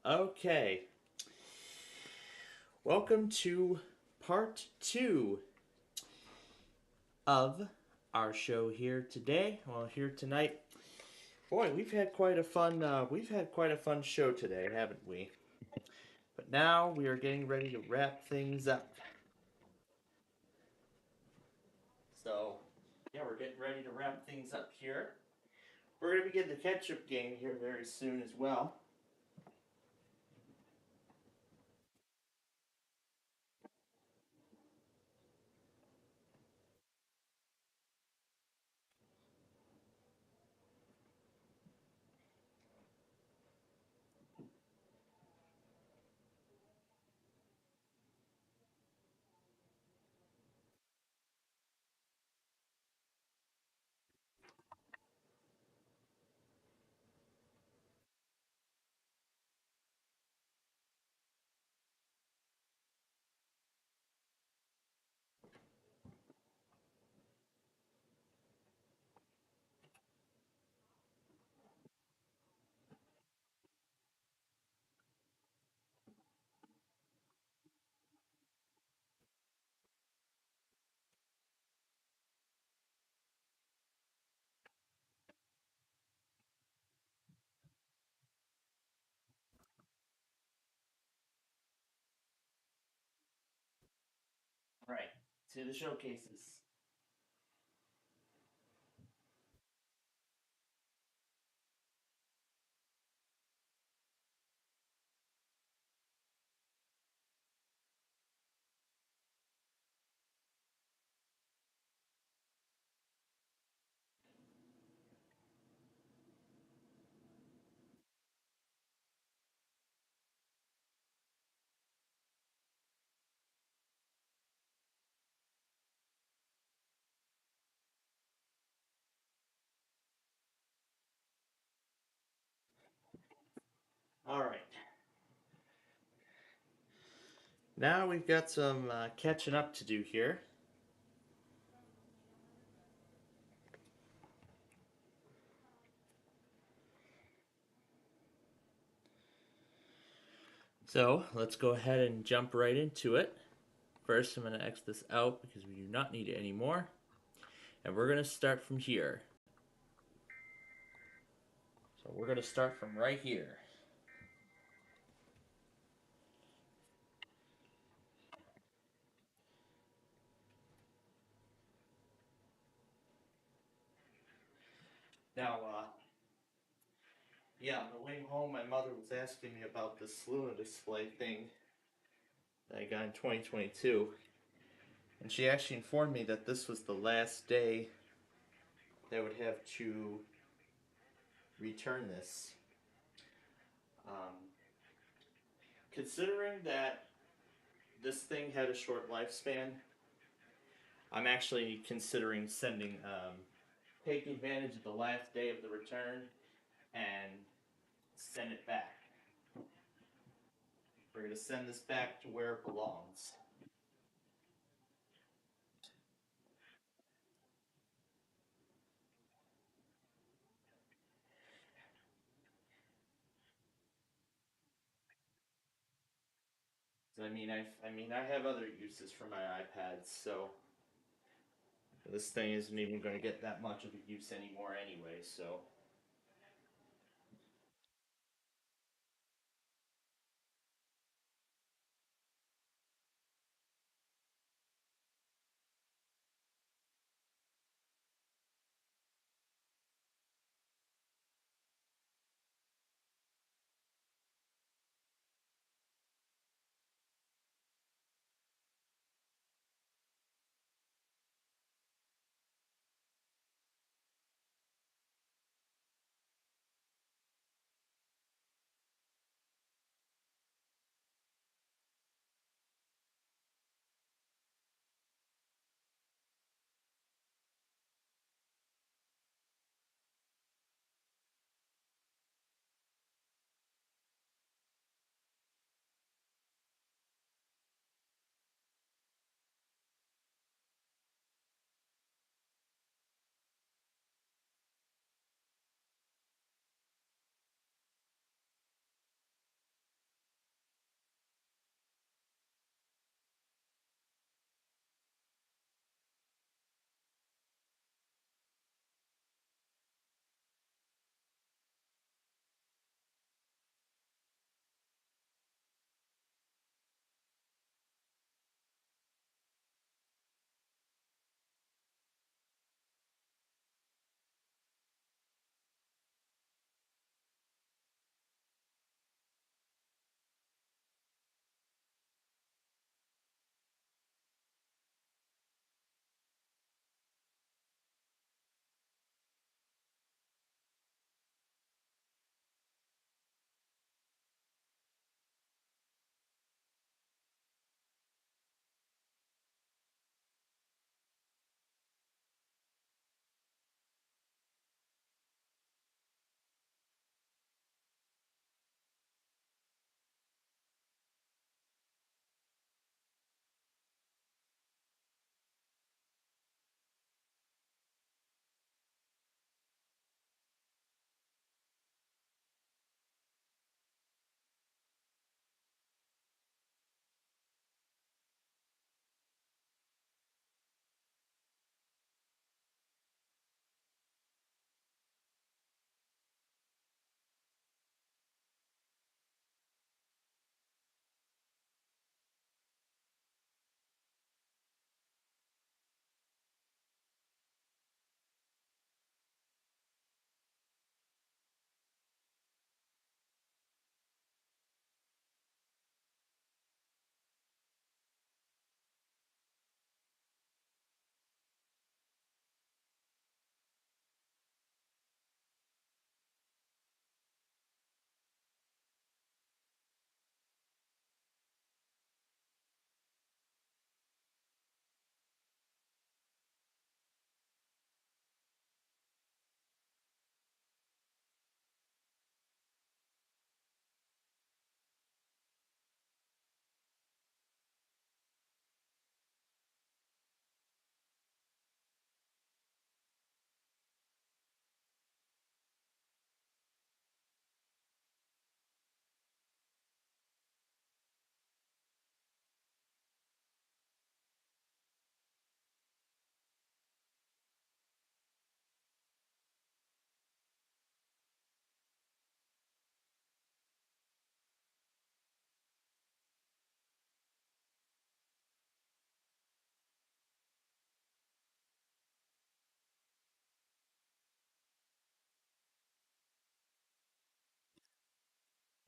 Okay, welcome to part two of our show here today. Well, here tonight, boy, we've had quite a fun show today, haven't we? But now we are getting ready to wrap things up. So, yeah, we're getting ready to wrap things up here. We're gonna begin the catch-up game here very soon as well. Right. To the showcases. All right. Now we've got some catching up to do here. So let's go ahead and jump right into it. First, I'm going to X this out because we do not need it anymore. And we're going to start from here. So we're going to start from right here. Now, yeah, on the way home, my mother was asking me about this Luna display thing that I got in 2022. And she actually informed me that this was the last day they would have to return this. Um, Considering that this thing had a short lifespan, I'm actually considering taking advantage of the last day of the return and send it back. We're going to send this back to where it belongs. So, I have other uses for my iPads, so this thing isn't even going to get that much of a use anymore anyway. So,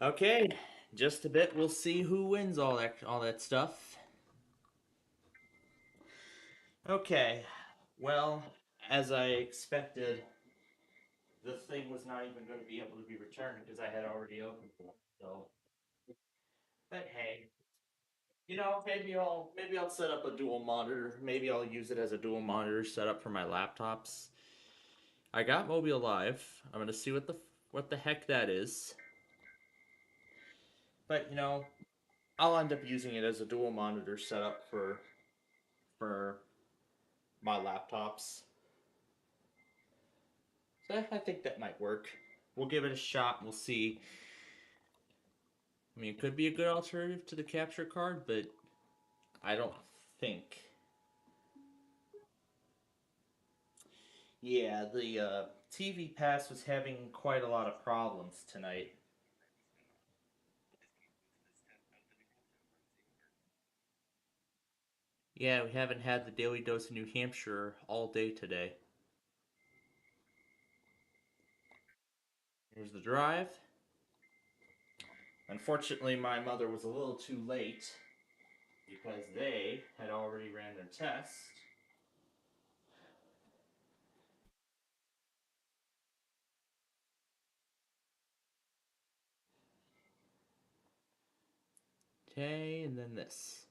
Okay, just a bit. We'll see who wins all that stuff. Okay, well, as I expected, the thing was not even going to be able to be returned because I had already opened it. So, but hey, maybe I'll set up a dual monitor. Maybe I'll use it as a dual monitor setup for my laptops. I got Mobile Live. I'm gonna see what the heck that is. But I'll end up using it as a dual monitor setup for my laptops. So I think that might work. We'll give it a shot. We'll see. I mean, it could be a good alternative to the capture card, but I don't think. Yeah, the TV Pass was having quite a lot of problems tonight. Yeah, we haven't had the Daily Dose of New Hampshire all day today. Here's the drive. Unfortunately, my mother was a little too late because they had already ran their test. Okay, and then this.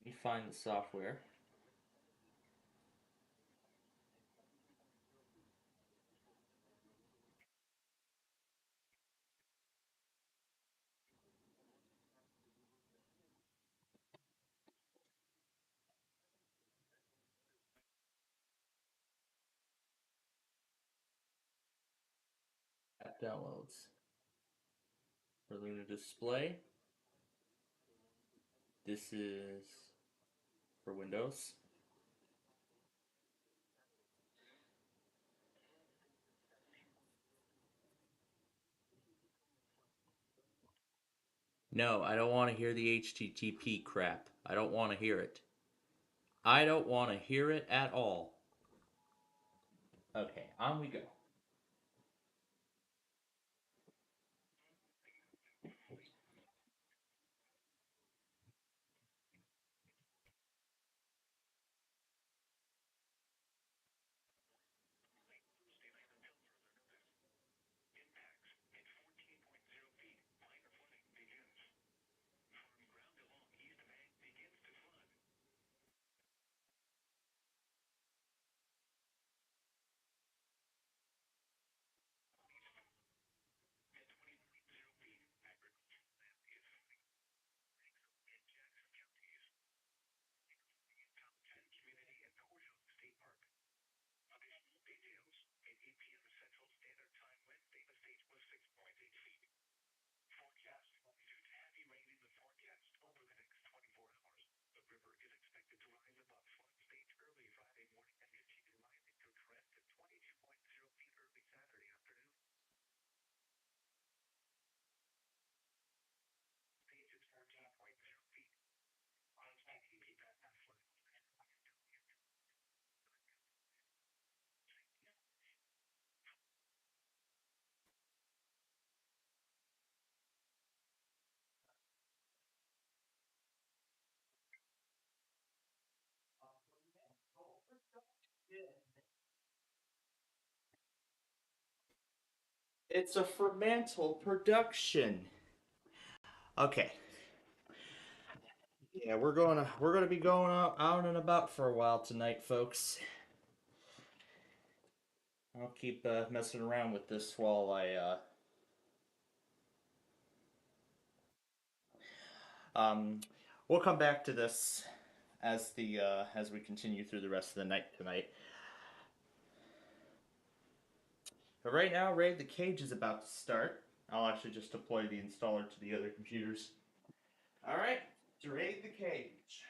Let me find the software. App downloads. For Luna Display. This is for Windows. No, I don't want to hear the HTTP crap. I don't want to hear it. I don't want to hear it at all. Okay, on we go. It's a Fremantle production. Okay. Yeah, we're gonna be going out and about for a while tonight, folks. I'll keep messing around with this while um we'll come back to this as we continue through the rest of the night tonight. But right now, Raid the Cage is about to start. I'll actually just deploy the installer to the other computers. All right, to Raid the Cage.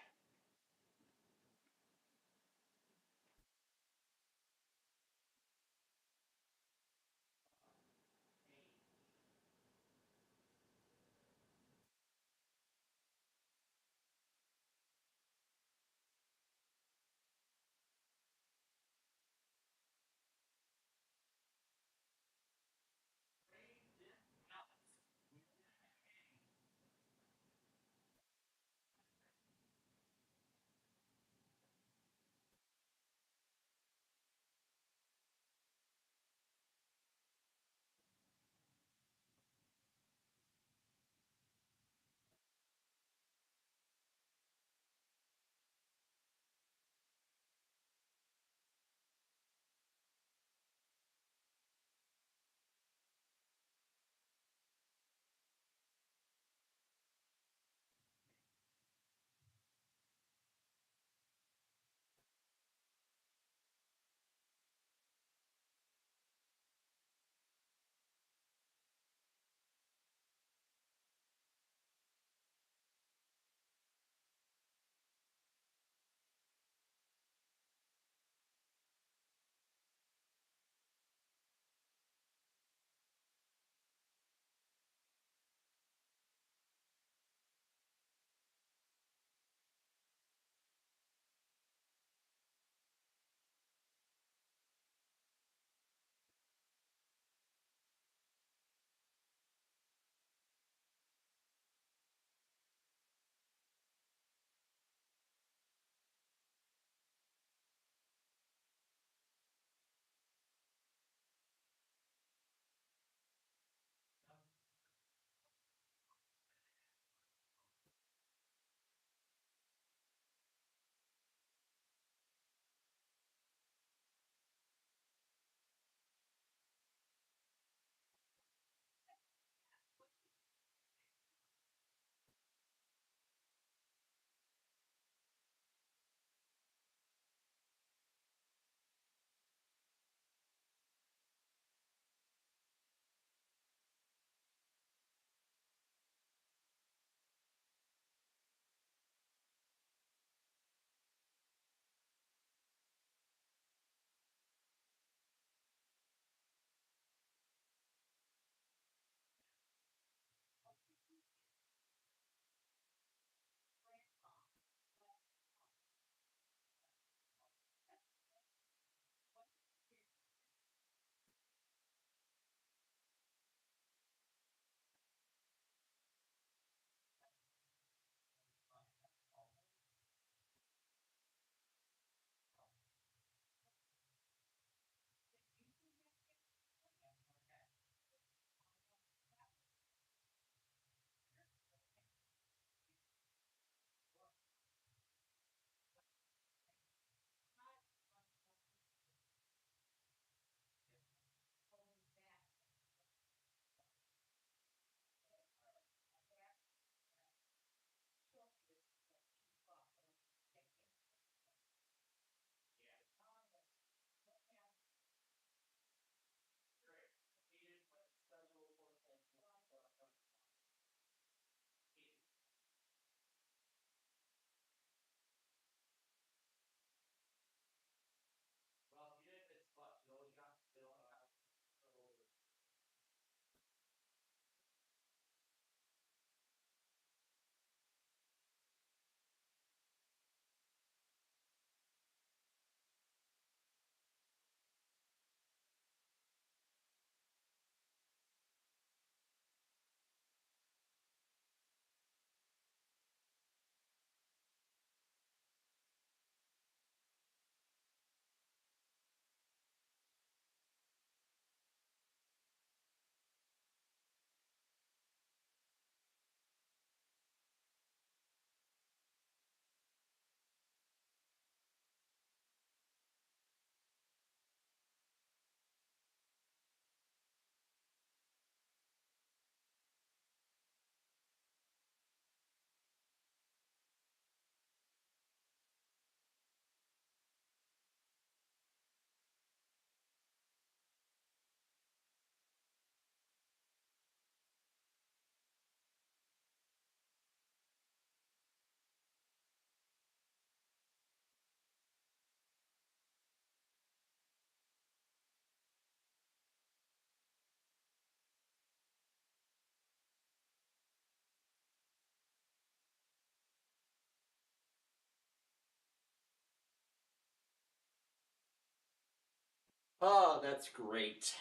Oh, that's great.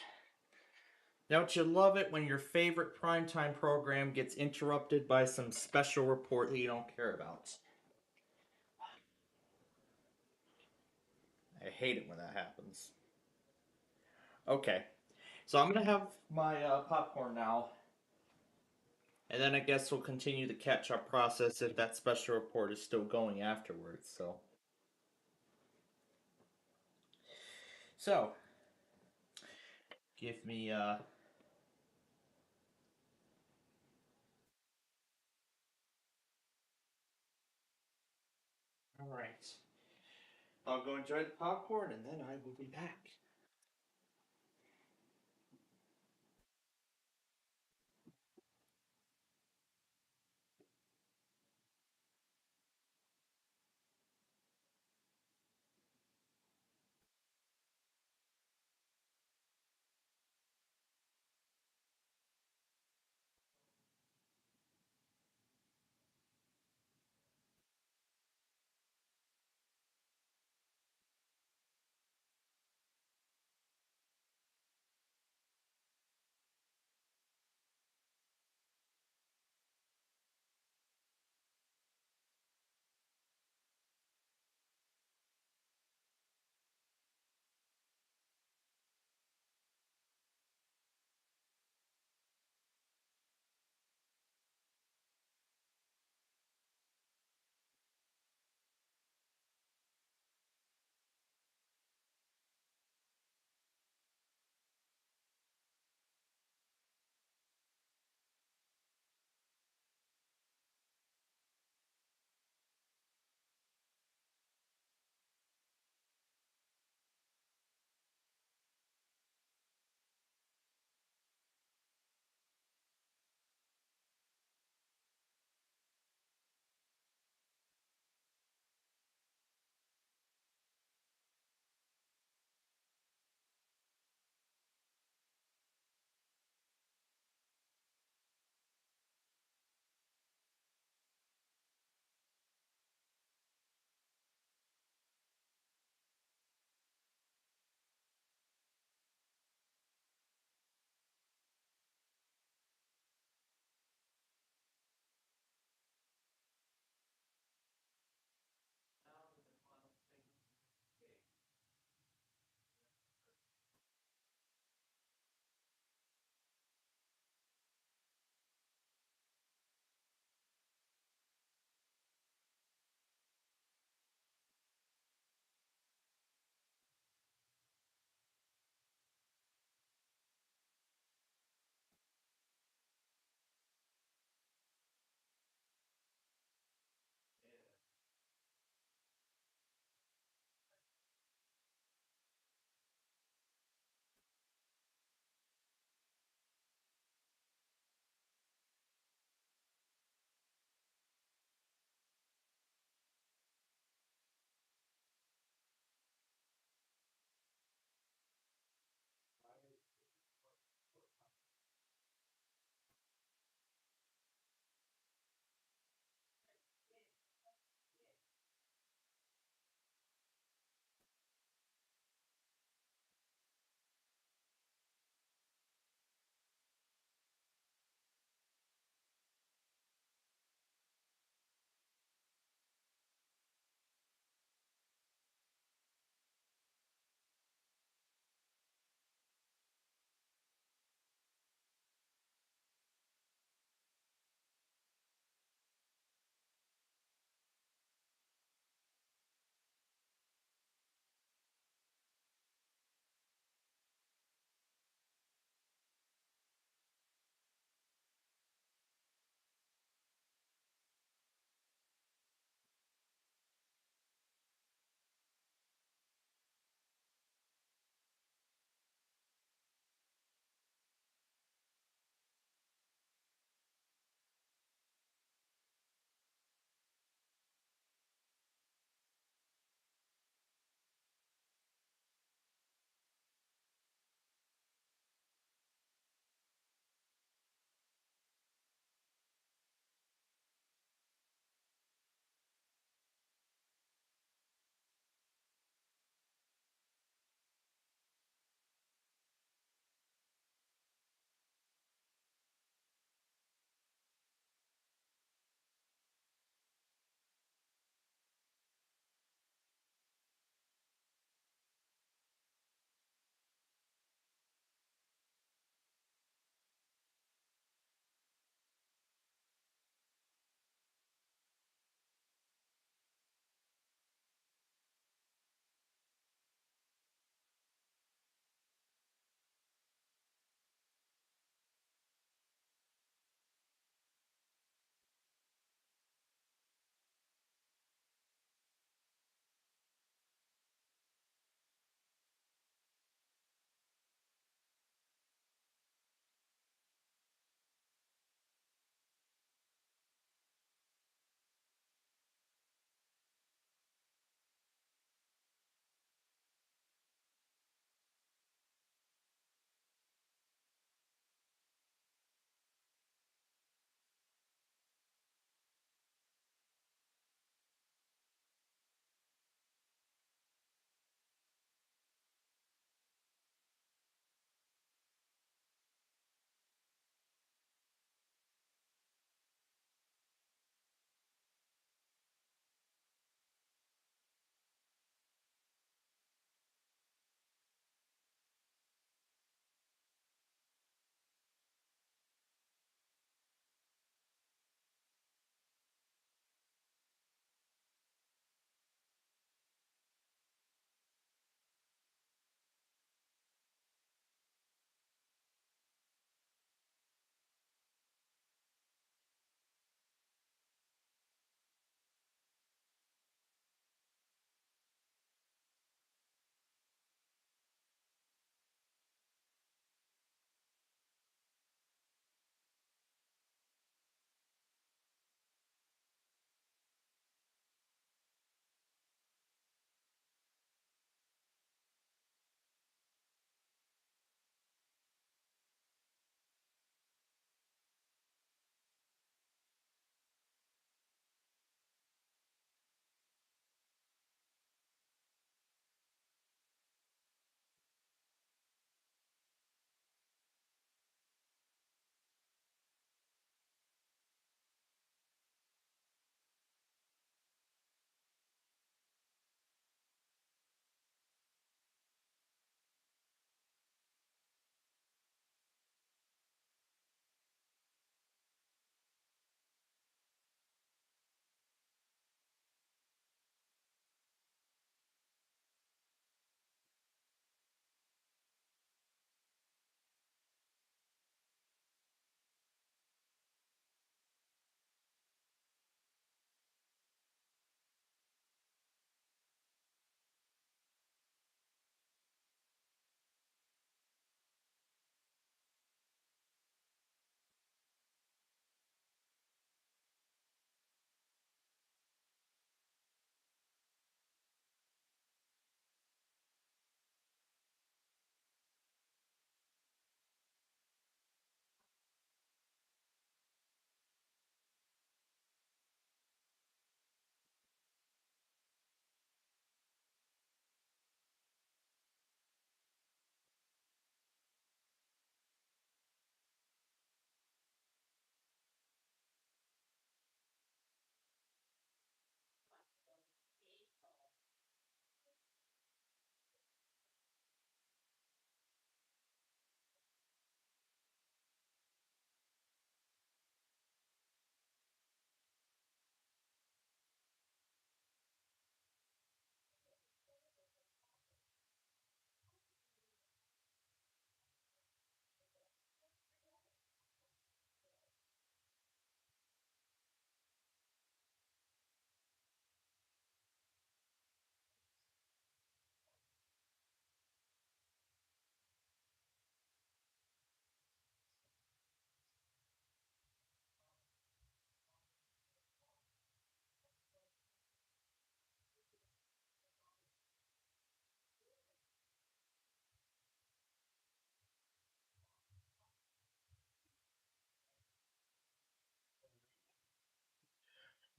Don't you love it when your favorite primetime program gets interrupted by some special report that you don't care about? I hate it when that happens. Okay, so I'm gonna have my popcorn now, and then I guess we'll continue the catch-up process if that special report is still going afterwards. So give me All right. I'll go enjoy the popcorn, and then I will be back.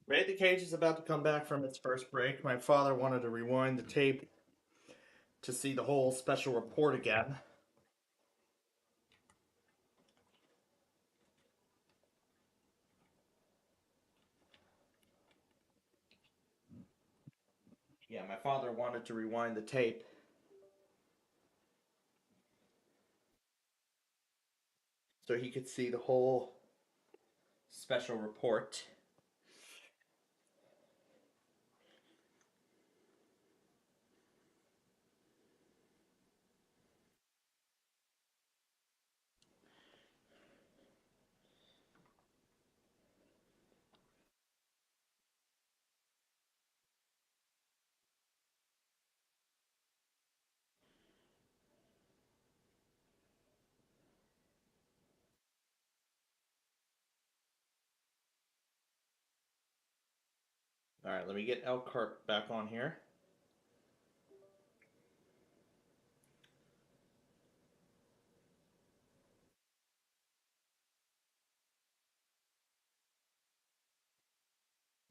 Raid the Cage is about to come back from its first break. My father wanted to rewind the tape to see the whole special report again. Yeah, my father wanted to rewind the tape so he could see the whole special report. Alright, let me get Elkhart back on here.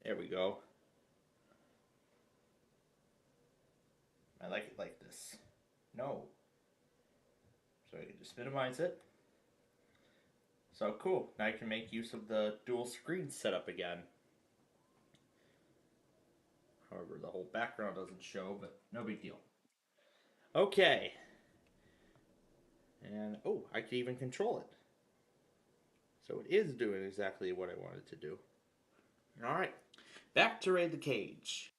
There we go. I like it like this. No. So I can just minimize it. So cool. Now I can make use of the dual screen setup again. However, the whole background doesn't show, but no big deal. Okay. And, oh, I can even control it. So it is doing exactly what I wanted to do. Alright. Back to Raid the Cage.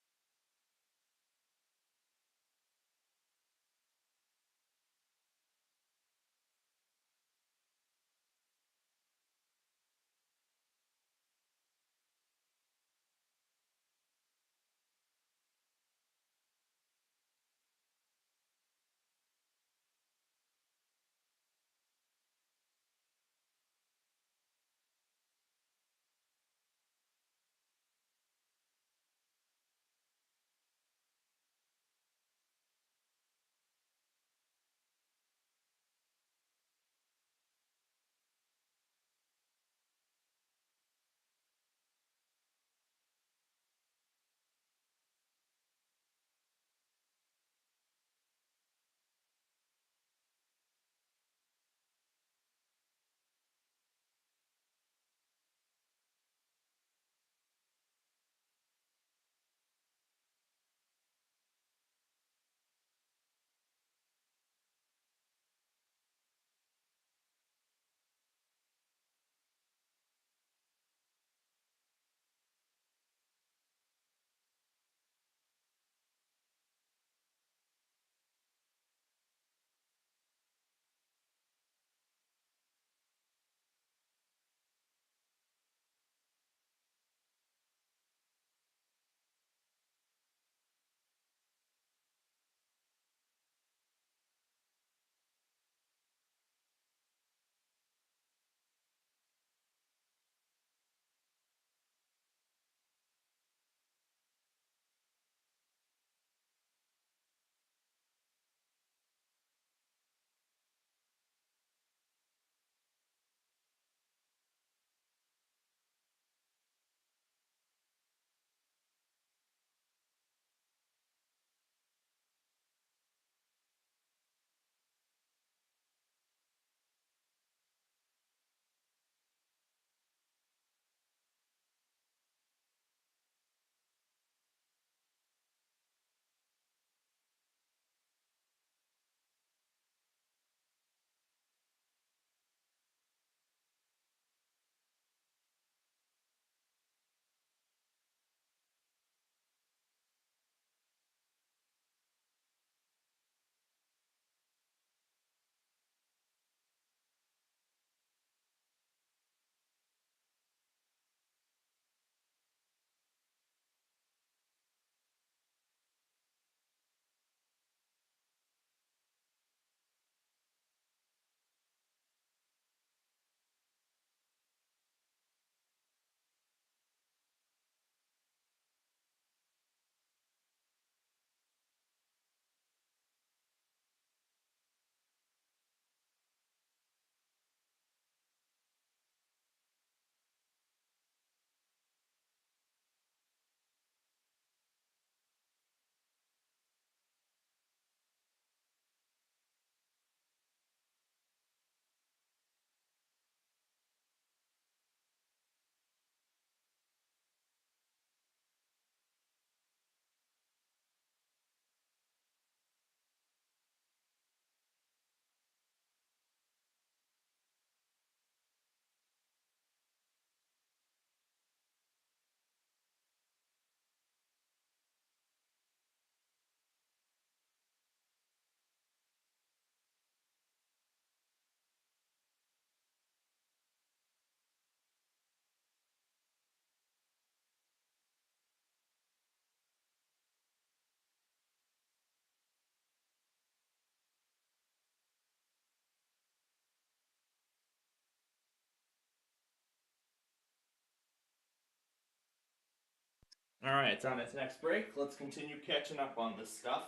Alright, on its next break, let's continue catching up on this stuff.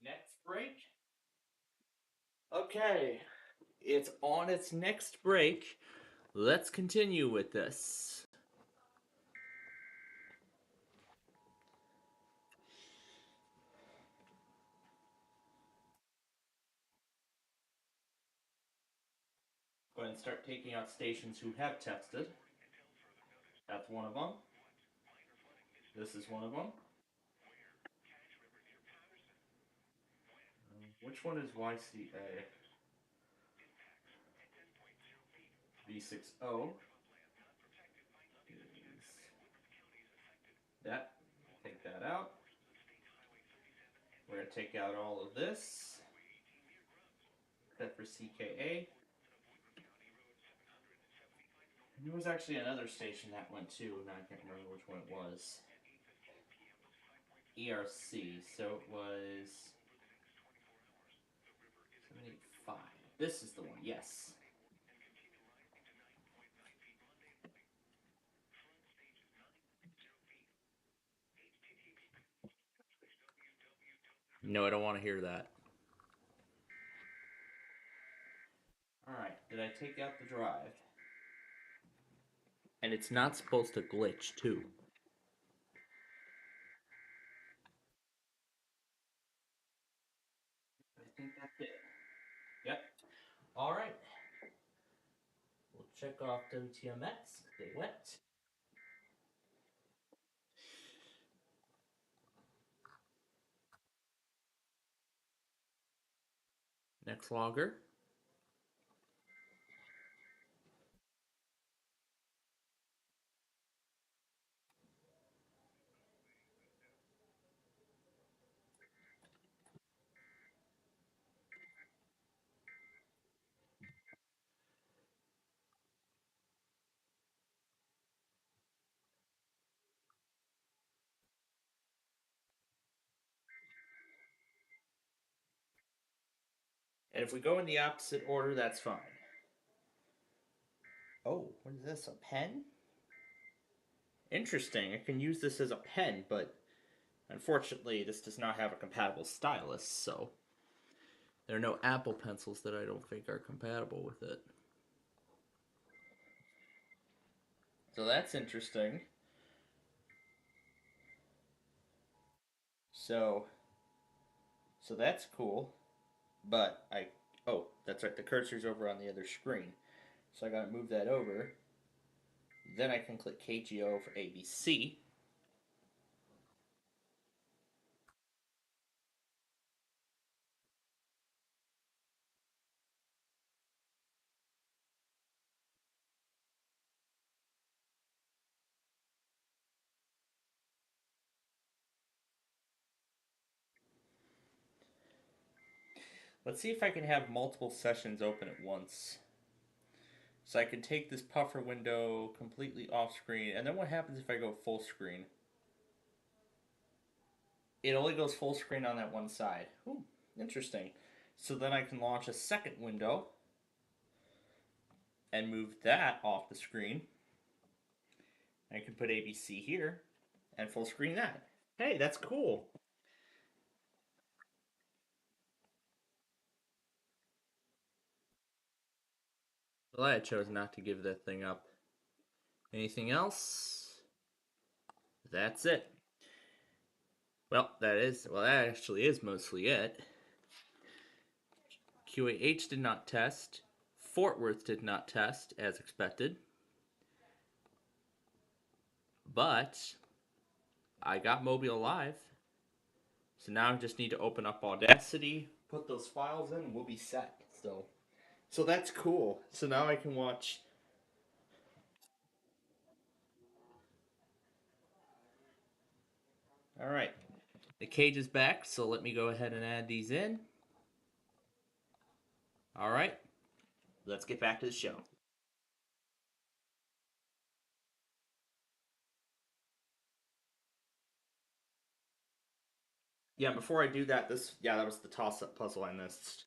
Next break? Okay, it's on its next break. Let's continue with this. Go ahead and start taking out stations who have tested. That's one of them. This is one of them. Which one is YCA? V60 is that. Take that out. We're going to take out all of this. Except for CKA. There was actually another station that went too, and I can't remember which one it was. ERC, so it was 785. This is the one, yes. No, I don't want to hear that. Alright, did I take out the drive? And it's not supposed to glitch, too. I think that's it. Yep. Alright. We'll check off WTMX. They went. Next logger. And if we go in the opposite order, that's fine. Oh, what is this? A pen? Interesting. I can use this as a pen, but unfortunately, this does not have a compatible stylus, so there are no Apple pencils that I don't think are compatible with it. So that's interesting. So that's cool. But oh, that's right, the cursor's over on the other screen. So I gotta move that over. Then I can click KGO for ABC. Let's see if I can have multiple sessions open at once. So I can take this puffer window completely off screen, and then what happens if I go full screen? It only goes full screen on that one side. Ooh, interesting. So then I can launch a second window and move that off the screen. I can put ABC here and full screen that. Hey, that's cool. Well, I chose not to give that thing up. Anything else? That's it. Well, that actually is mostly it. QAH did not test. Fort Worth did not test, as expected. But I got Mobile Live. So now I just need to open up Audacity, put those files in, and we'll be set. So that's cool. So now I can watch. All right. The cage is back, so let me go ahead and add these in. All right. Let's get back to the show. Yeah, before I do that, that was the toss-up puzzle I missed.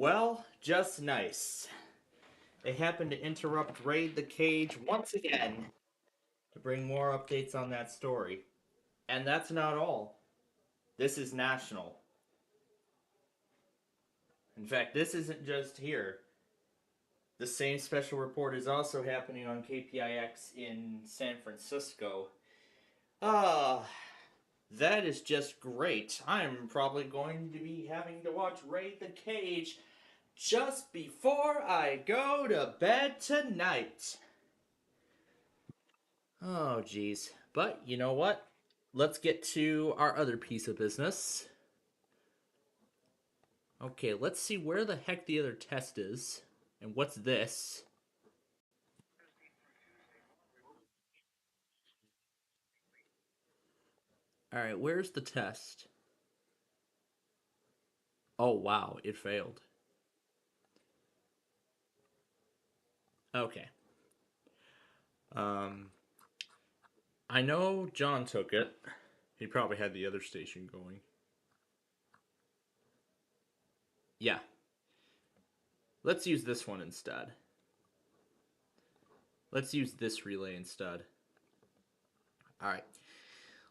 Well, just nice. They happened to interrupt Raid the Cage once again to bring more updates on that story. And that's not all. This is national. In fact, this isn't just here. The same special report is also happening on KPIX in San Francisco. Ah, that is just great. I'm probably going to be having to watch Raid the Cage just before I go to bed tonight. Oh, geez. But you know what? Let's get to our other piece of business. Okay, let's see where the heck the other test is. And what's this? Alright, where's the test? Oh, wow, it failed. Okay. Um, I know John took it. He probably had the other station going. Yeah. Let's use this one instead. Let's use this relay instead. Alright.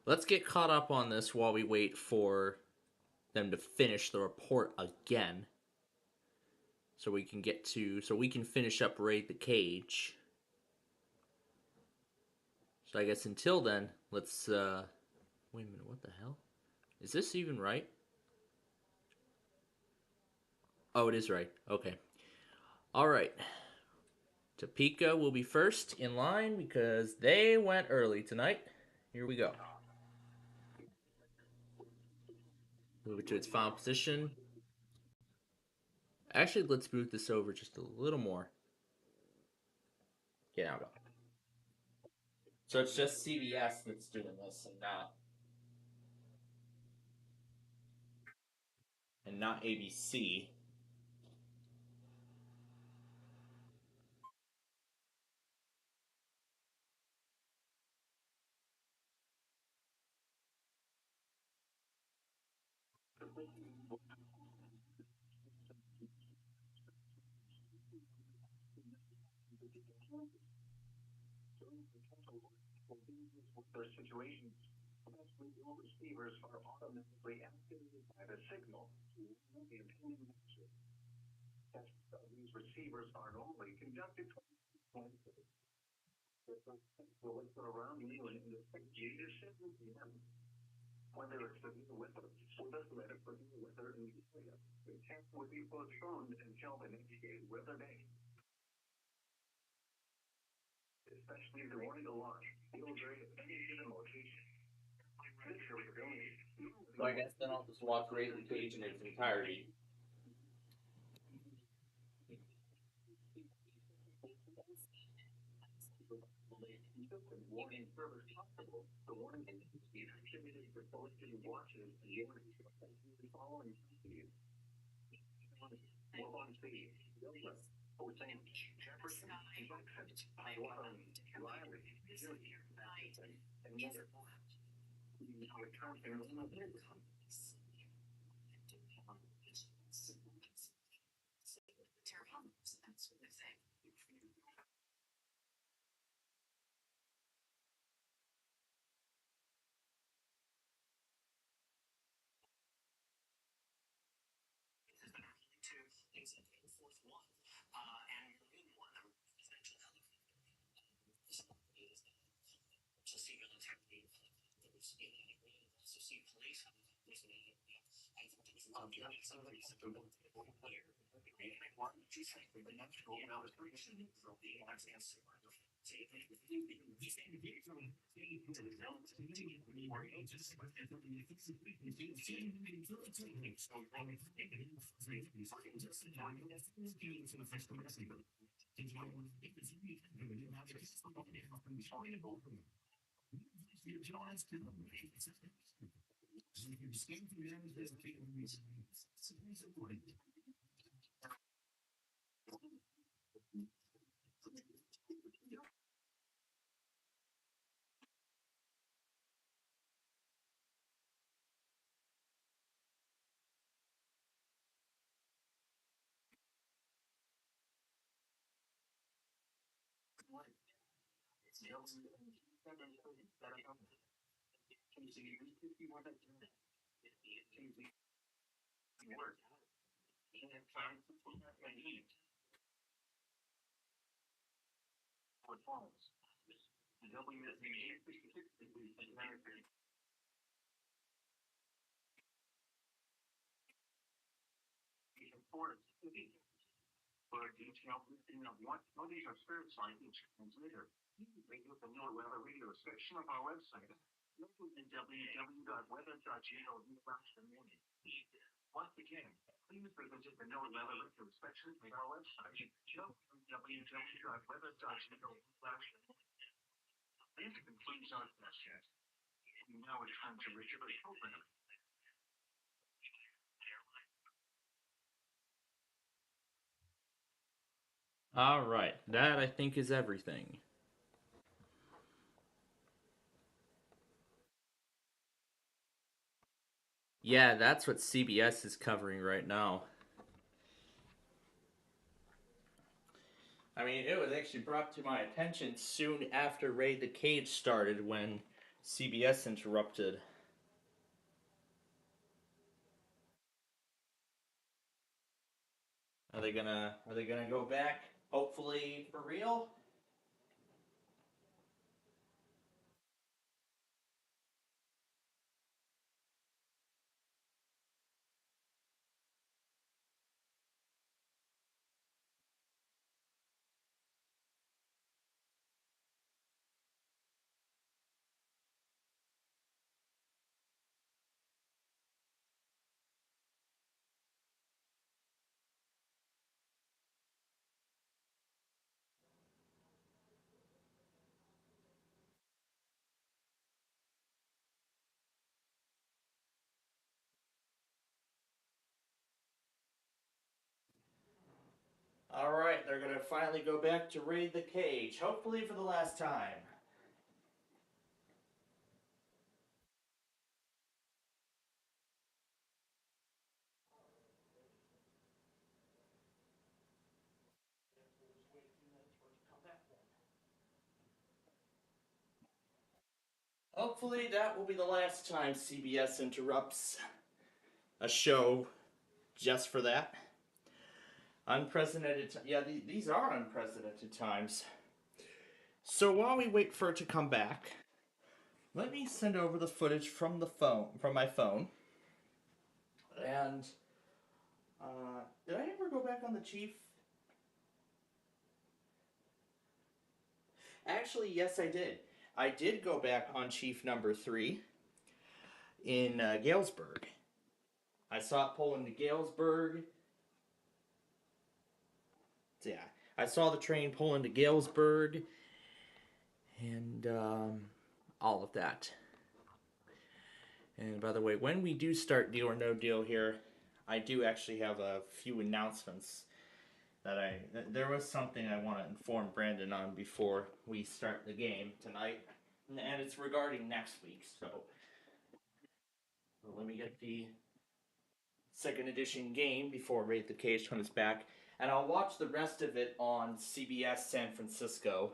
Let's get caught up on this while we wait for them to finish the report again. So we can finish up Raid the Cage. So I guess until then, let's wait a minute, what the hell? Is this even right? Oh, it is right. Okay. Alright. Topeka will be first in line because they went early tonight. Here we go. Move it to its final position. Actually, let's move this over just a little more. Okay, now go. So it's just CBS that's doing this and not ABC. So I guess then I'll just watch Raid the Cage in its entirety. All right, that I think is everything. Yeah, that's what CBS is covering right now. I mean, it was actually brought to my attention soon after Raid the Cage started when CBS interrupted. Are they gonna go back? Hopefully for real. All right, they're gonna finally go back to Raid the Cage. Hopefully for the last time. Hopefully that will be the last time CBS interrupts a show just for that. Unprecedented. Yeah, these are unprecedented times. So while we wait for it to come back, let me send over the footage from my phone. And did I ever go back on the Chief? Actually, yes, I did. I did go back on Chief number 3 in Galesburg. I saw it pull into Galesburg. So, yeah, I saw the train pull into Galesburg and all of that. And by the way, when we do start Deal or No Deal here, I do actually have a few announcements there was something I want to inform Brandon on before we start the game tonight, and it's regarding next week. So let me get the second edition game before Raid the Cage comes back, and I'll watch the rest of it on CBS San Francisco.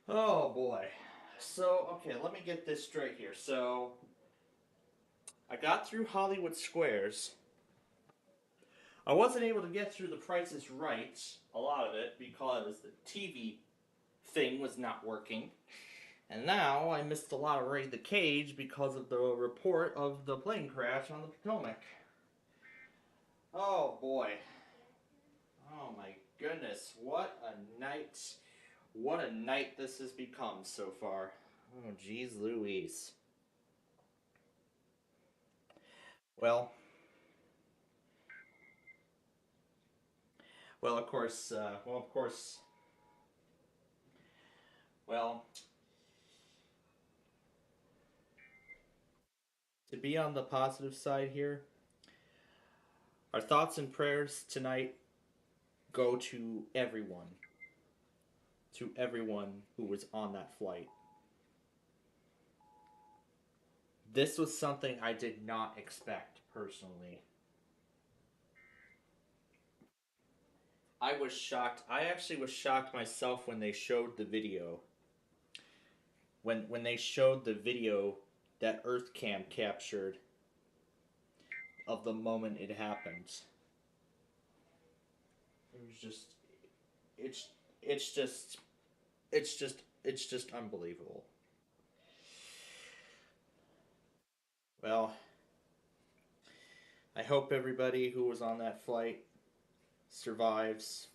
Oh boy. So, okay, let me get this straight here. So, I got through Hollywood Squares. I wasn't able to get through The Price is Right, a lot of it, because the TV thing was not working. And now I missed a lot of Raid the Cage because of the report of the plane crash on the Potomac. Oh boy. Oh my goodness. What a night. What a night this has become so far. Oh geez Louise. Well, well of course, well, to be on the positive side here, our thoughts and prayers tonight go to everyone who was on that flight. This was something I did not expect personally. I was shocked. I actually was shocked myself when they showed the video. When they showed the video that EarthCam captured of the moment it happened. It was just it's it's just it's just unbelievable. Well, I hope everybody who was on that flight survives.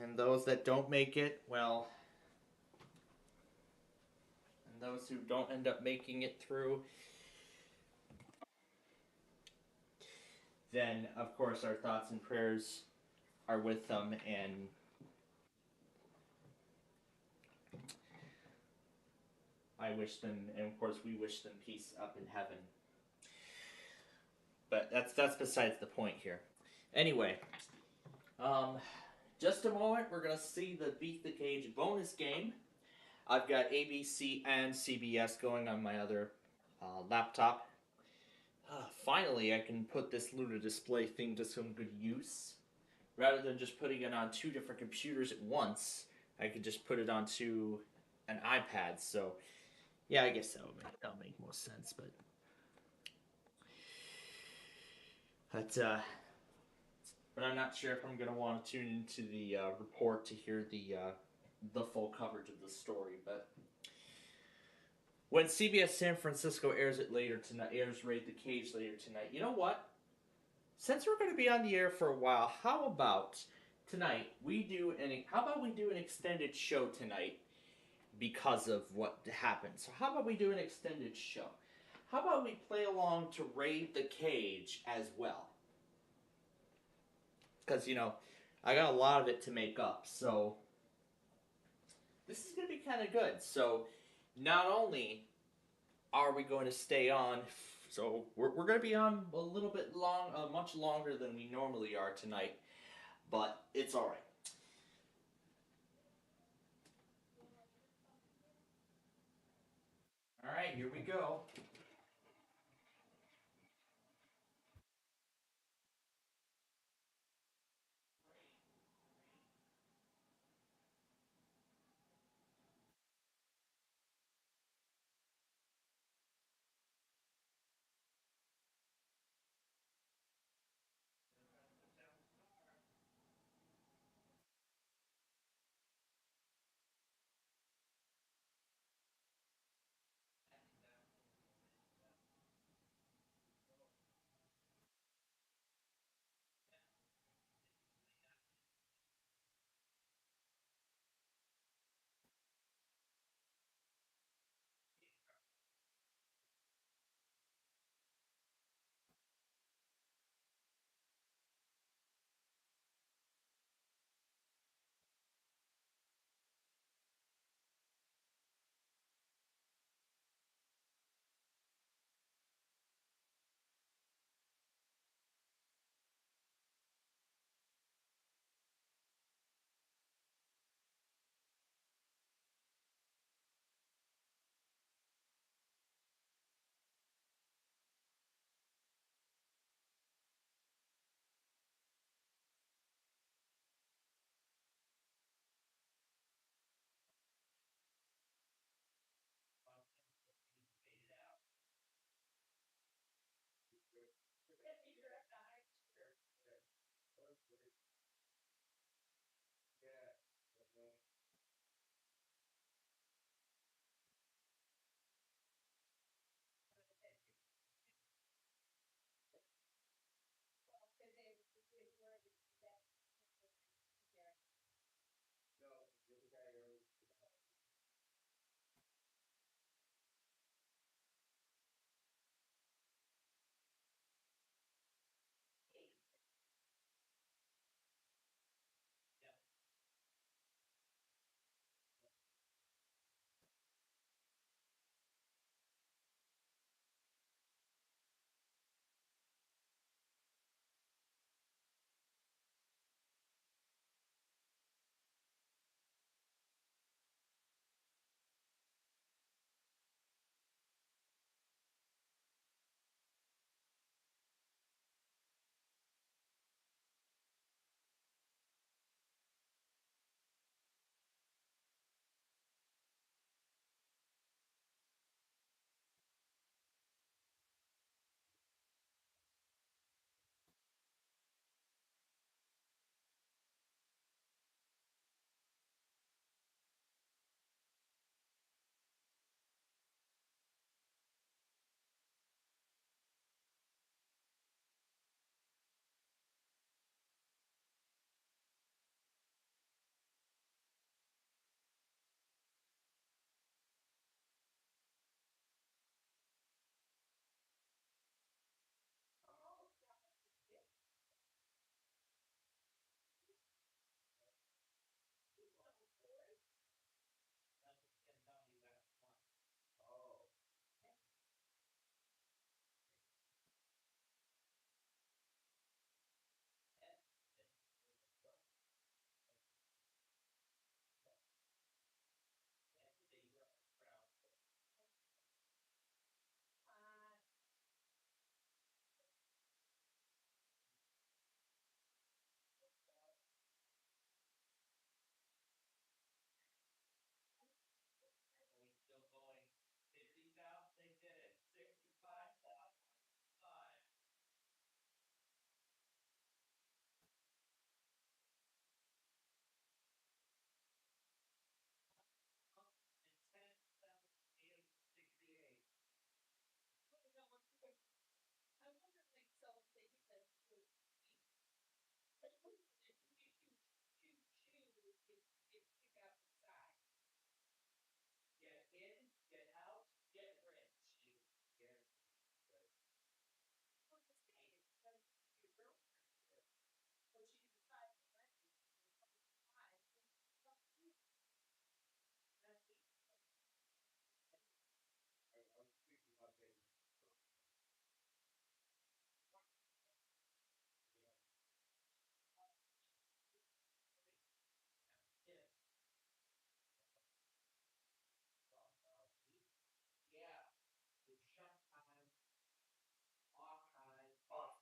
And those that don't make it, well, and those who don't end up making it through, then of course our thoughts and prayers are with them, and I wish them, and of course we wish them peace up in heaven. But that's besides the point here. Anyway, um, just a moment, we're gonna see the Beat the Cage bonus game. I've got ABC and CBS going on my other laptop. Finally, I can put this Luna display thing to some good use. Rather than just putting it on two different computers at once, I could just put it onto an iPad. So, yeah, I guess that'll make more sense. But but I'm not sure if I'm gonna want to tune into the report to hear the full coverage of the story. But when CBS San Francisco airs it later tonight, airs Raid the Cage later tonight. You know what? Since we're going to be on the air for a while, how about tonight we do an how about we do an extended show tonight because of what happened. So how about we do an extended show? How about we play along to Raid the Cage as well? Because I got a lot of it to make up. So this is going to be kind of good. So not only are we going to stay on, so we're going to be on a little bit long, much longer than we normally are tonight, but it's all right. All right, here we go.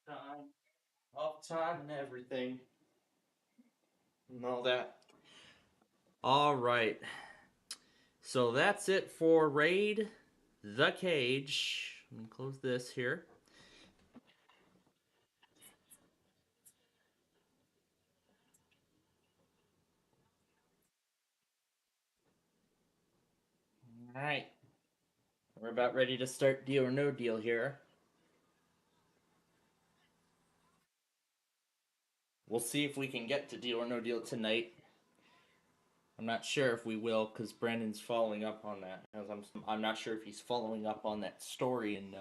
Time, off time, and everything, and all that. All right, so that's it for Raid the Cage. Let me close this here. All right, we're about ready to start Deal or No Deal here. We'll see if we can get to Deal or No Deal tonight. I'm not sure if we will because Brandon's following up on that. As I'm not sure if he's following up on that story and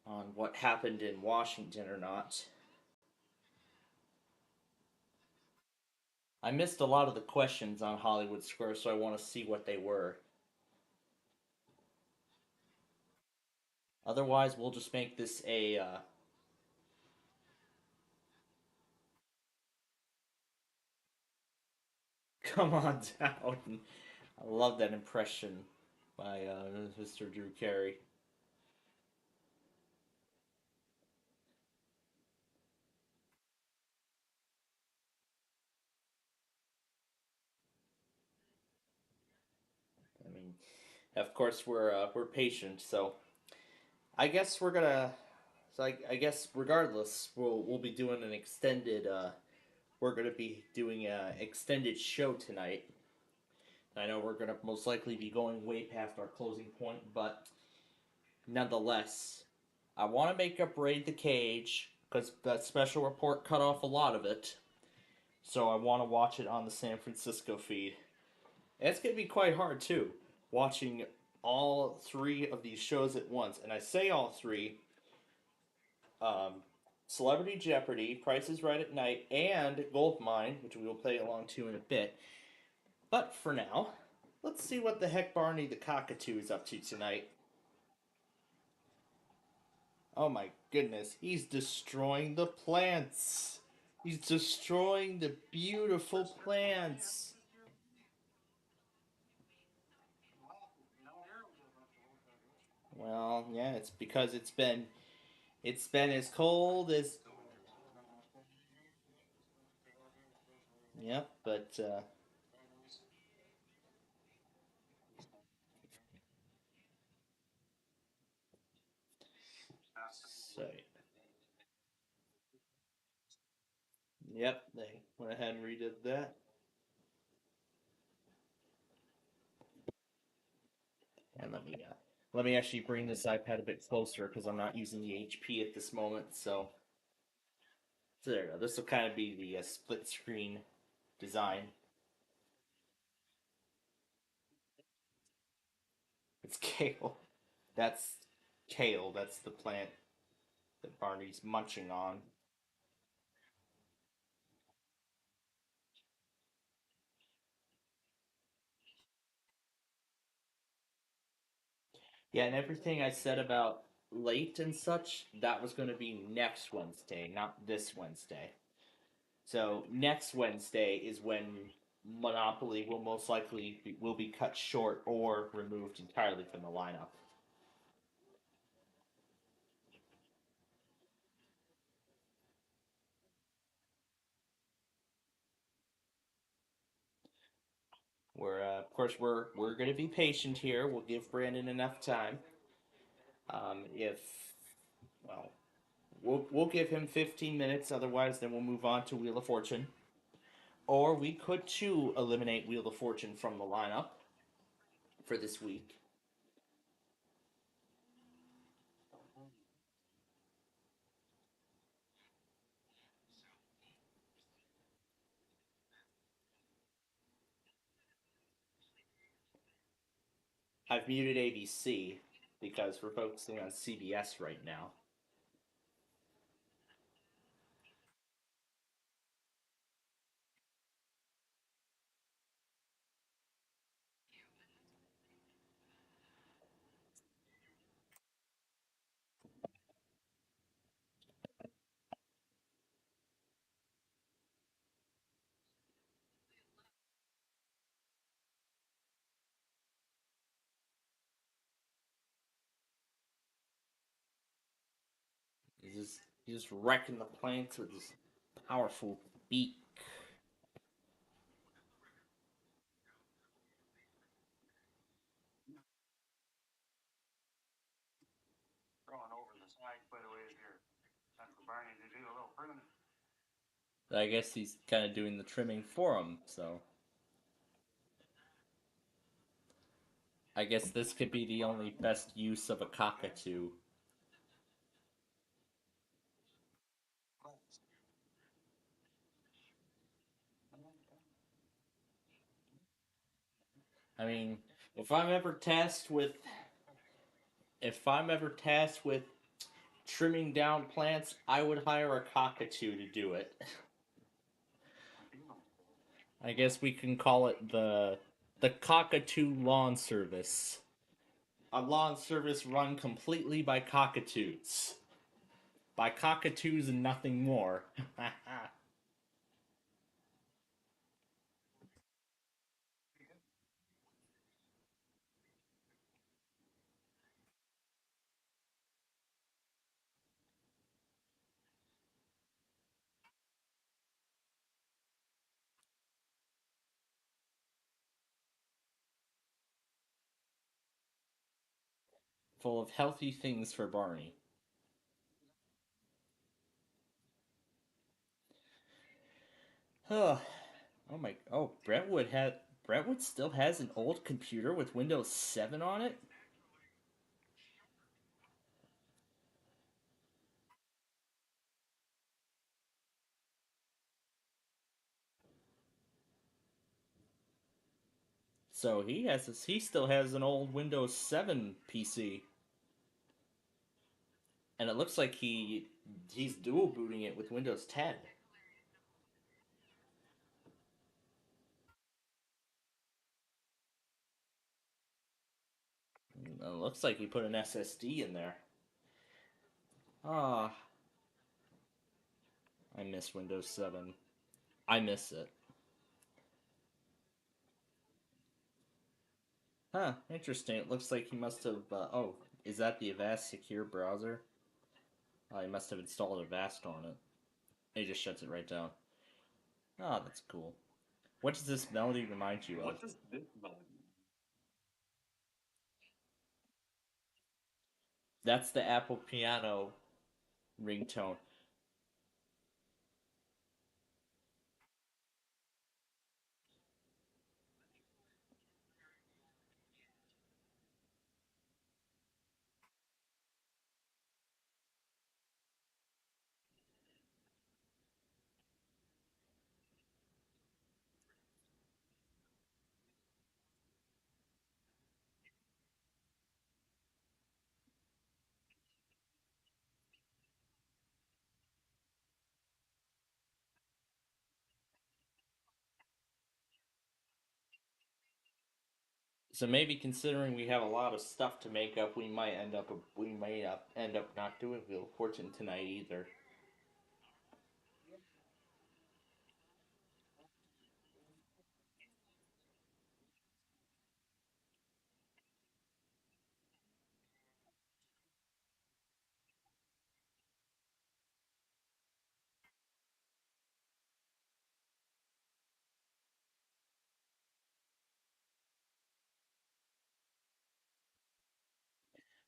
on what happened in Washington or not. I missed a lot of the questions on Hollywood Square, so I want to see what they were. Otherwise, we'll just make this a. Come on down. I love that impression by Mr. Drew Carey. I mean, of course we're patient, so I guess we're gonna. So I guess regardless, we'll be doing an extended. We're gonna be doing an extended show tonight. I know we're gonna most likely be going way past our closing point, but nonetheless, I want to make up Raid the Cage because that special report cut off a lot of it. So I want to watch it on the San Francisco feed. And it's going to be quite hard too, watching all three of these shows at once. And I say all three: um, Celebrity Jeopardy, Price is Right at Night, and Goldmine, which we will play along to in a bit. But for now, let's see what the heck Barney the Cockatoo is up to tonight. Oh my goodness, he's destroying the plants. He's destroying the beautiful plants. Well, yeah, it's because it's been as cold as yep, but so yep, they went ahead and redid that. And let me actually bring this iPad a bit closer because I'm not using the HP at this moment. So there you go. This will kind of be the split screen design. It's kale. That's kale. That's the plant that Barney's munching on. Yeah, and everything I said about late and such, that was going to be next Wednesday, not this Wednesday. So next Wednesday is when Monopoly will most likely will be cut short or removed entirely from the lineup. Of course, we're going to be patient here. We'll give Brandon enough time. If well, we'll give him 15 minutes. Otherwise, then we'll move on to Wheel of Fortune. Or we could too eliminate Wheel of Fortune from the lineup for this week. I've muted ABC because we're focusing on CBS right now. He's just wrecking the plants with his powerful beak. I guess he's kind of doing the trimming for him, so I guess this could be the only best use of a cockatoo. I mean, if I'm ever tasked with if I'm ever tasked with trimming down plants, I would hire a cockatoo to do it. I guess we can call it the cockatoo lawn service. A lawn service run completely by cockatoos. By cockatoos and nothing more. Full of healthy things for Barney. Oh, Brentwood still has an old computer with Windows 7 on it? So he still has an old Windows 7 PC. And it looks like he's dual booting it with Windows 10. It looks like he put an SSD in there. Ah, I miss Windows 7. I miss it. Huh, interesting. It looks like he must have. Oh, is that the Avast Secure browser? He must have installed Avast on it. He just shuts it right down. Oh, that's cool. What does this melody remind you of? That's the Apple Piano ringtone. So maybe considering we have a lot of stuff to make up, we may end up not doing Wheel of Fortune tonight either.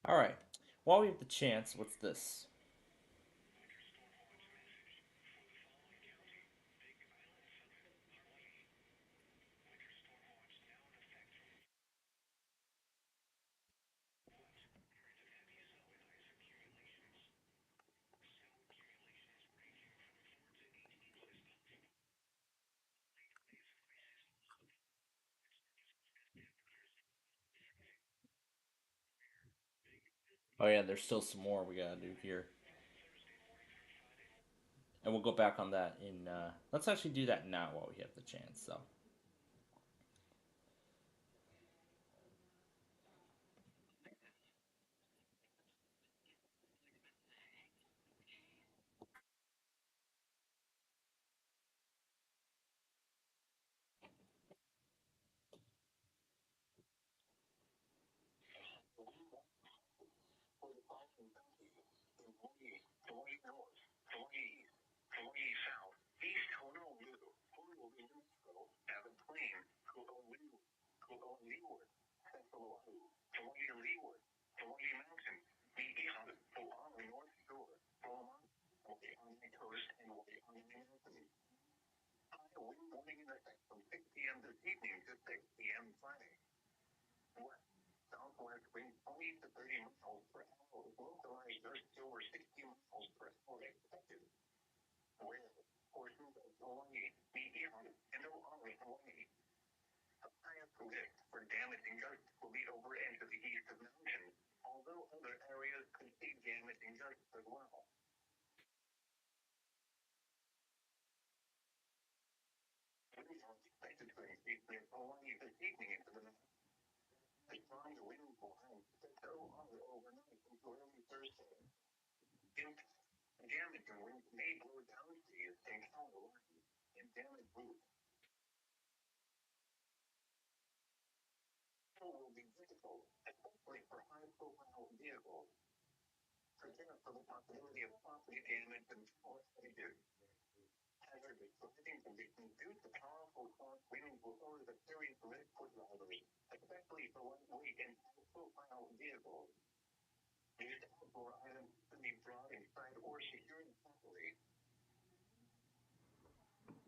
All right. While we have the chance, what's this? Oh yeah, there's still some more we gotta do here, and we'll go back on that in. Let's actually do that now while we have the chance. So.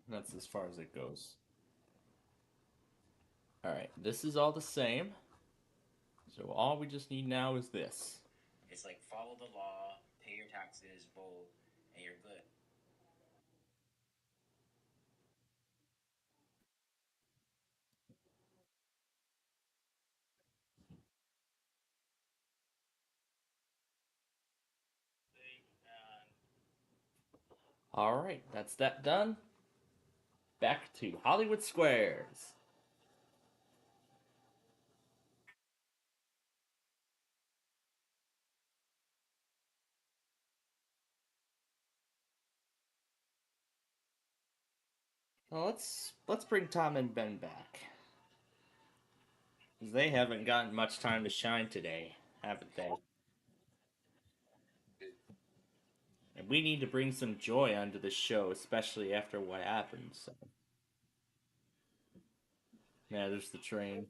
That's as far as it goes. Alright, this is all the same. So all we just need now is this. It's like follow the law, pay your taxes, vote, and you're good. Alright, that's that done. Back to Hollywood Squares. Well, let's bring Tom and Ben back. Because they haven't gotten much time to shine today, haven't they? And we need to bring some joy onto the show, especially after what happened. So, yeah, there's the train.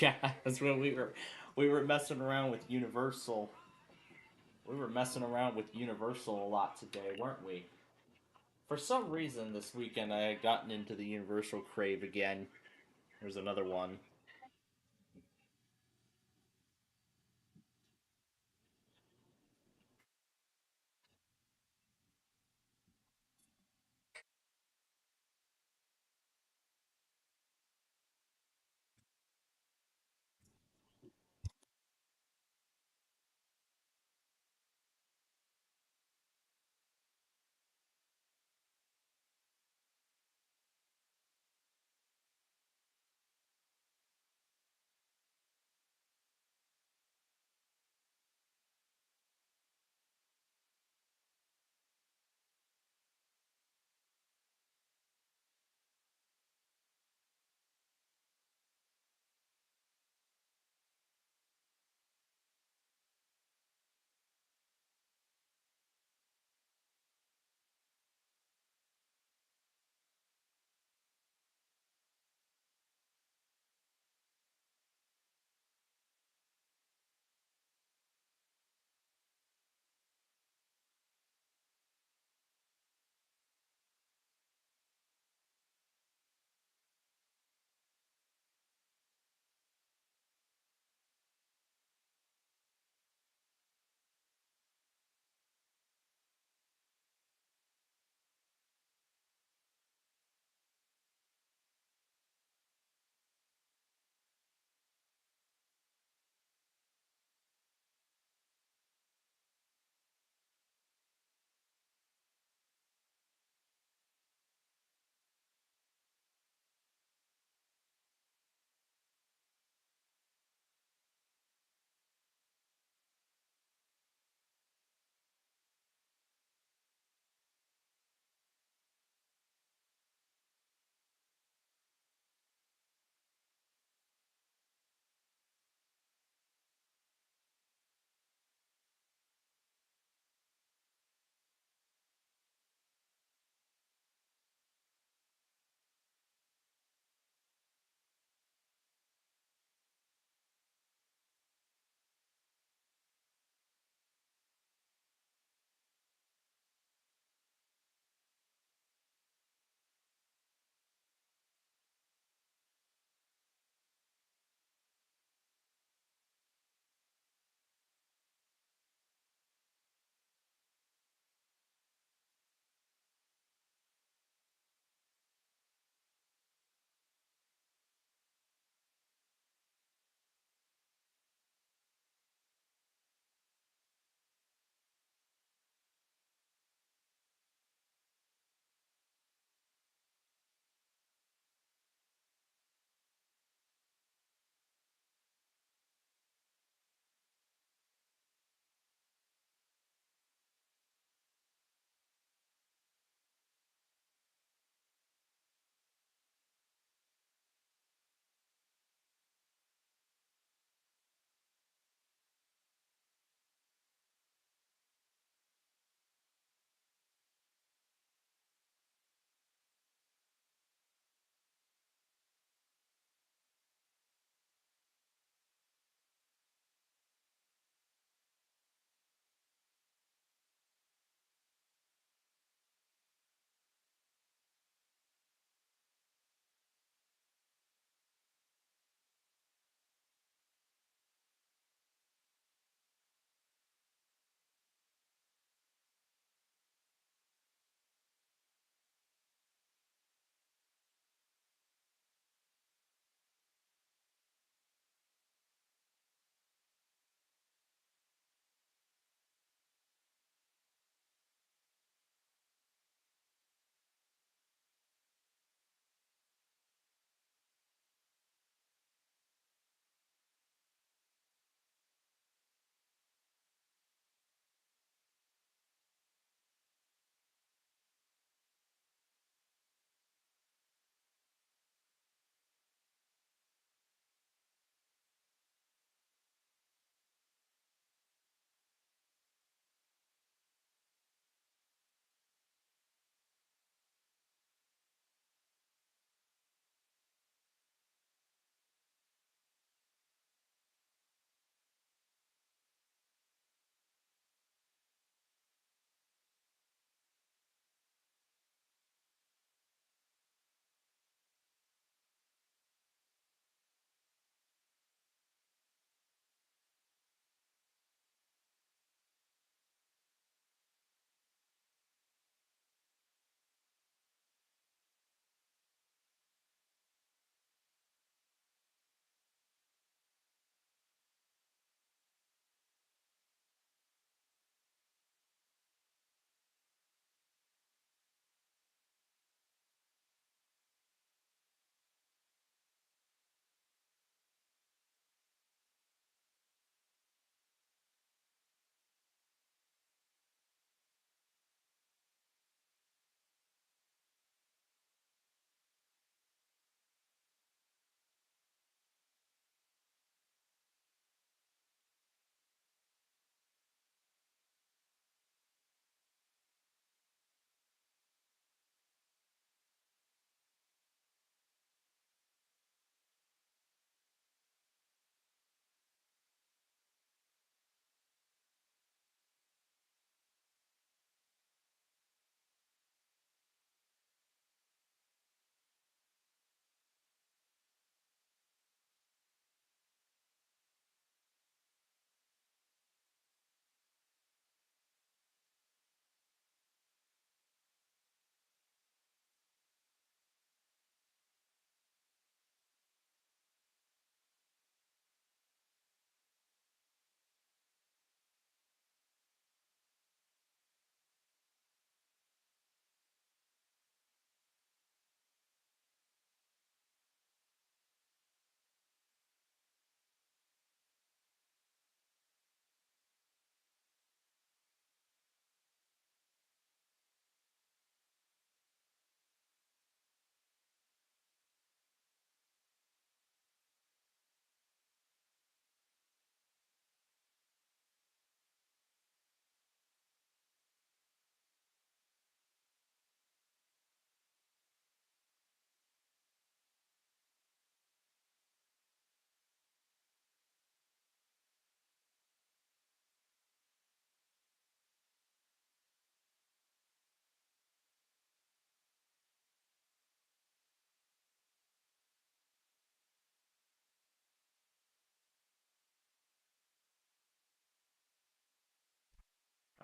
Yeah, that's when we were messing around with Universal. We were messing around with Universal a lot today, weren't we? For some reason, this weekend I had gotten into the Universal crave again. There's another one.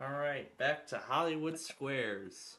All right, back to Hollywood Squares.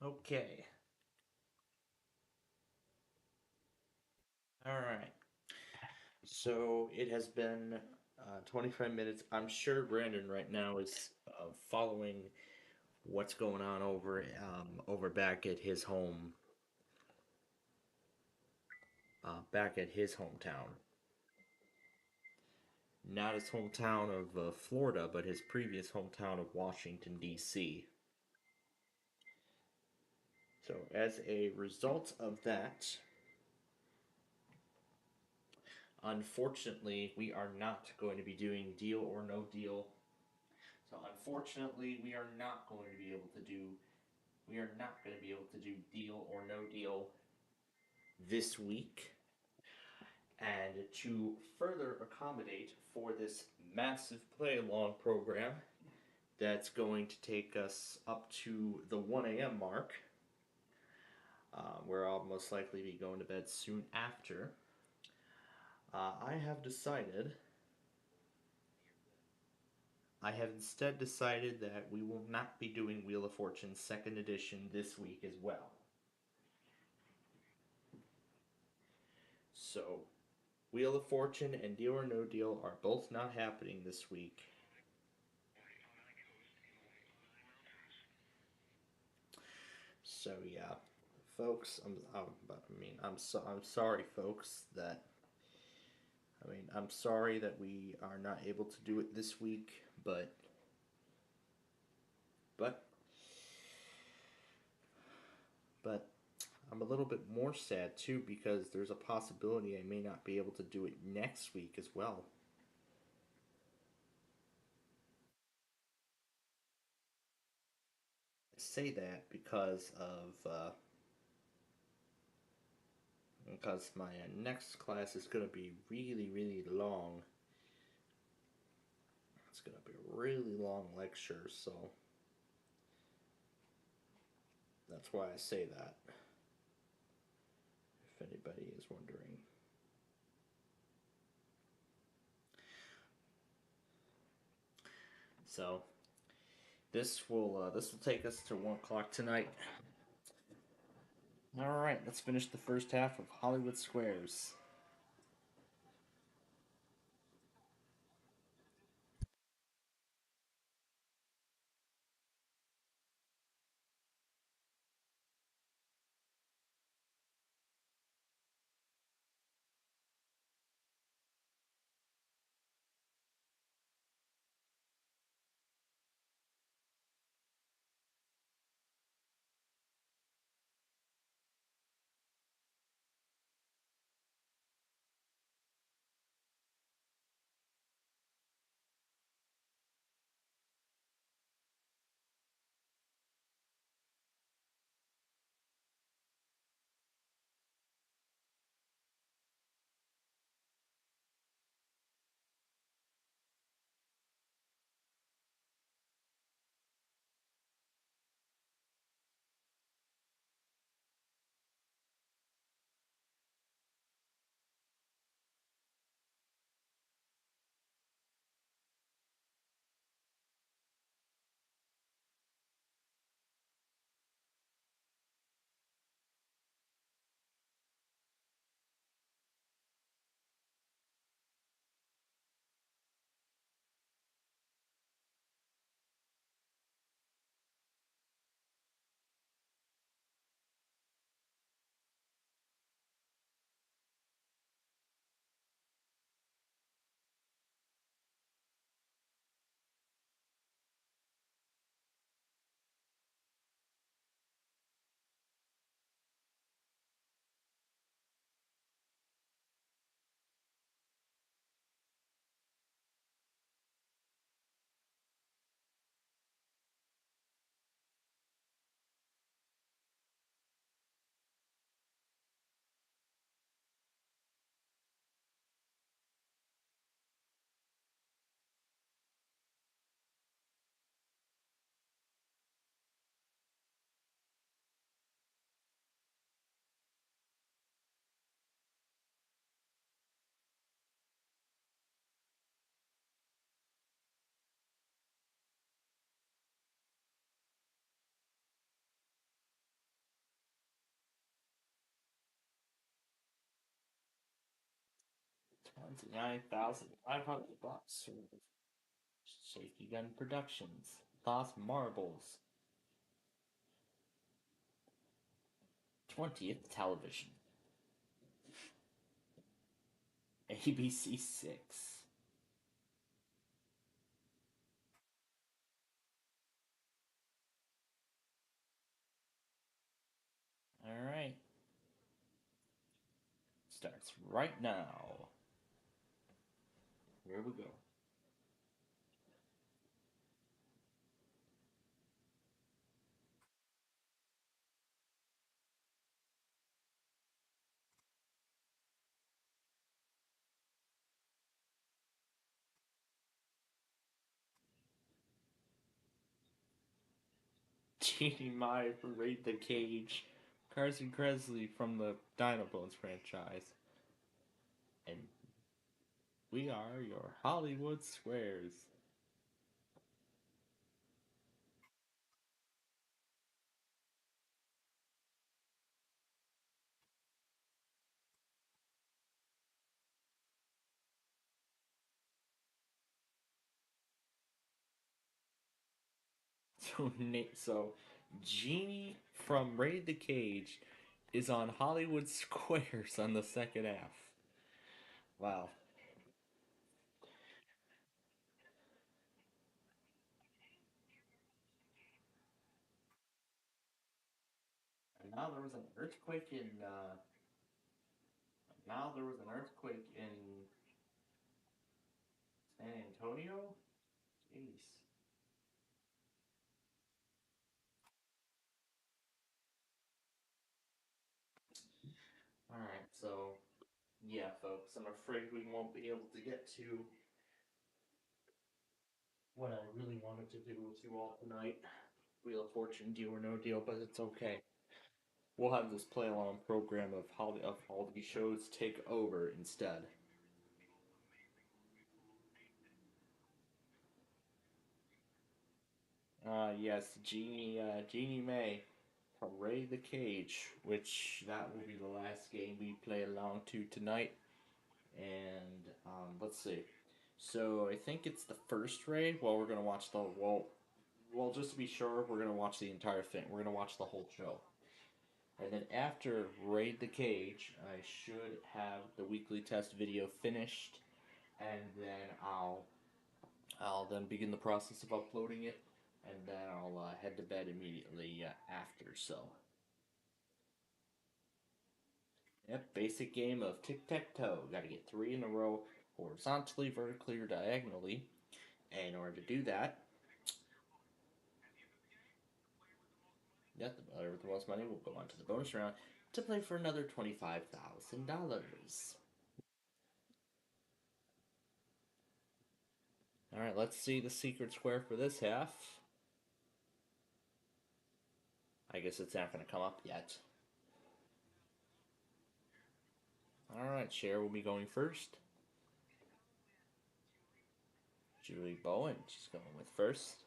Okay. All right. So it has been 25 minutes. I'm sure Brandon right now is following what's going on over back at his home, back at his hometown. Not his hometown of Florida, but his previous hometown of Washington, D.C. So, as a result of that, unfortunately, we are not going to be doing Deal or No Deal So unfortunately, we are not going to be able to do. We are not going to be able to do Deal or No Deal this week. And to further accommodate for this massive play along program that's going to take us up to the 1 a.m. mark, where I'll most likely be going to bed soon after, I have decided. I have instead decided that we will not be doing Wheel of Fortune 2nd edition this week as well. So, Wheel of Fortune and Deal or No Deal are both not happening this week. So yeah, folks, I'm sorry, folks. I'm sorry that we are not able to do it this week, but, but I'm a little bit more sad too because there's a possibility I may not be able to do it next week as well. I say that because my next class is going to be really, really long. It's going to be a really long lecture, so that's why I say that. If anybody is wondering. So this will take us to 1 o'clock tonight. All right, let's finish the first half of Hollywood Squares. $29,500. Shaky Gun Productions. Lost Marbles. 20th Television. ABC 6. Alright. Starts right now. Here we go. Jeannie Mai from Raid the Cage, Carson Kressley from the Dinobones franchise, and we are your Hollywood Squares. So Jeannie from Raid the Cage is on Hollywood Squares on the second half. Wow. And now there was an earthquake in. Now there was an earthquake in San Antonio. Jeez. All right. So yeah, folks, I'm afraid we won't be able to get to what I really wanted to do with you all tonight. Wheel of Fortune, Deal or No Deal, but it's okay. We'll have this play along program of all these shows take over instead. Yes, Jeannie May from Ray the Cage, which that will be the last game we play along to tonight. And let's see. So I think it's the first raid. Well, we're gonna watch the well, just to be sure, we're gonna watch the entire thing. We're gonna watch the whole show. And then after Raid the Cage, I should have the weekly test video finished, and then I'll then begin the process of uploading it, and then I'll head to bed immediately after. So, yep, basic game of tic tac toe. Got to get three in a row, horizontally, vertically, or diagonally. And in order to do that, yep, the player with the most money will go on to the bonus round to play for another $25,000. All right, let's see the secret square for this half. I guess it's not going to come up yet. All right, Cher will be going first. Julie Bowen, she's going with first.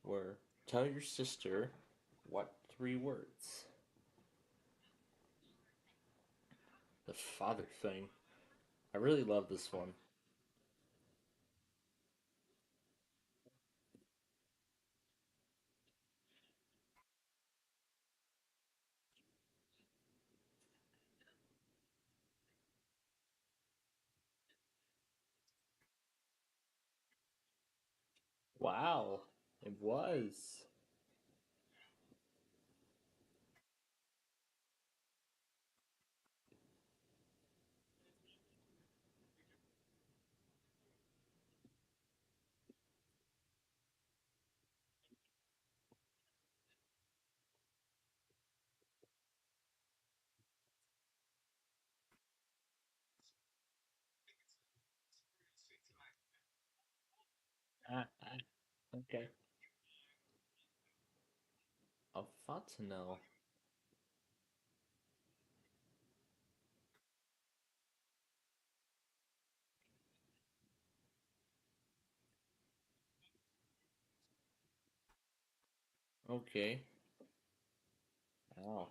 Where tell your sister what three words? The father thing. I really love this one. Wow, it was. Okay. A fontanelle. Okay. Oh.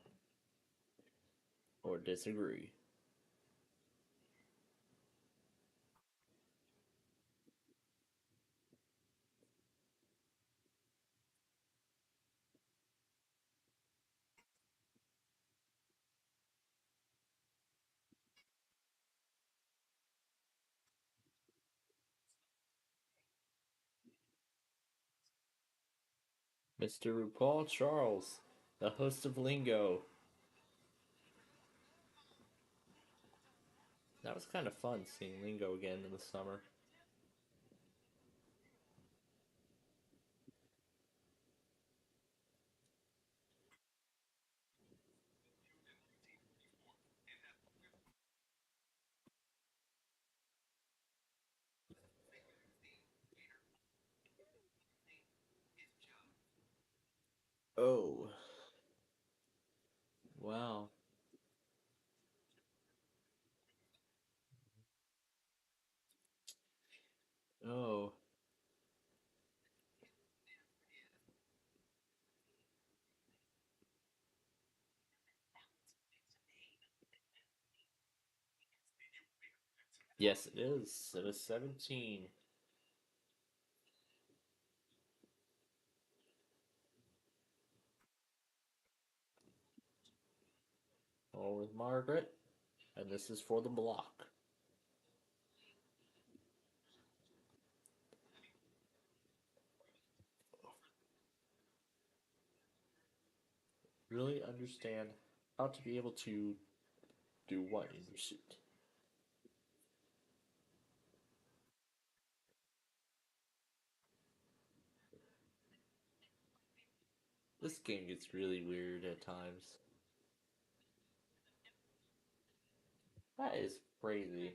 Or disagree. Mr. RuPaul Charles, the host of Lingo. That was kind of fun seeing Lingo again in the summer. Oh. Wow. Oh. Yes, it is. It is 17. Oh, with Margaret. And this is for the block. Really understand how to be able to do what in your suit. This game gets really weird at times. That is crazy.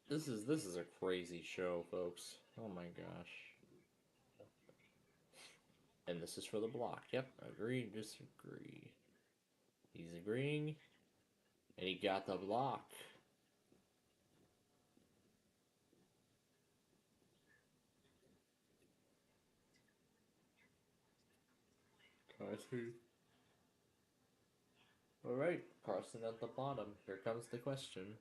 This is a crazy show, folks. Oh my gosh. And this is for the block. Yep, agree, disagree. He's agreeing, and he got the block. I see. Alright, Carson at the bottom. Here comes the question.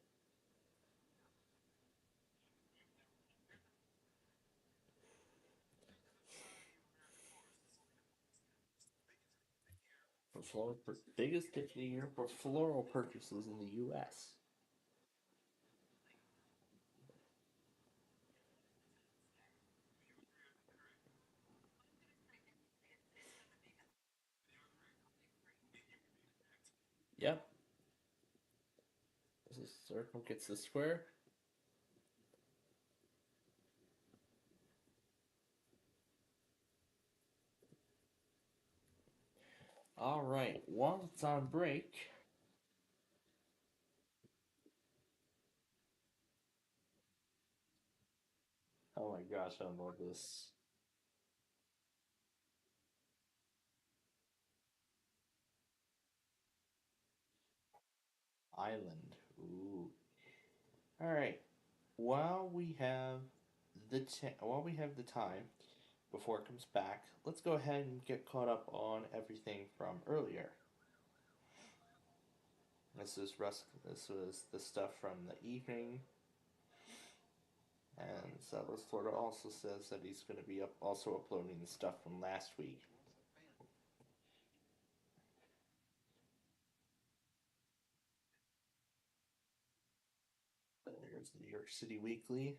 Biggest tip of the year for floral purchases in the U.S. Yep. This circle gets the square. Alright, while it's on break, oh my gosh, I love this. Island. Ooh. Alright. While we have the time before it comes back, let's go ahead and get caught up on everything from earlier. This was the stuff from the evening, and Settlers Florida also says that he's going to be also uploading the stuff from last week. There's the New York City Weekly.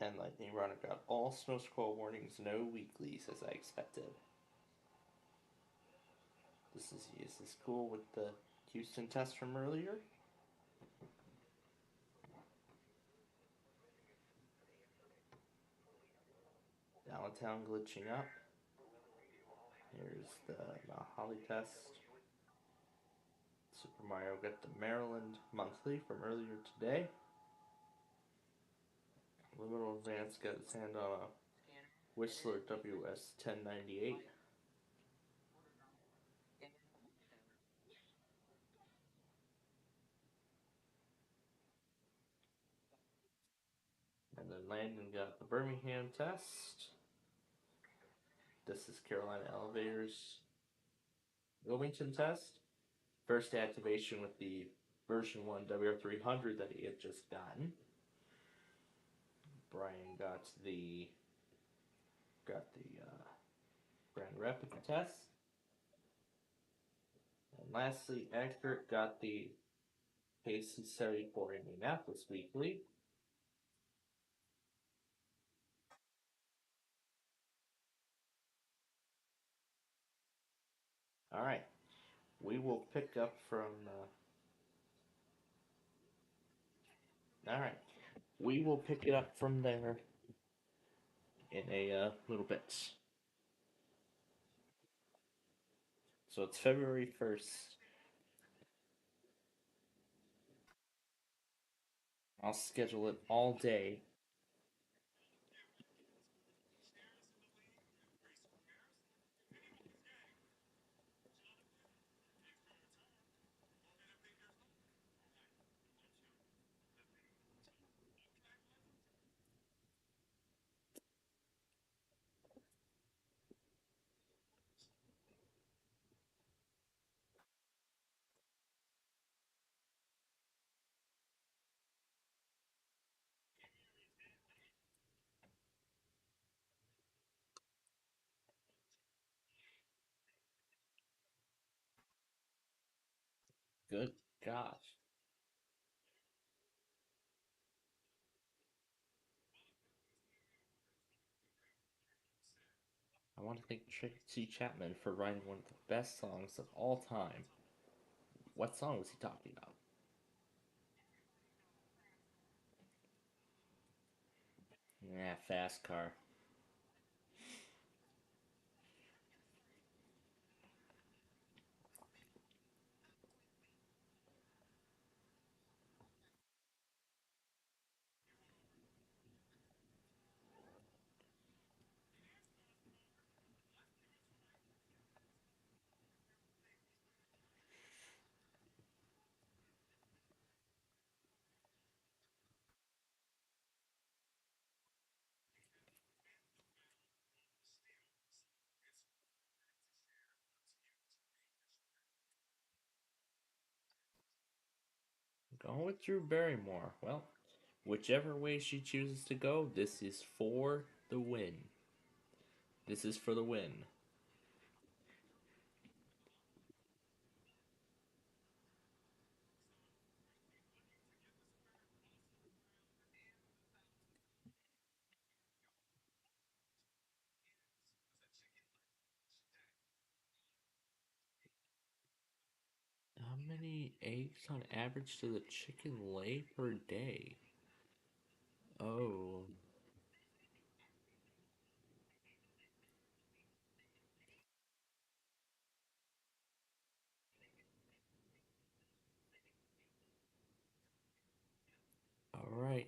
And Lightning Runner got all snow squall warnings, no weeklies as I expected. Is this cool with the Houston test from earlier? Downtown glitching up. Here's the Mount Holly test. Super Mario got the Maryland monthly from earlier today. Liminal Advance got his hand on a Whistler WS 1098. And then Landon got the Birmingham test. This is Carolina Elevators. Wilmington test. First activation with the version 1 WR300 that he had just gotten. Brian got the Grand Rapids test. And lastly, Egbert got the Pace 74 Indianapolis Weekly. All right, we will pick up from. All right, we will pick it up from there in a little bit. So it's February 1st. I'll schedule it all day. Good gosh. I want to thank Tracy Chapman for writing one of the best songs of all time. What song was he talking about? Yeah, Fast Car. Going with Drew Barrymore. Well, whichever way she chooses to go, this is for the win. This is for the win. How many eggs on average does a chicken lay per day? Oh, all right.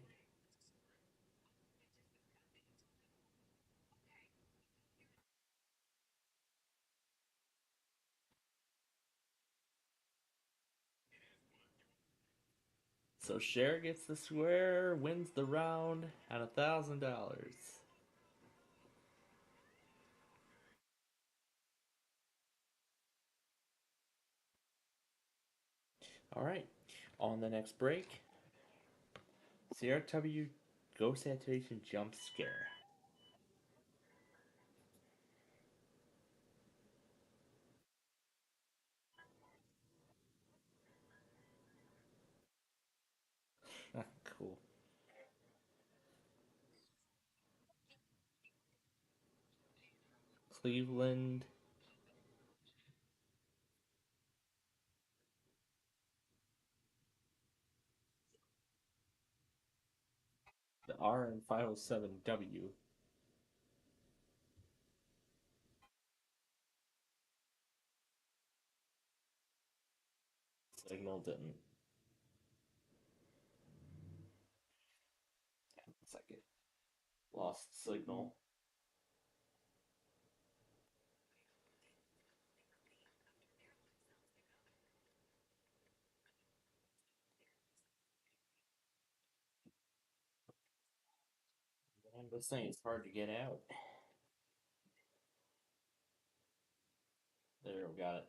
So Cher gets the square, wins the round at $1,000. All right. On the next break, CRW Ghost Activation Jump Scare. Cool. Cleveland. The RN507W signal didn't. Second. Lost signal. I'm just saying it's hard to get out. There, we got it.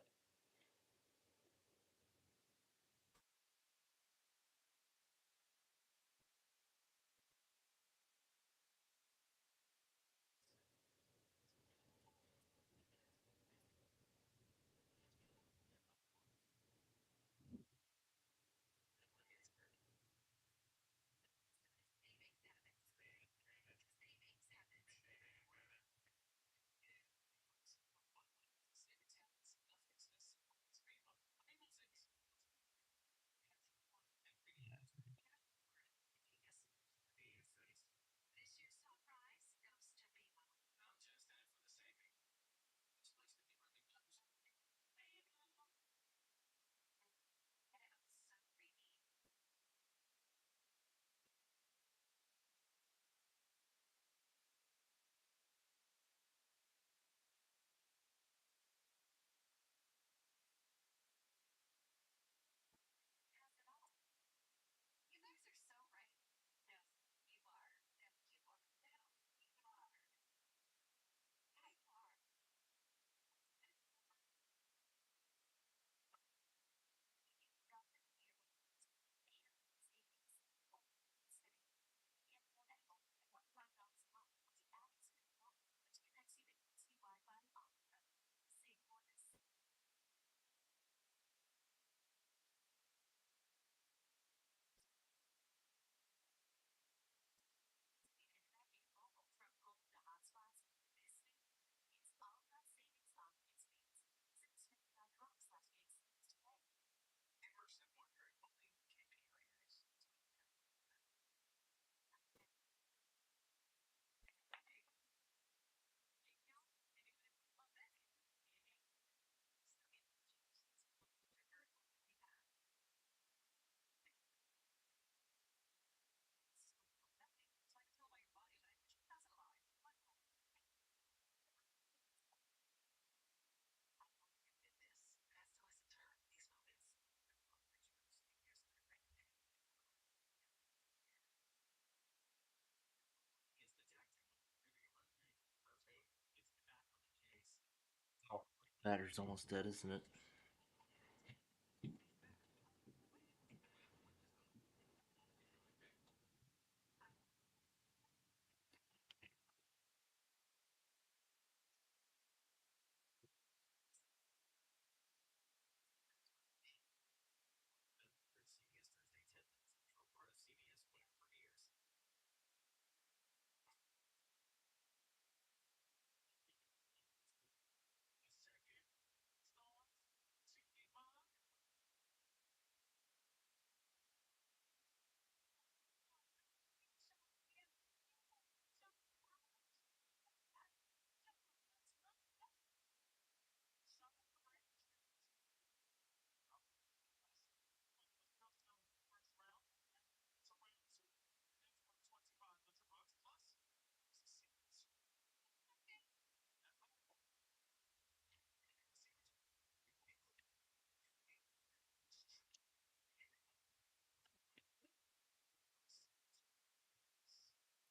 Battery's almost dead, isn't it?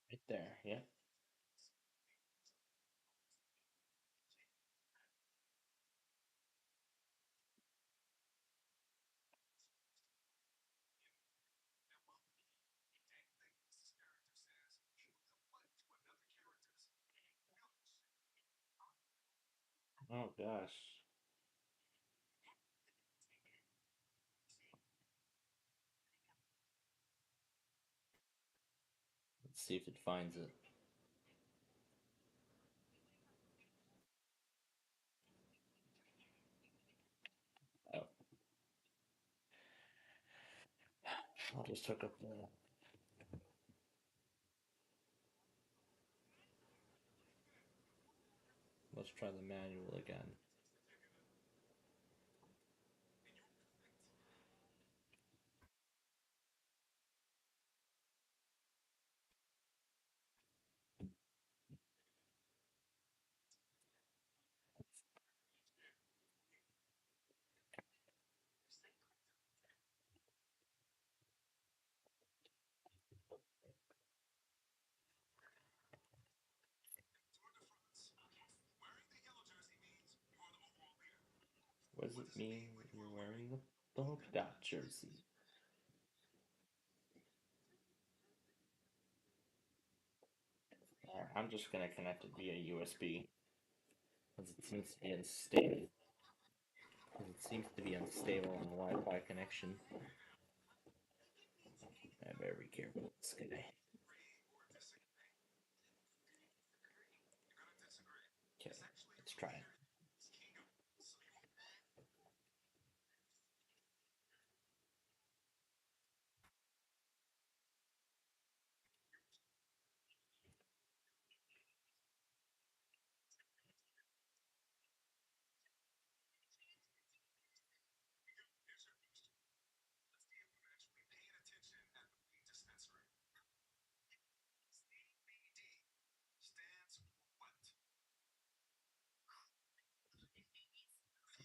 Right there, yeah. Oh gosh. Let's see if it finds it. Oh. I'll just hook up the. Let's try the manual again. What does it mean when you're wearing the polka dot jersey? Alright, I'm just gonna connect it via USB. Because it seems to be unstable. Because it seems to be unstable on the Wi-Fi connection. I better be careful with this guy. Okay, let's try it.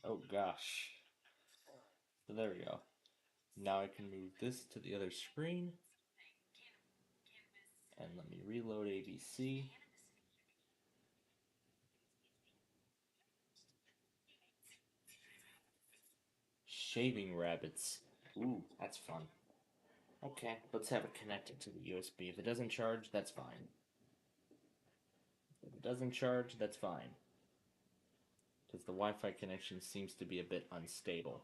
Oh gosh. So there we go. Now I can move this to the other screen. And let me reload ABC. Shaving rabbits. Ooh, that's fun. Okay, let's have it connected to the USB. If it doesn't charge, that's fine. If it doesn't charge, that's fine. Because the Wi-Fi connection seems to be a bit unstable.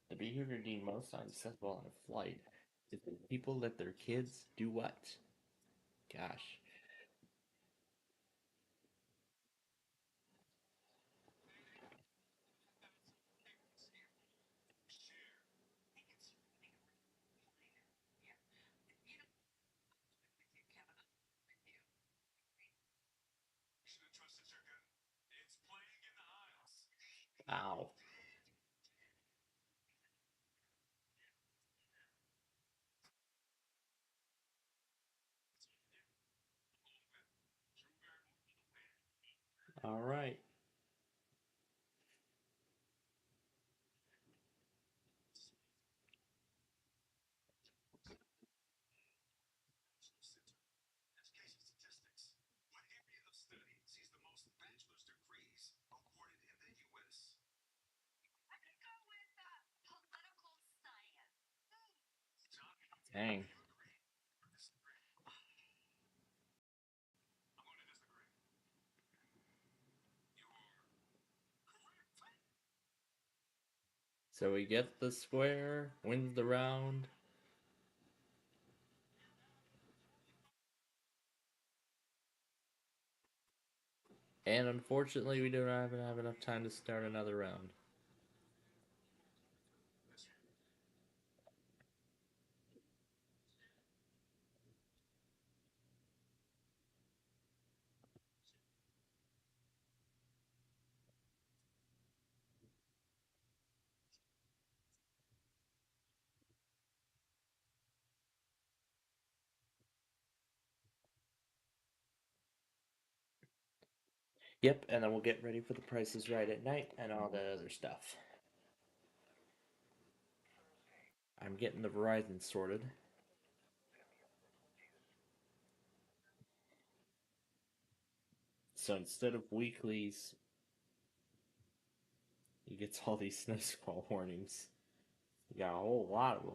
The behavior deemed most unacceptable on a flight is when people let their kids do what? Gosh. Ow. Alright. Dang. So we get the square, wins the round. And unfortunately, we don't even have enough time to start another round. Yep, and then we'll get ready for the prices right at night and all that other stuff. I'm getting the Verizon sorted. So instead of weeklies, you get all these snow squall warnings. You got a whole lot of them.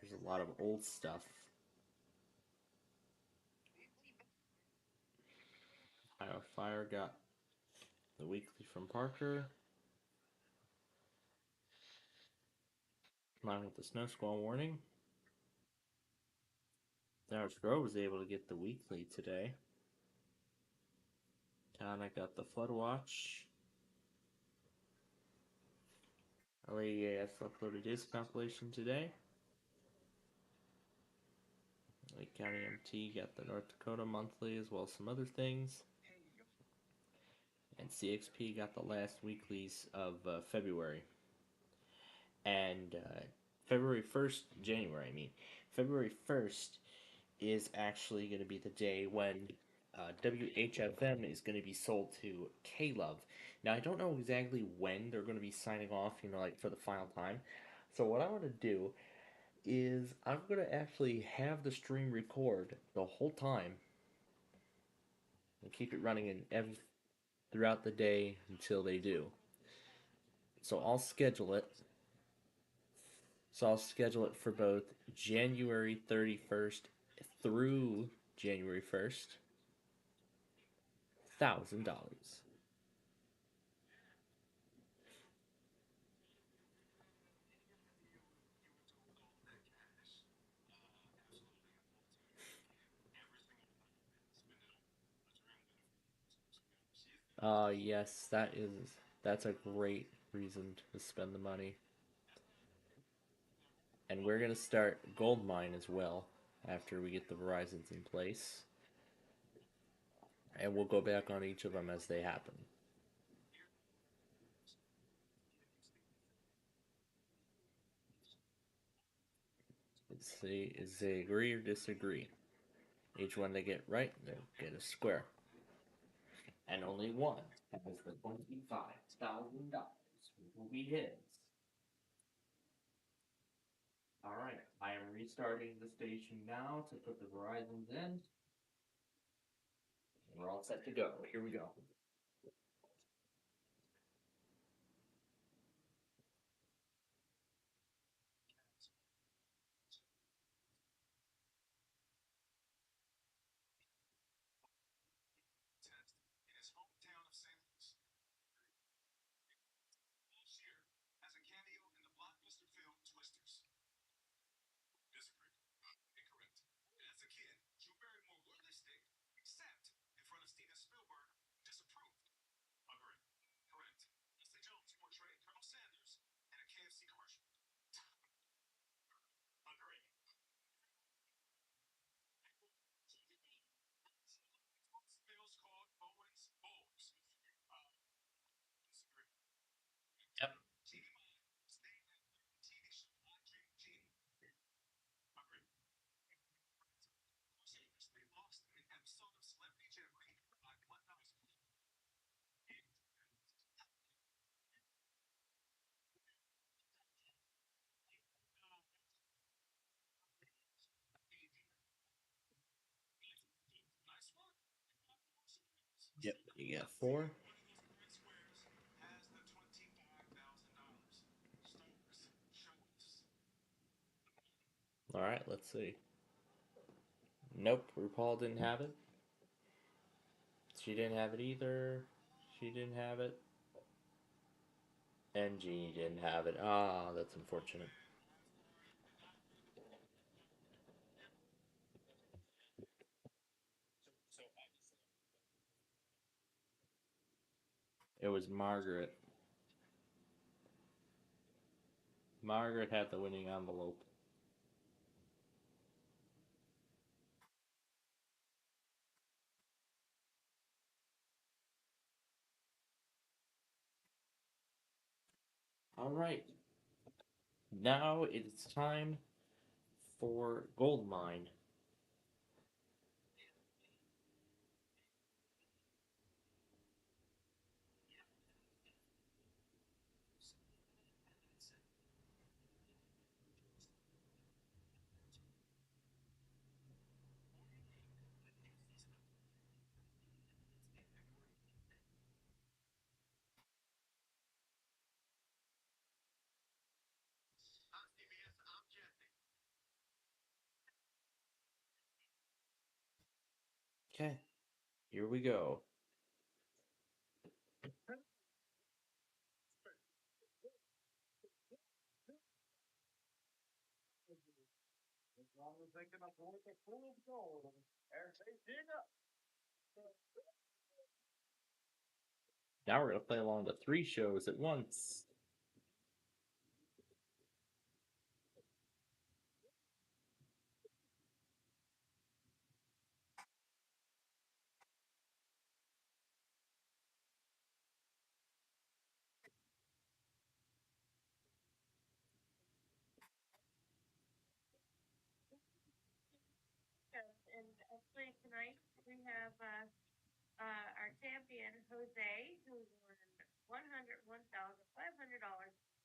There's a lot of old stuff. Iowa Fire got the weekly from Parker. Mine with the snow squall warning. Downers Grove was able to get the weekly today. Tonic got the flood watch. LAEAS uploaded his compilation today. Lake County MT got the North Dakota monthly as well as some other things. And CXP got the last weeklies of February. And February 1st, January, I mean. February 1st is actually going to be the day when WHFM is going to be sold to K-Love. Now, I don't know exactly when they're going to be signing off, like for the final time. So what I want to do is I'm going to actually have the stream record the whole time and keep it running throughout the day until they do. So I'll schedule it. So I'll schedule it for both January 31st through January 1st. $1,000. Yes, that's a great reason to spend the money. And we're gonna start gold mine as well after we get the Verizons in place. And we'll go back on each of them as they happen. Let's see, is they agree or disagree? Each one they get right, they'll get a square. And only one has the $25,000 will be his. Alright, I am restarting the station now to put the Verizons in. We're all set to go. Here we go. Yep, you got 4. All right, let's see. Nope, RuPaul didn't have it. She didn't have it either. She didn't have it. And Jeannie didn't have it. Ah, that's unfortunate. It was Margaret. Margaret had the winning envelope. All right. Now it's time for Gold Mine. Okay, here we go. Now we're going to play along the 3 shows at once. And actually tonight we have our champion Jose, who won $101,500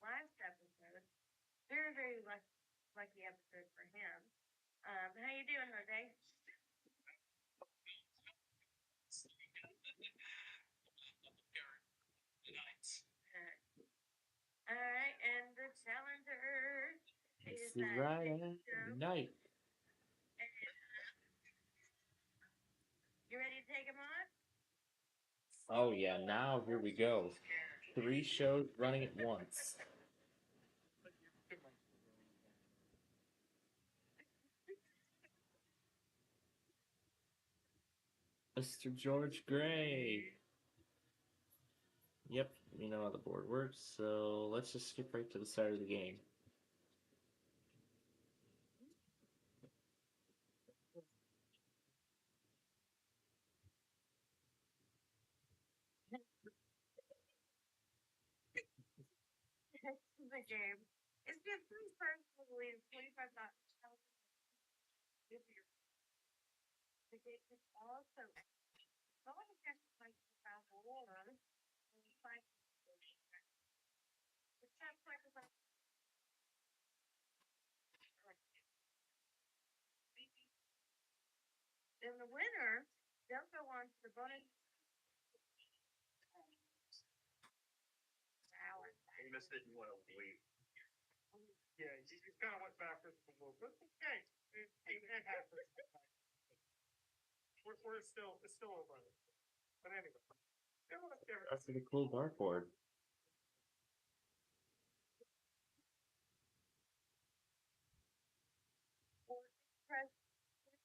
last episode. Very very lucky episode for him. How you doing, Jose? All right, and the challenger This is is right Jake. at night. You ready to take him on? Oh yeah, now here we go. 3 shows running at once. Mr. George Gray. Yep, we know how the board works, so let's just skip right to the start of the game. The game. It's been three first for the lead of 25,000. The game is also going against the fight about water and fight. The top point is like then the winner, they'll go on to the bonus hour. Amos didn't want to wait. Yeah, he just kind of went backwards a little bit. Okay, it happens. We're still, it's still over. But anyway, That's a cool dartboard.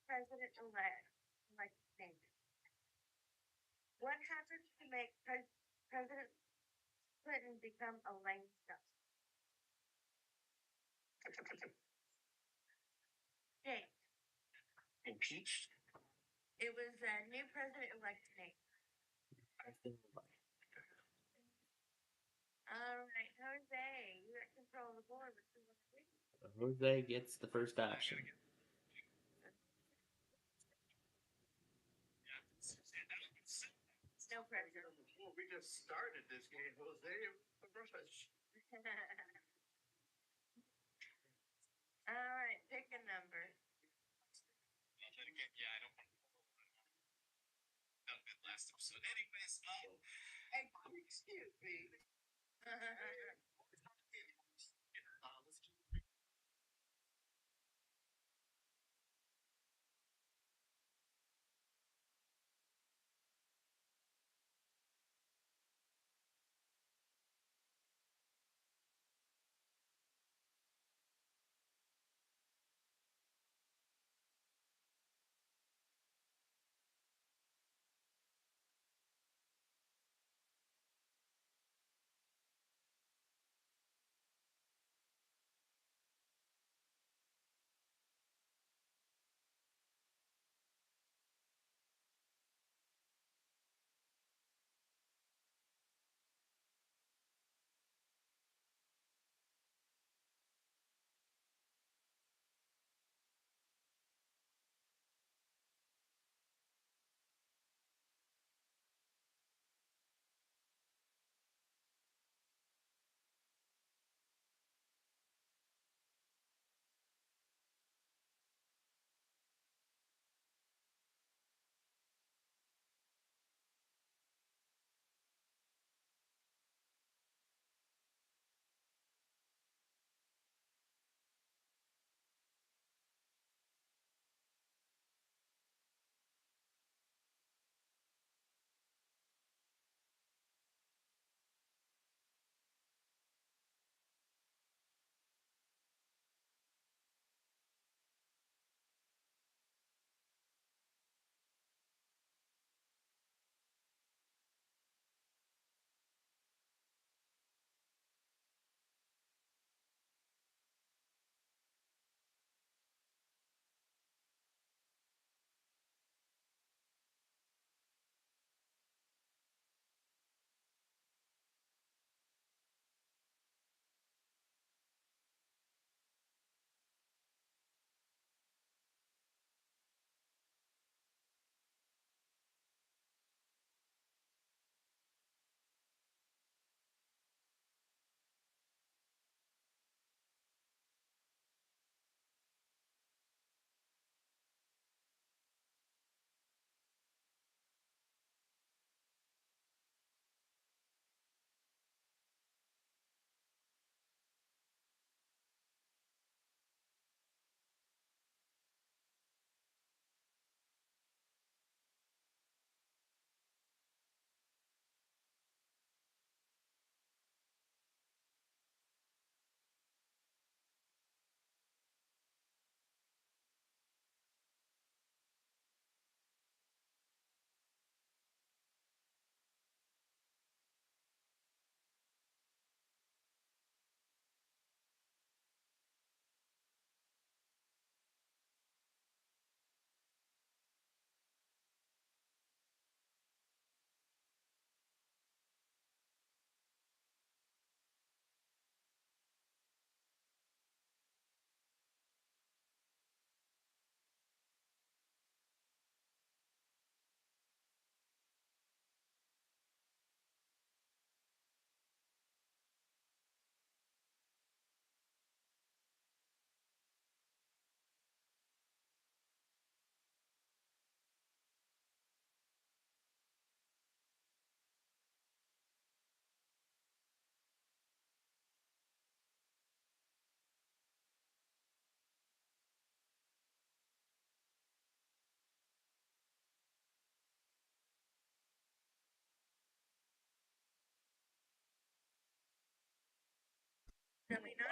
President-elect, like name. What happens to make President Clinton become a lame duck? James. Impeached? It was a new president-elect name. All right, Jose, you're at control of the board. What you want to do? Jose gets the first option. No pressure. Well, we just started this game, Jose. The rush. All right, pick a number. last episode. Anyways, excuse me.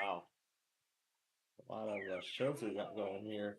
Wow. A lot of shows we got going here.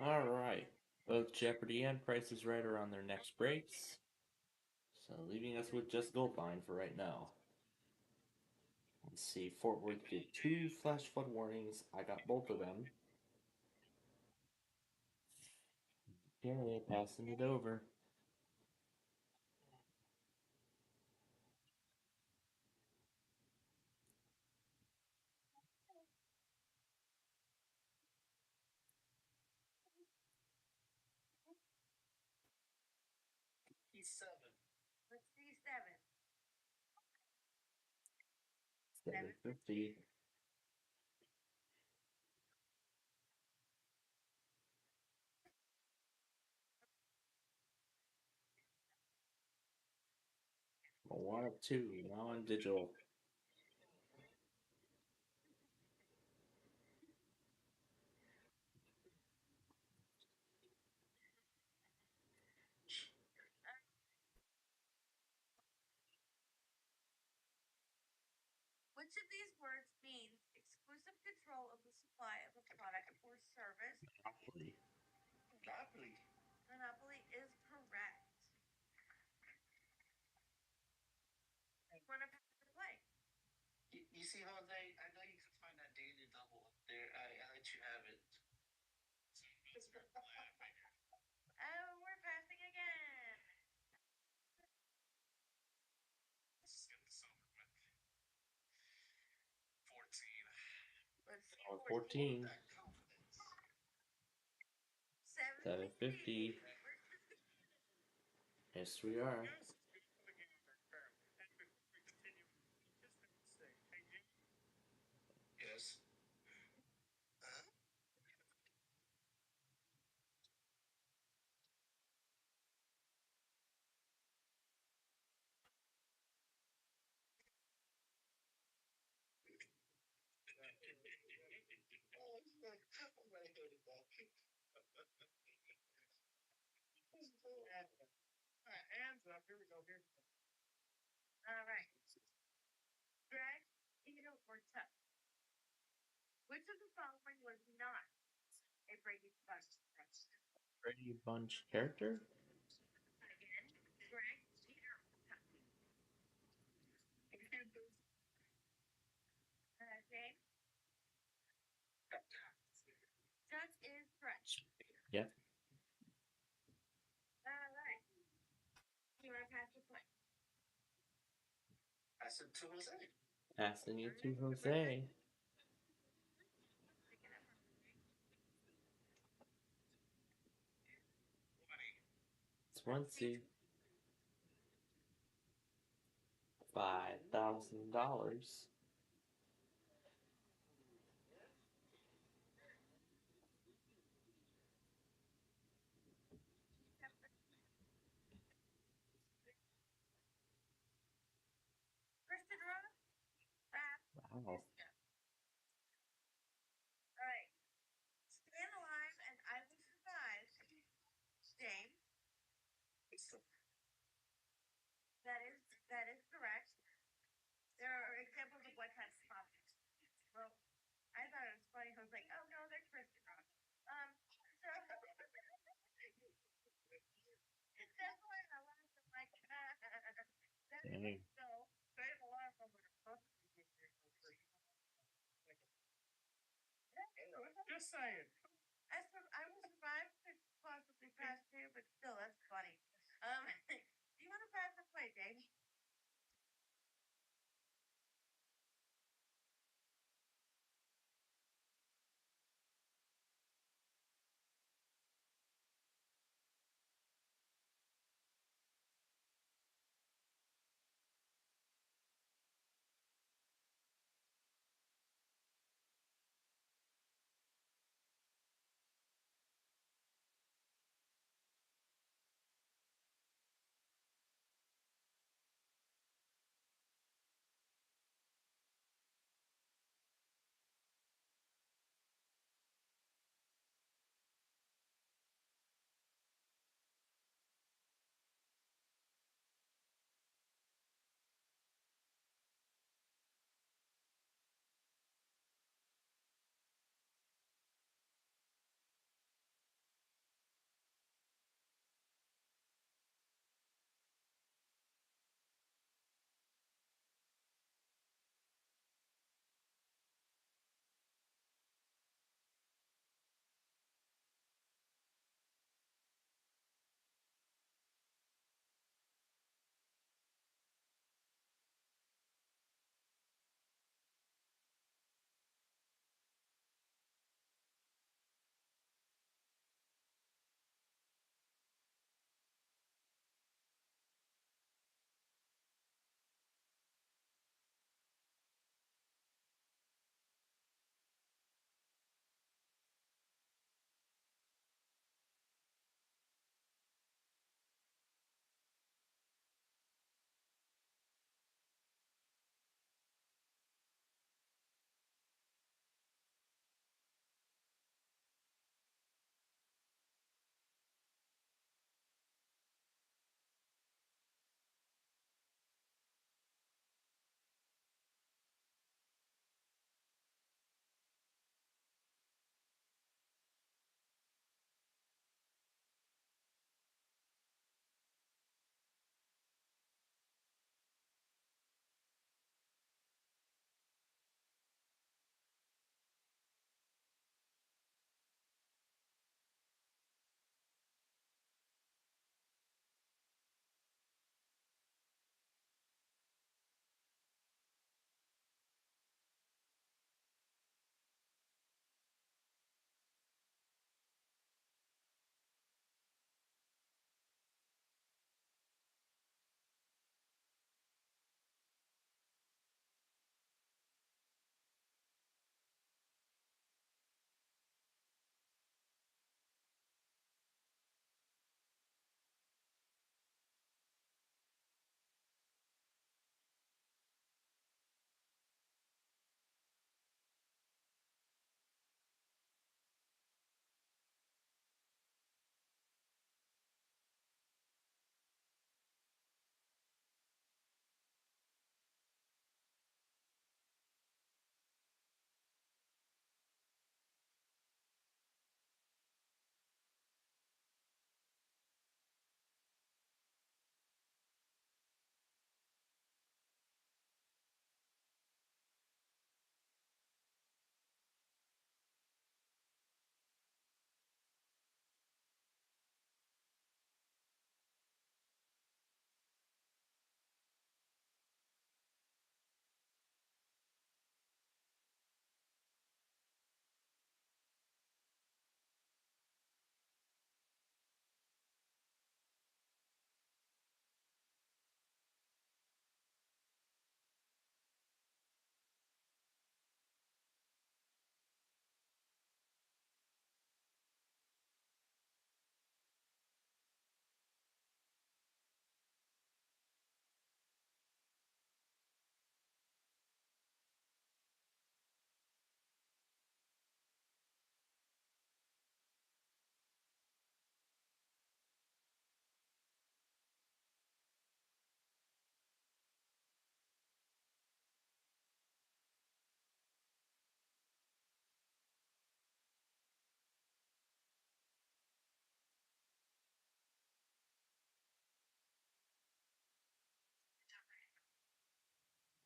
All right. Both Jeopardy and Price is Right are on their next breaks. So leaving us with just Goldline for right now. Let's see. Fort Worth did 2 flash flood warnings. I got both of them. Okay, passing it over. He's 7. Let's see, 7. 750. Moana 2, now on digital. Which of these words means exclusive control of the supply of a product or service? Monopoly. Monopoly. Monopoly is correct. You want to play? You see, Jose, I know you can find that daily double up there. I let you have it. Oh, we're passing again. Let's just get this over with. 14. Let's see. Or 14. That confidence. 750. Yes, we are. Yes, it's good for the game, apparently. And before we continue, just a mistake. Hey, Jim, Yes. Huh? Oh, it's like, I'm gonna go to that. all right, hands up. Here we go. Here we go. All right. Drag, needle, or tuck. Which of the following was not a Brady Bunch reference? Brady Bunch character? Again, drag, needle, or tuck. James? Tuck is correct. Yep. All right. You want to pass the play? I said to Jose. Passing it to Jose. Pick it up. Swansea. $5,000. Kristen Ross? Wow. All right. Stand alive and I will survive. James? That is correct. There are examples of what types of objects. Well, I thought it was funny. I was like, oh no, they're Kristen Ross. So that's why I laughed. I'm like, that's Dang. so. Straight alarm from her. Just saying. I will survive to possibly pass too, but still, that's funny. Do you want to pass the play, James?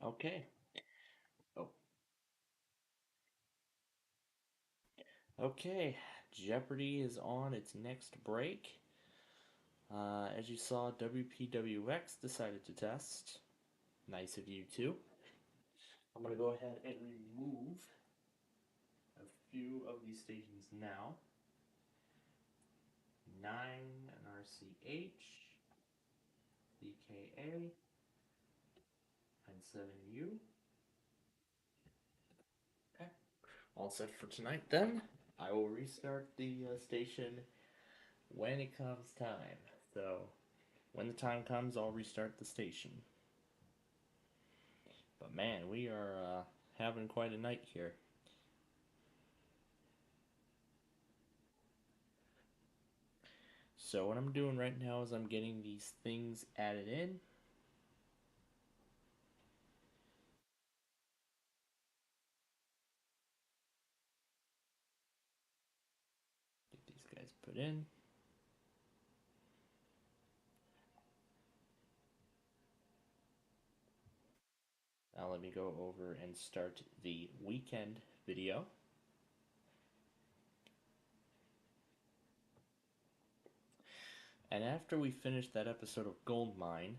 Okay. Oh. Okay. Jeopardy is on its next break. As you saw, WPWX decided to test. Nice of you too. I'm going to go ahead and remove a few of these stations now. 9 and RCH, CKA, and 7U. Okay. All set for tonight then. I will restart the station when it comes time. So, when the time comes, I'll restart the station. But man, we are having quite a night here. So what I'm doing right now is I'm getting these things added in. Get these guys put in. Now let me go over and start the weekend video. And after we finish that episode of Goldmine,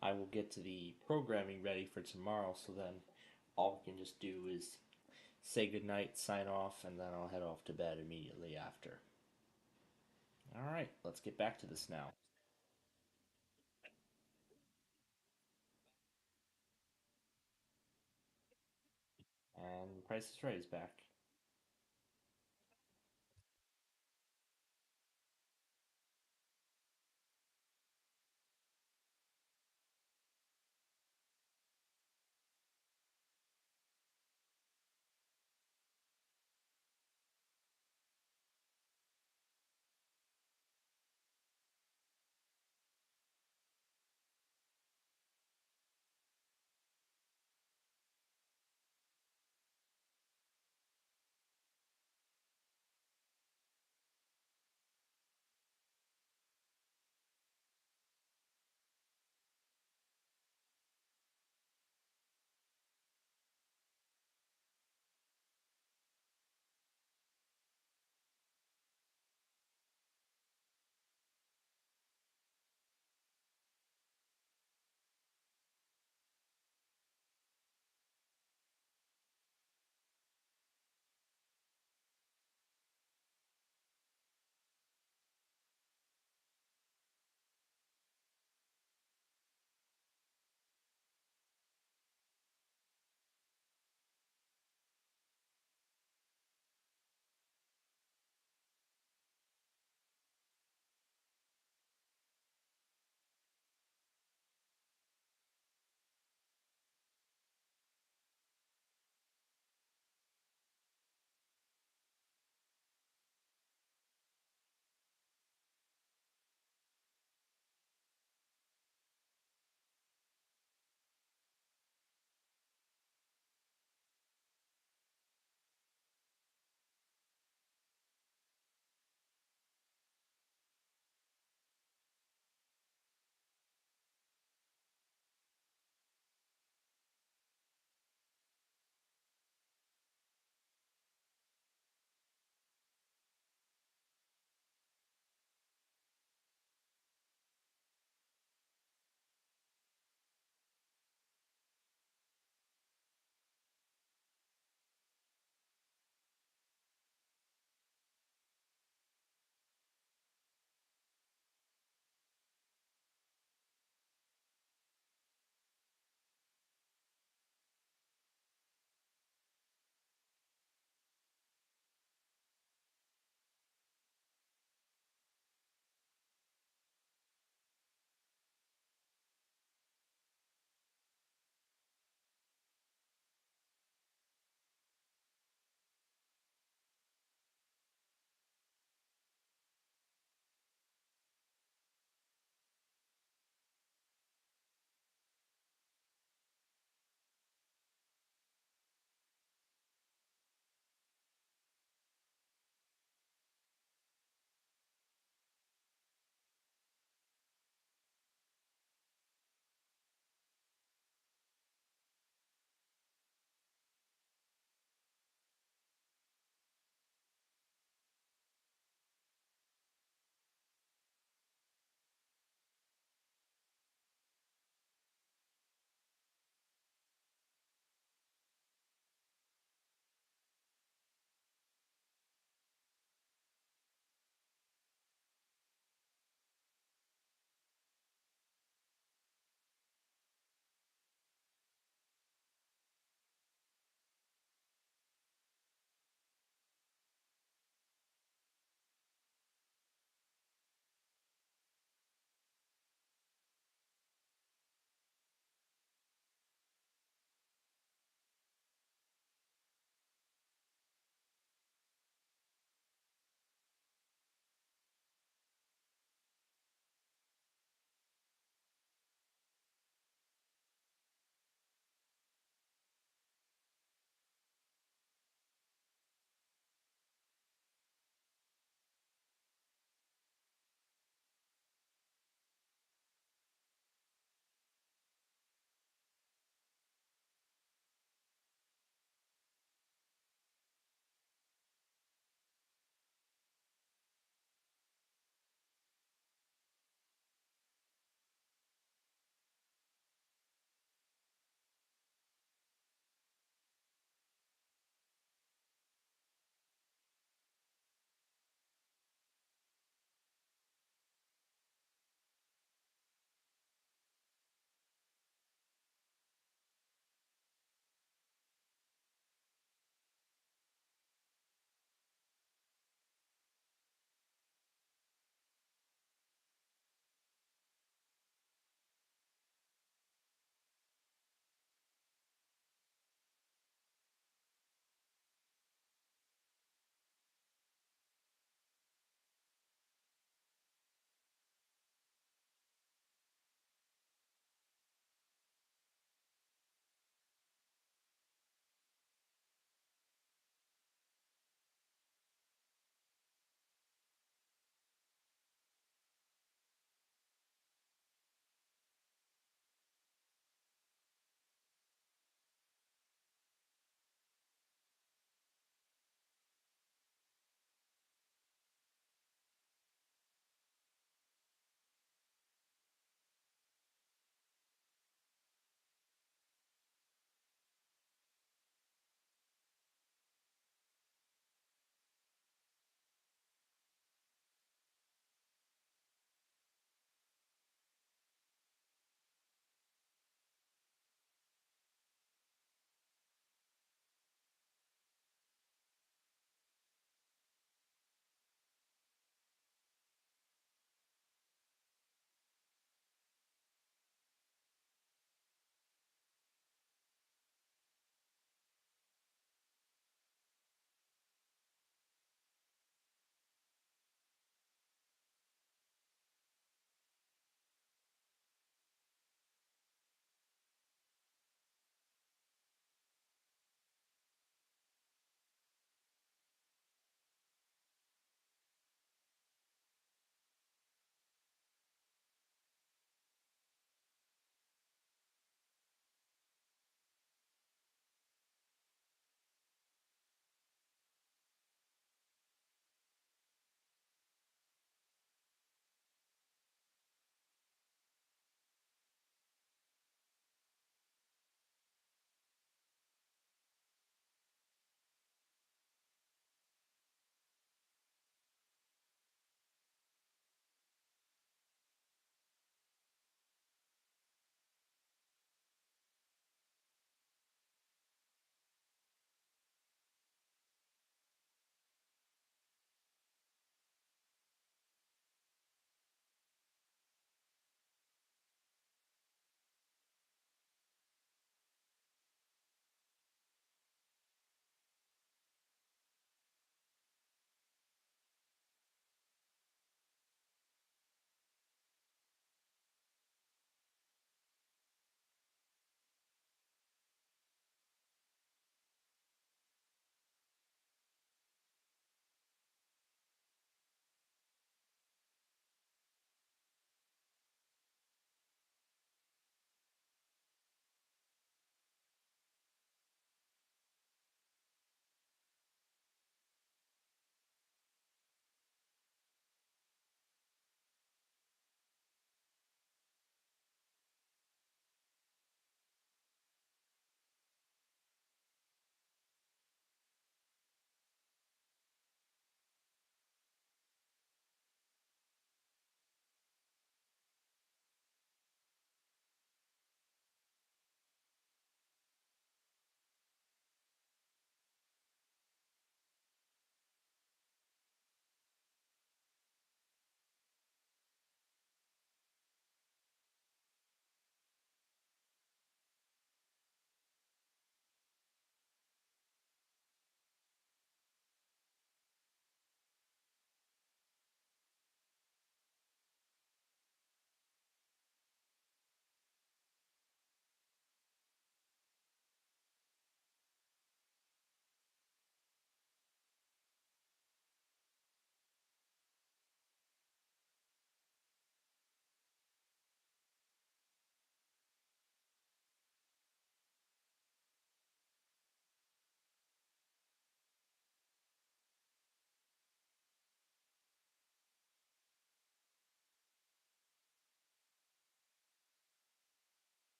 I will get to the programming ready for tomorrow, so then all we can just do is say goodnight, sign off, and then I'll head off to bed immediately after. Alright, let's get back to this now. And Price is Right is back.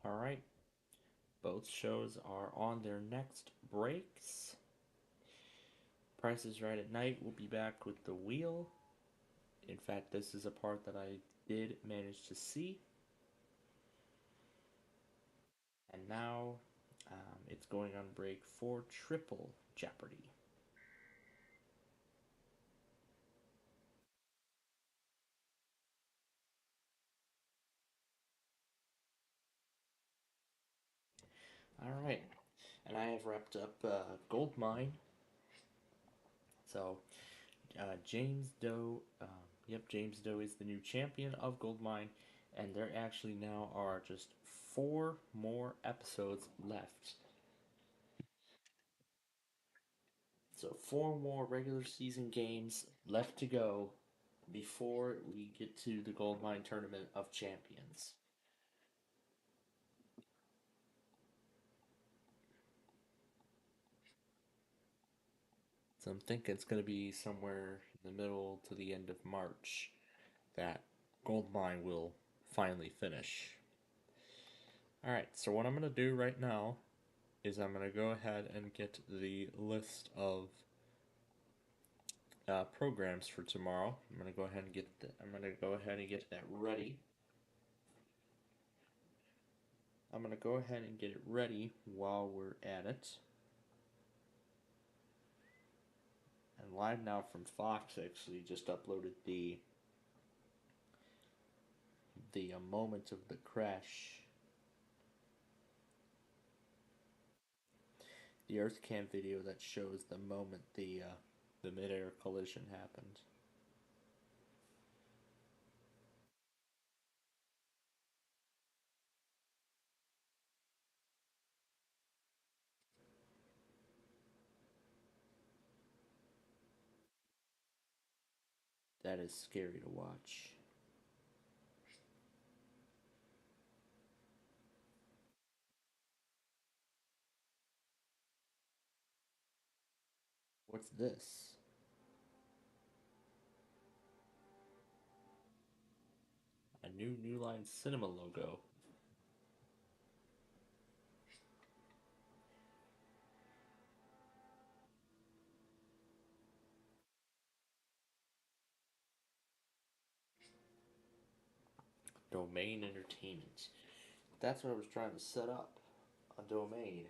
All right. Both shows are on their next breaks. Price is Right at Night will be back with The Wheel. In fact, this is a part that I did manage to see. And now it's going on break for Triple Jeopardy. All right. And I have wrapped up Goldmine. So James Doe, James Doe is the new champion of Goldmine, and there actually now are just 4 more episodes left. So 4 more regular season games left to go before we get to the Goldmine Tournament of Champions. So I'm thinking it's going to be somewhere in the middle to the end of March that Goldmine will finally finish. Alright, so what I'm going to do right now is I'm going to go ahead and get the list of programs for tomorrow. I'm going to go ahead and get that ready. I'm going to go ahead and get it ready while we're at it. And Live Now from Fox actually just uploaded the moment of the crash. The Earth Cam video that shows the moment the mid-air collision happened. That is scary to watch. What's this? A new New Line Cinema logo. Domain Entertainment. That's what I was trying to set up. A domain.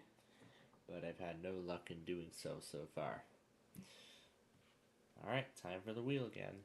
But I've had no luck in doing so far. Alright, time for the wheel again.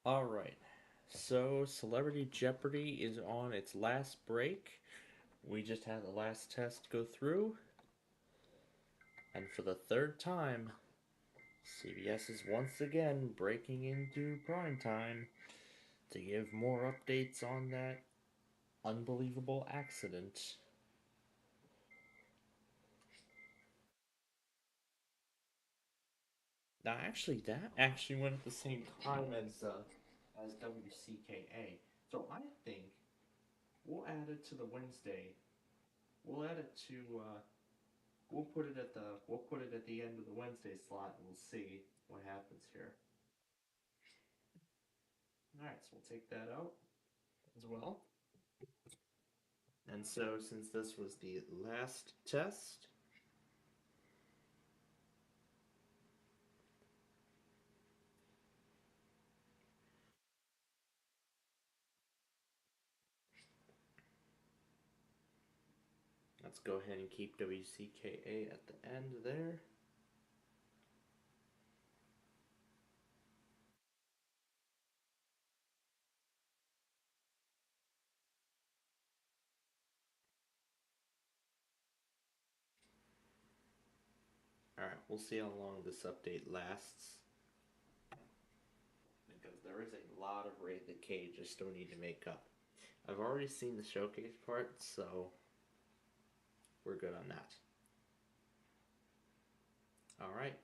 All right. So, Celebrity Jeopardy is on its last break. We just had the last test go through. And for the third time, CBS is once again breaking into prime time to give more updates on that unbelievable accident. Now, actually, that actually went at the same time as WCKA. So I think we'll add it to the Wednesday. We'll add it to we'll put it at the end of the Wednesday slot, and we'll see what happens here. All right, so we'll take that out as well. And so, since this was the last test, let's go ahead and keep WCKA at the end there. Alright, we'll see how long this update lasts. Because there is a lot of Raid the Cage I still need to make up. I've already seen the showcase part, so we're good on that. Alright.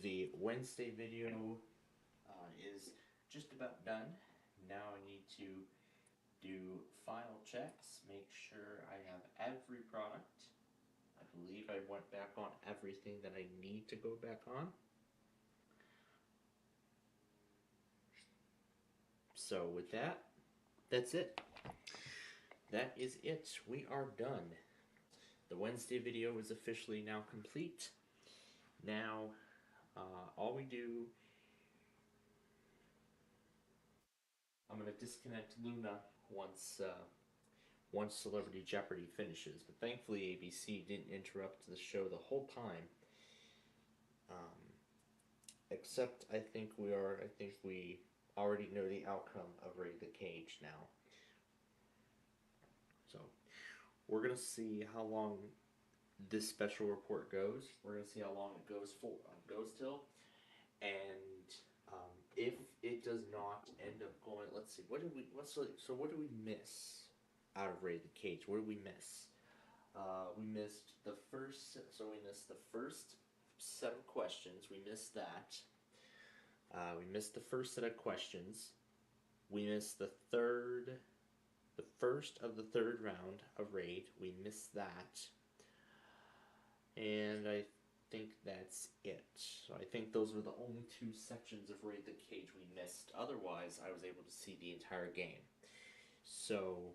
The Wednesday video is just about done. Now I need to do final checks, make sure I have every product. I believe I went back on everything that I need to go back on. So with that, that's it. That is it. We are done. The Wednesday video is officially now complete. Now, all we do... I'm going to disconnect Luna once Celebrity Jeopardy finishes. But thankfully ABC didn't interrupt the show the whole time. Except I think we already know the outcome of Raid the Cage now. So we're gonna see how long this special report goes. We're gonna see how long it goes till, and if it does not end up going, let's see, what did we miss out of Raid the Cage? What did we miss? We missed the first set of questions. We missed that. We missed the first set of questions. We missed the first of the third round of Raid. We missed that. And I think that's it. So I think those were the only two sections of Raid the Cage we missed. Otherwise, I was able to see the entire game. So,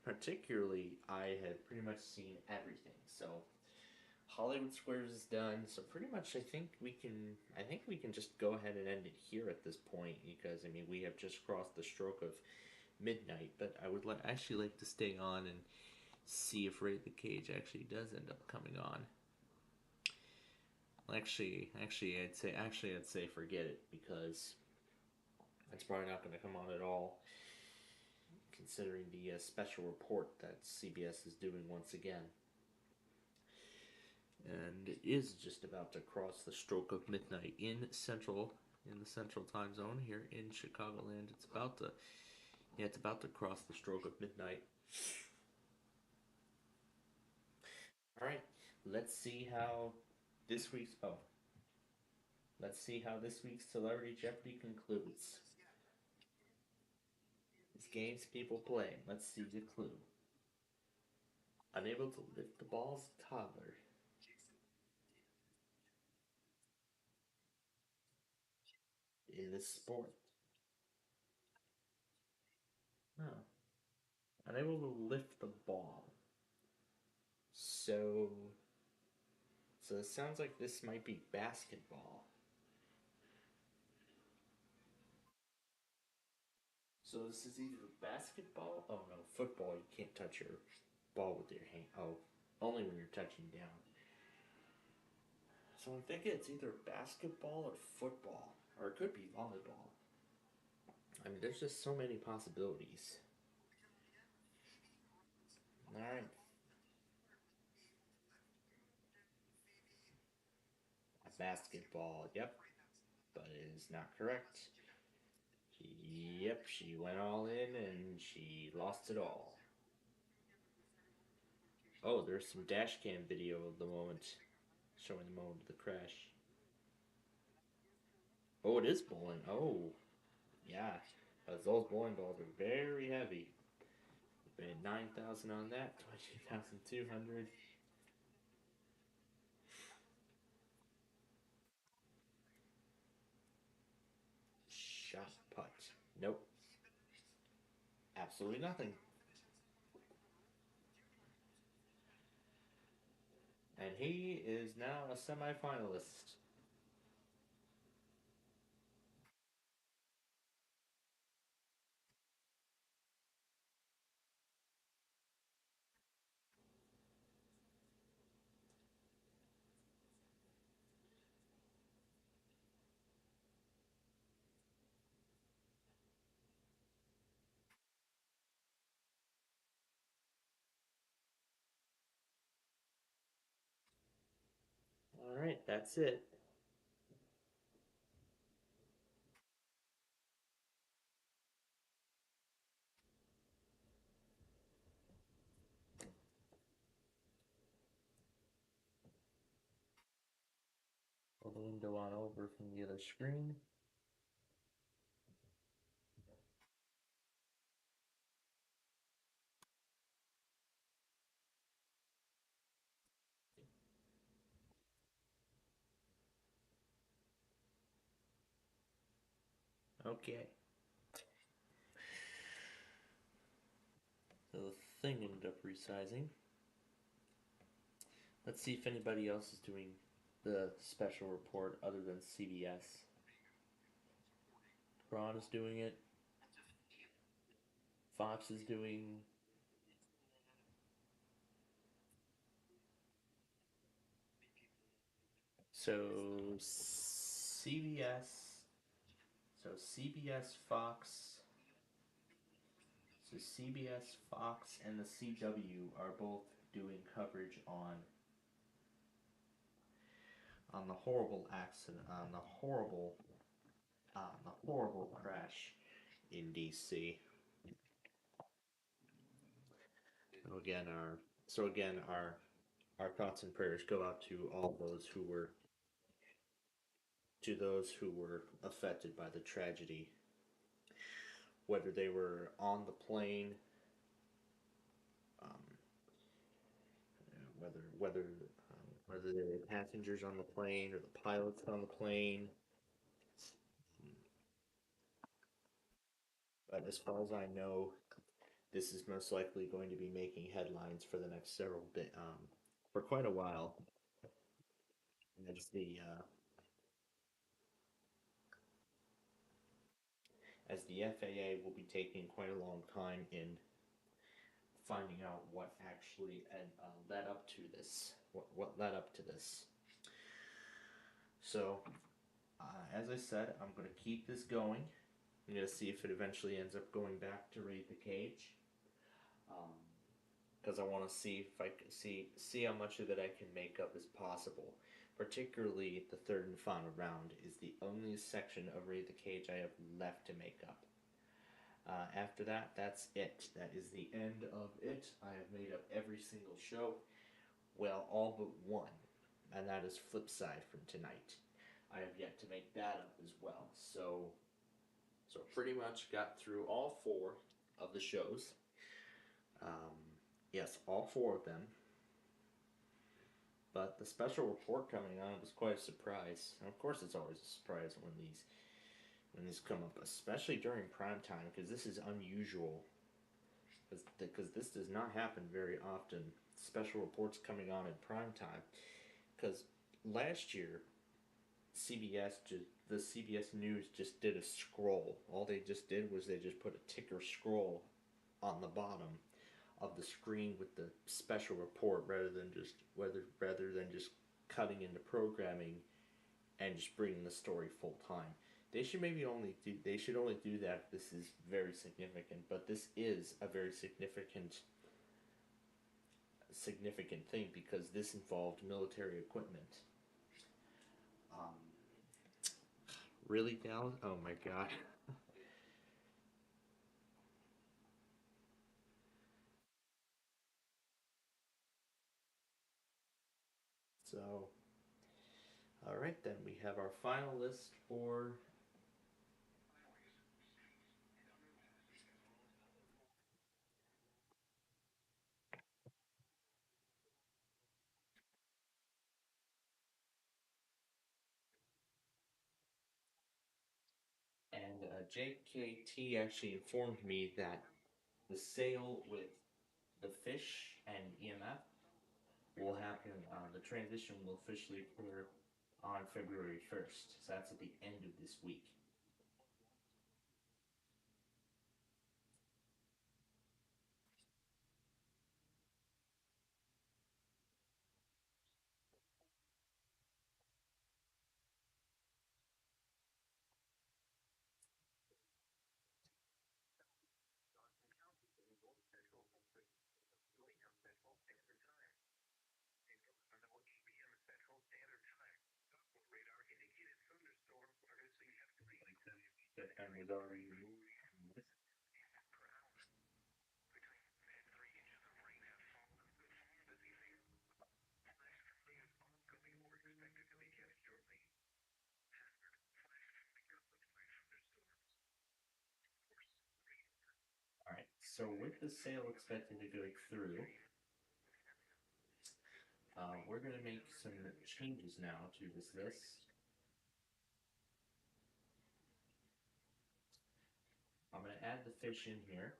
particularly, I had pretty much seen everything. So, Hollywood Squares is done. So pretty much, I think we can just go ahead and end it here at this point, because I mean we have just crossed the stroke of midnight. But I would actually like to stay on and see if Raid the Cage actually does end up coming on. Actually, I'd say forget it, because it's probably not going to come on at all, considering the special report that CBS is doing once again. And it is just about to cross the stroke of midnight in the central time zone here in Chicagoland. It's about to cross the stroke of midnight. All right, let's see how this week's Celebrity Jeopardy concludes. These games people play. Let's see the clue. Unable to lift the ball as a toddler. In this sport. Oh. Unable to lift the ball. So it sounds like this might be basketball. So this is either basketball. Oh no, football. You can't touch your ball with your hand. Oh, only when you're touching down. So I'm thinking it's either basketball or football, or it could be volleyball. I mean, there's just so many possibilities. All right, basketball. Yep, but it is not correct. Yep, she went all in and she lost it all. Oh, there's some dash cam video of the moment, showing the moment of the crash. Oh, it is bowling. Oh, yeah. Those bowling balls are very heavy. We paid 9,000 on that, 22,200. Shot put. Nope. Absolutely nothing. And he is now a semifinalist. Alright, that's it. Pull the window on over from the other screen. Okay. So the thing ended up resizing. Let's see if anybody else is doing the special report other than CBS. Braun is doing it. Fox is doing. So CBS. So CBS, Fox. So CBS, Fox, and the CW are both doing coverage on the horrible accident, on the horrible crash in DC. So again, our thoughts and prayers go out to those who were affected by the tragedy, whether they were on the plane, um, whether they were passengers on the plane or the pilots on the plane. But as far as I know, this is most likely going to be making headlines for the next for quite a while. As the FAA will be taking quite a long time in finding out what actually led up to this. What led up to this? So, as I said, I'm going to keep this going. I'm going to see if it eventually ends up going back to Raid the Cage. Because I want to see if I can see how much of it I can make up as possible. Particularly the third and final round is the only section of Raid the Cage I have left to make up. After that, that's it. That is the end of it. I have made up every single show. Well, all but one. And that is Flipside from tonight. I have yet to make that up as well. So pretty much got through all four of the shows. Yes, all four of them. But the special report coming on was quite a surprise. And of course, it's always a surprise when these come up, especially during prime time, because this is unusual. Because this does not happen very often. Special reports coming on in prime time. Because last year, the CBS News just did a scroll. All they just did was they just put a ticker scroll on the bottom of the screen with the special report rather than just cutting into programming and just bringing the story full time. They should only do that if this is very significant, but this is a very significant thing because this involved military equipment. Um, really, Dallas? Oh my god. So, all right, then we have our final list for. And JKT actually informed me that the sale with the fish and EMF will happen. The transition will officially occur on February 1st. So that's at the end of this week. And was already removed from this. Alright, so with the sale expected to go through, we're going to make some changes now to this list. I'm going to add the fish in here.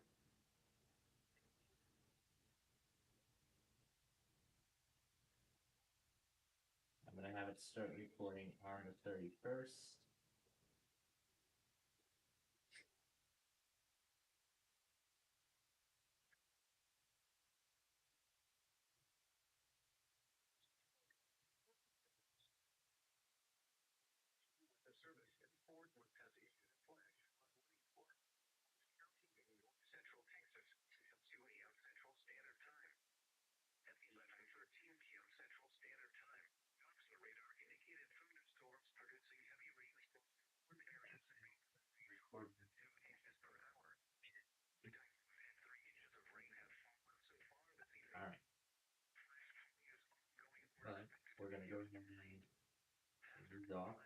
I'm going to have it start reporting on the 31st. Alright. But we're going to go ahead and move off.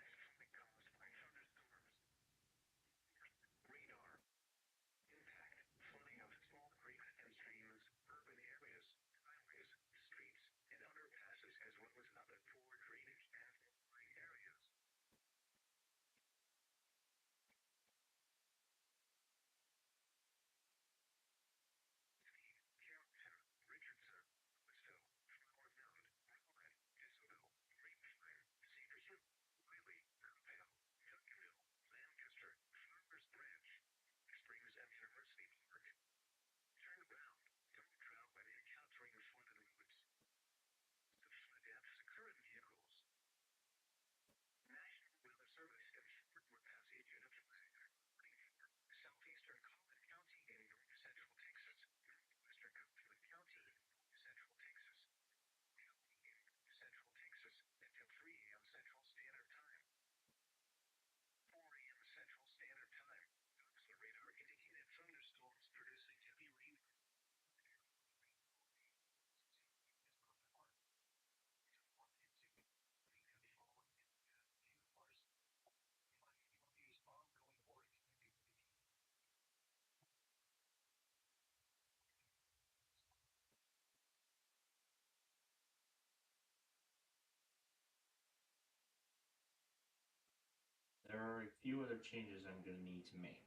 There are a few other changes I'm going to need to make.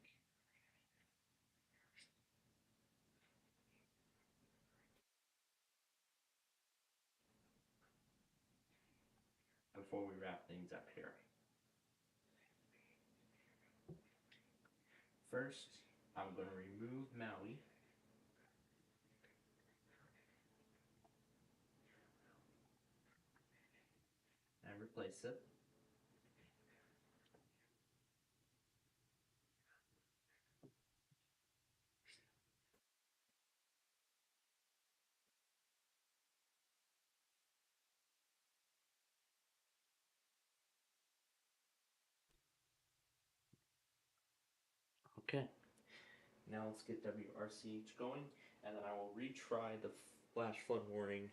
Before we wrap things up here. First, I'm going to remove Maui. replace it. Okay, now let's get WRCH going, and then I will retry the flash flood warning.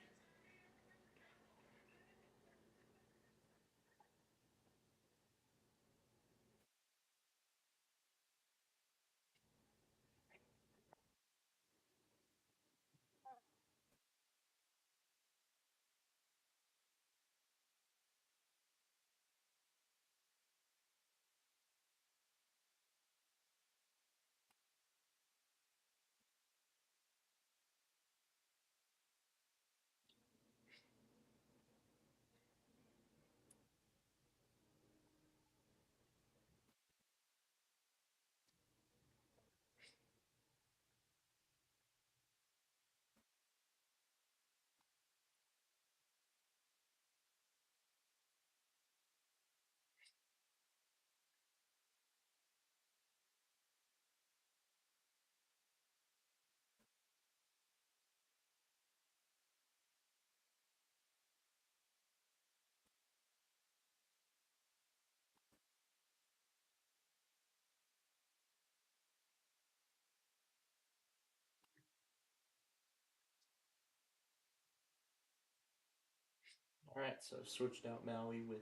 Alright, so I've switched out Maui with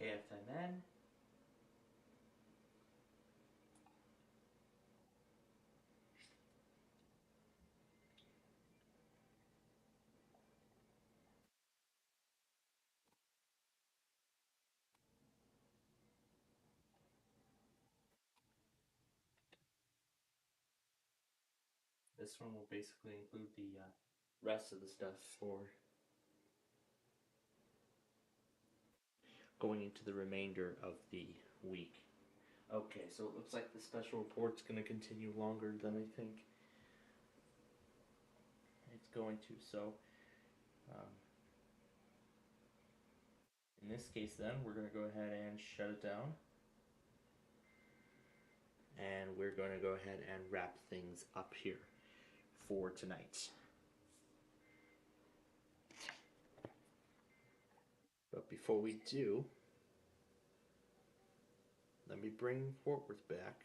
KFMN. This one will basically include the rest of the stuff for going into the remainder of the week. Okay, so it looks like the special report's going to continue longer than I think it's going to. So, in this case, then we're going to go ahead and shut it down, and we're going to go ahead and wrap things up here for tonight. But before we do, let me bring Fort Worth back.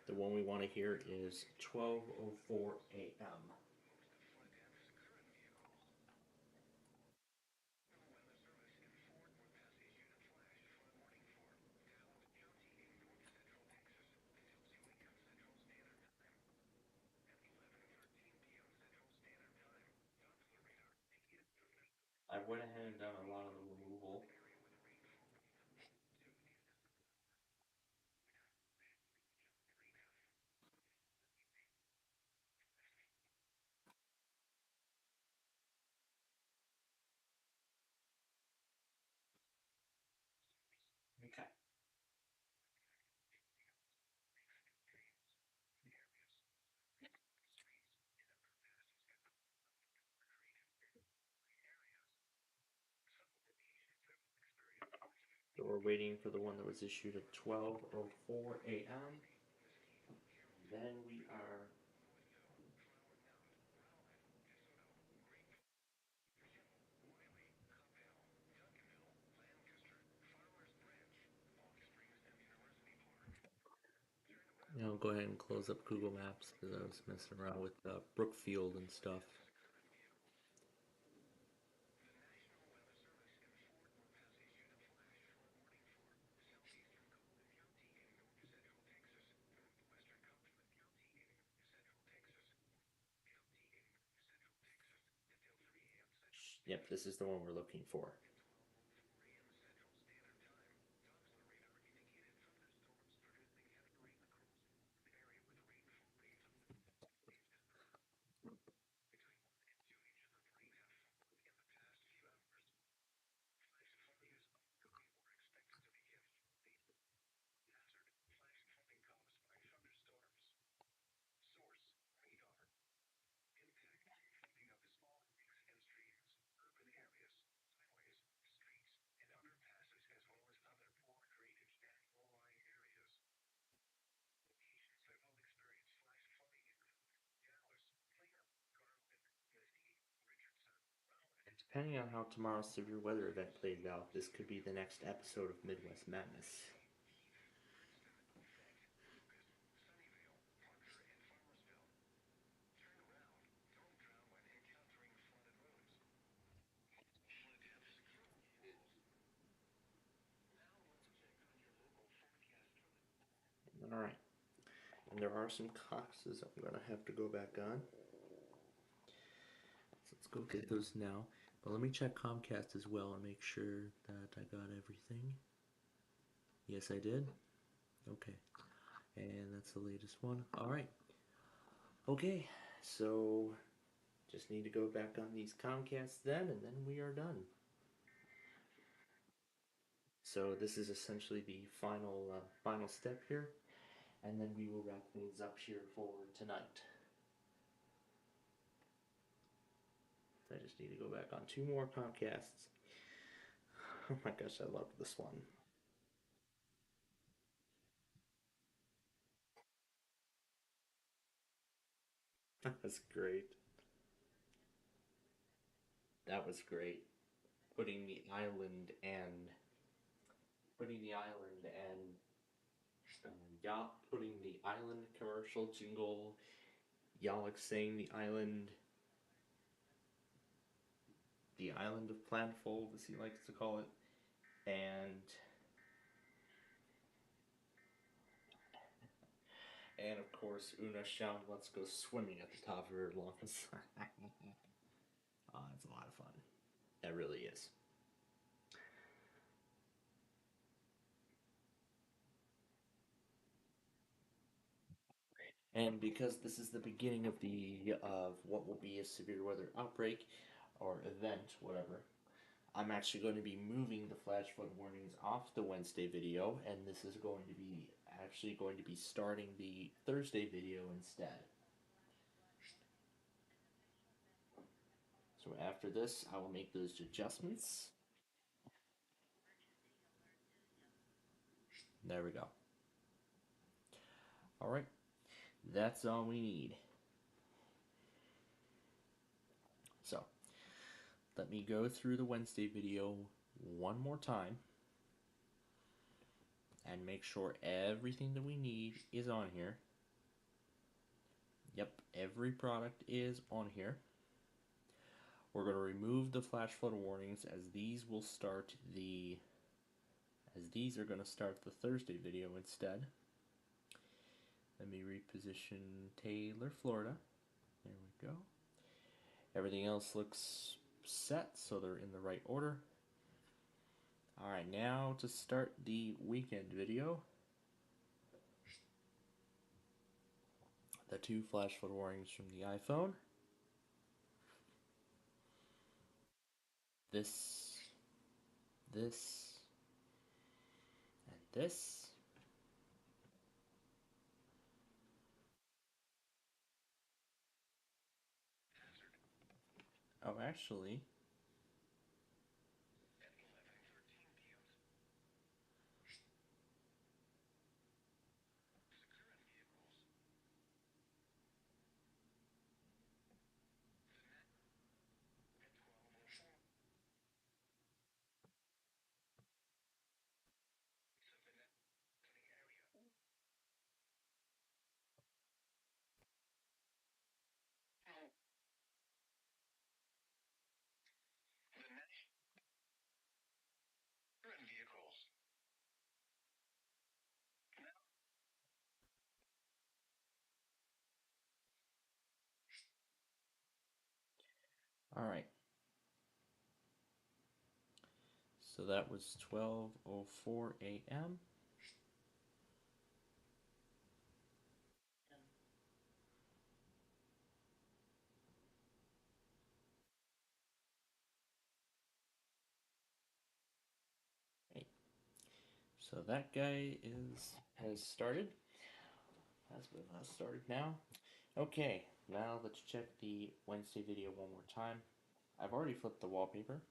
The one we want to hear is 12:04 a.m. I went ahead and done a lot of the removal. Okay. So we're waiting for the one that was issued at 12:04 a.m. Then we are I'll go ahead and close up Google Maps because I was messing around with Brookfield and stuff. Yep, this is the one we're looking for. depending on how tomorrow's severe weather event plays out, this could be the next episode of Midwest Madness. Alright. And there are some coxes I'm going to have to go back on. So let's go get those now. But let me check Comcast as well and make sure that I got everything. Yes, I did. Okay. And that's the latest one. Alright. Okay. So just need to go back on these Comcasts then, and then we are done. So this is essentially the final step here, and then we will wrap things up here for tonight. I just need to go back on 2 more Comcasts. Oh my gosh, I love this one. That was great. That was great. Putting the island and putting the island commercial jingle, Yalek saying the island of Planfold, as he likes to call it, and of course Una shouting "Let's go swimming" at the top of her lungs. It's a lot of fun. That really is. And because this is the beginning of what will be a severe weather outbreak or event, whatever, I'm actually going to be moving the flash flood warnings off the Wednesday video, and this is going to be starting the Thursday video instead. So after this, I will make those adjustments. There we go. All right, that's all we need. So let me go through the Wednesday video one more time and make sure everything that we need is on here. Yep, every product is on here. We're going to remove the flash flood warnings as these are going to start the Thursday video instead. Let me reposition Taylor, Florida. There we go. Everything else looks set, so they're in the right order. Alright, now to start the weekend video. The 2 flash flood warnings from the iPhone. This, and this. Oh, actually, alright. So that was 12:04 a.m. So that guy has started. Has started now. Okay, now let's check the Wednesday video one more time. I've already flipped the wallpaper.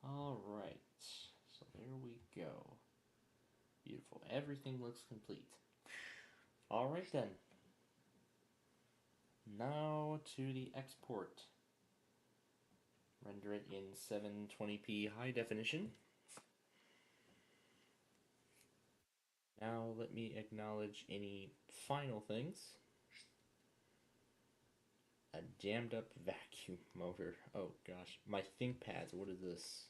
Alright, so there we go. Beautiful. Everything looks complete. Alright then. Now to the export. render it in 720p high definition. Now let me acknowledge any final things. A jammed up vacuum motor. Oh gosh. My ThinkPads, what is this?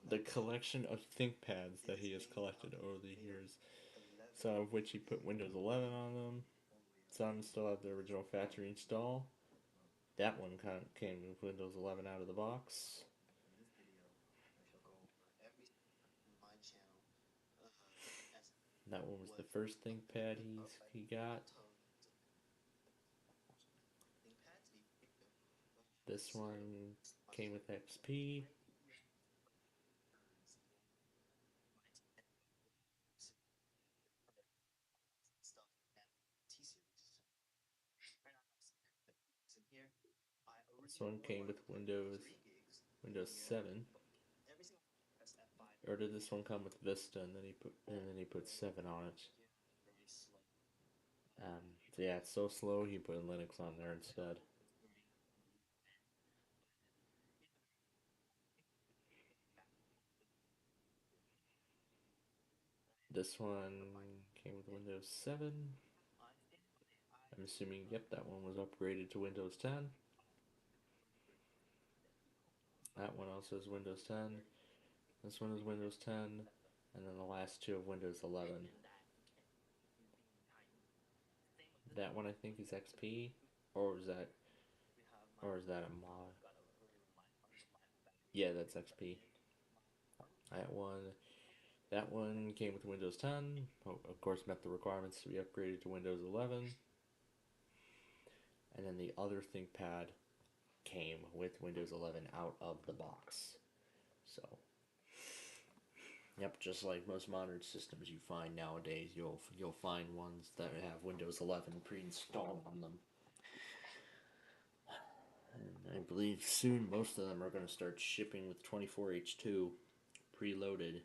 The collection of ThinkPads that he has collected over the years. Some of which he put Windows 11 on them. Some still have the original factory install. That one came with Windows 11 out of the box. That one was the first ThinkPad he got. This one came with XP. This one came with Windows 7. Or did this one come with Vista and then he put 7 on it? So yeah, it's so slow he put Linux on there instead. This one came with Windows 7. I'm assuming, yep, that one was upgraded to Windows 10. That one also is Windows 10. This one is Windows 10. And then the last two of Windows 11. That one I think is XP. Or is that a mod? Yeah, that's XP. That one came with Windows 10. Of course, met the requirements to be upgraded to Windows 11. And then the other ThinkPad came with Windows 11 out of the box. So, yep, just like most modern systems you find nowadays, you'll find ones that have Windows 11 pre-installed on them. And I believe soon most of them are going to start shipping with 24H2 preloaded,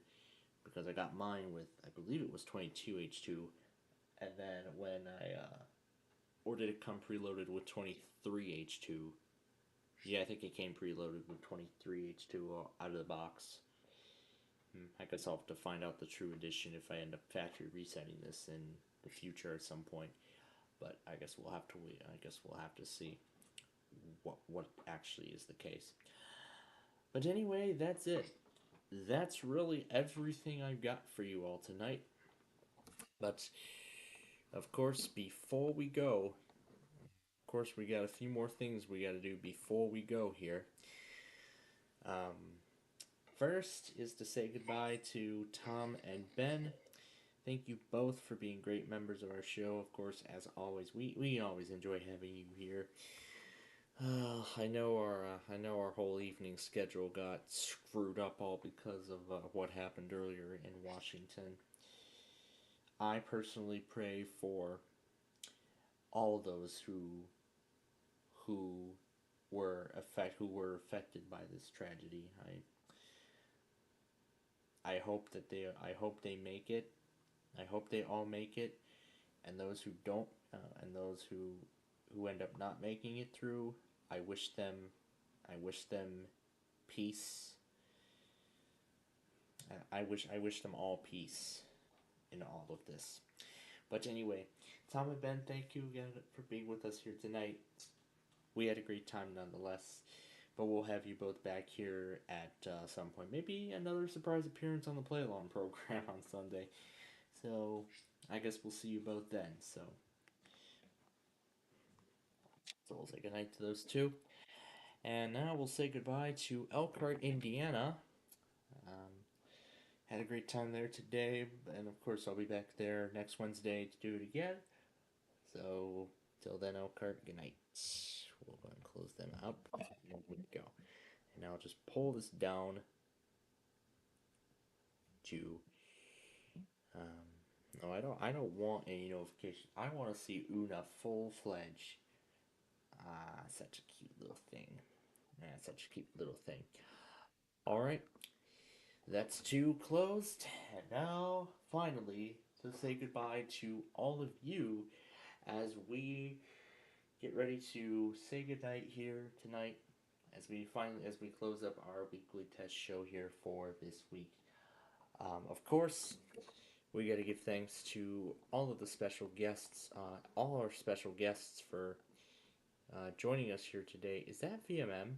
because I got mine with, I believe it was 22H2, and then when or did it come preloaded with 23H2? Yeah, I think it came preloaded with 23H2 out of the box. I guess I'll have to find out the true edition if I end up factory resetting this in the future at some point. But I guess we'll have to wait. I guess we'll have to see what actually is the case. But anyway, that's it. That's really everything I've got for you all tonight. But of course, before we go, of course, we got a few more things we got to do before we go here. First is to say goodbye to Tom and Ben. Thank you both for being great members of our show. Of course, as always, we always enjoy having you here. I know our whole evening schedule got screwed up all because of what happened earlier in Washington. I personally pray for all those who were affected by this tragedy. I hope they make it. I hope they all make it, and those who don't, and those who end up not making it through, I wish them peace. I wish them all peace in all of this. But anyway, Tom and Ben, thank you again for being with us here tonight. We had a great time nonetheless. But we'll have you both back here at some point. Maybe another surprise appearance on the Play Along program on Sunday. So I guess we'll see you both then. So we'll say goodnight to those two. And now we'll say goodbye to Elkhart, Indiana. Had a great time there today. And of course, I'll be back there next Wednesday to do it again. So till then, Elkhart, goodnight. We'll go and close them up. There we go. And now I'll just pull this down to no, I don't want any notification. I want to see Una full-fledged. Such a cute little thing. Such a cute little thing. Alright. That's 2 closed. And now, finally, to say goodbye to all of you as we get ready to say goodnight here tonight as we close up our weekly test show here for this week. Of course, we got to give thanks to all of the special guests, all our special guests for joining us here today. Is that VMM?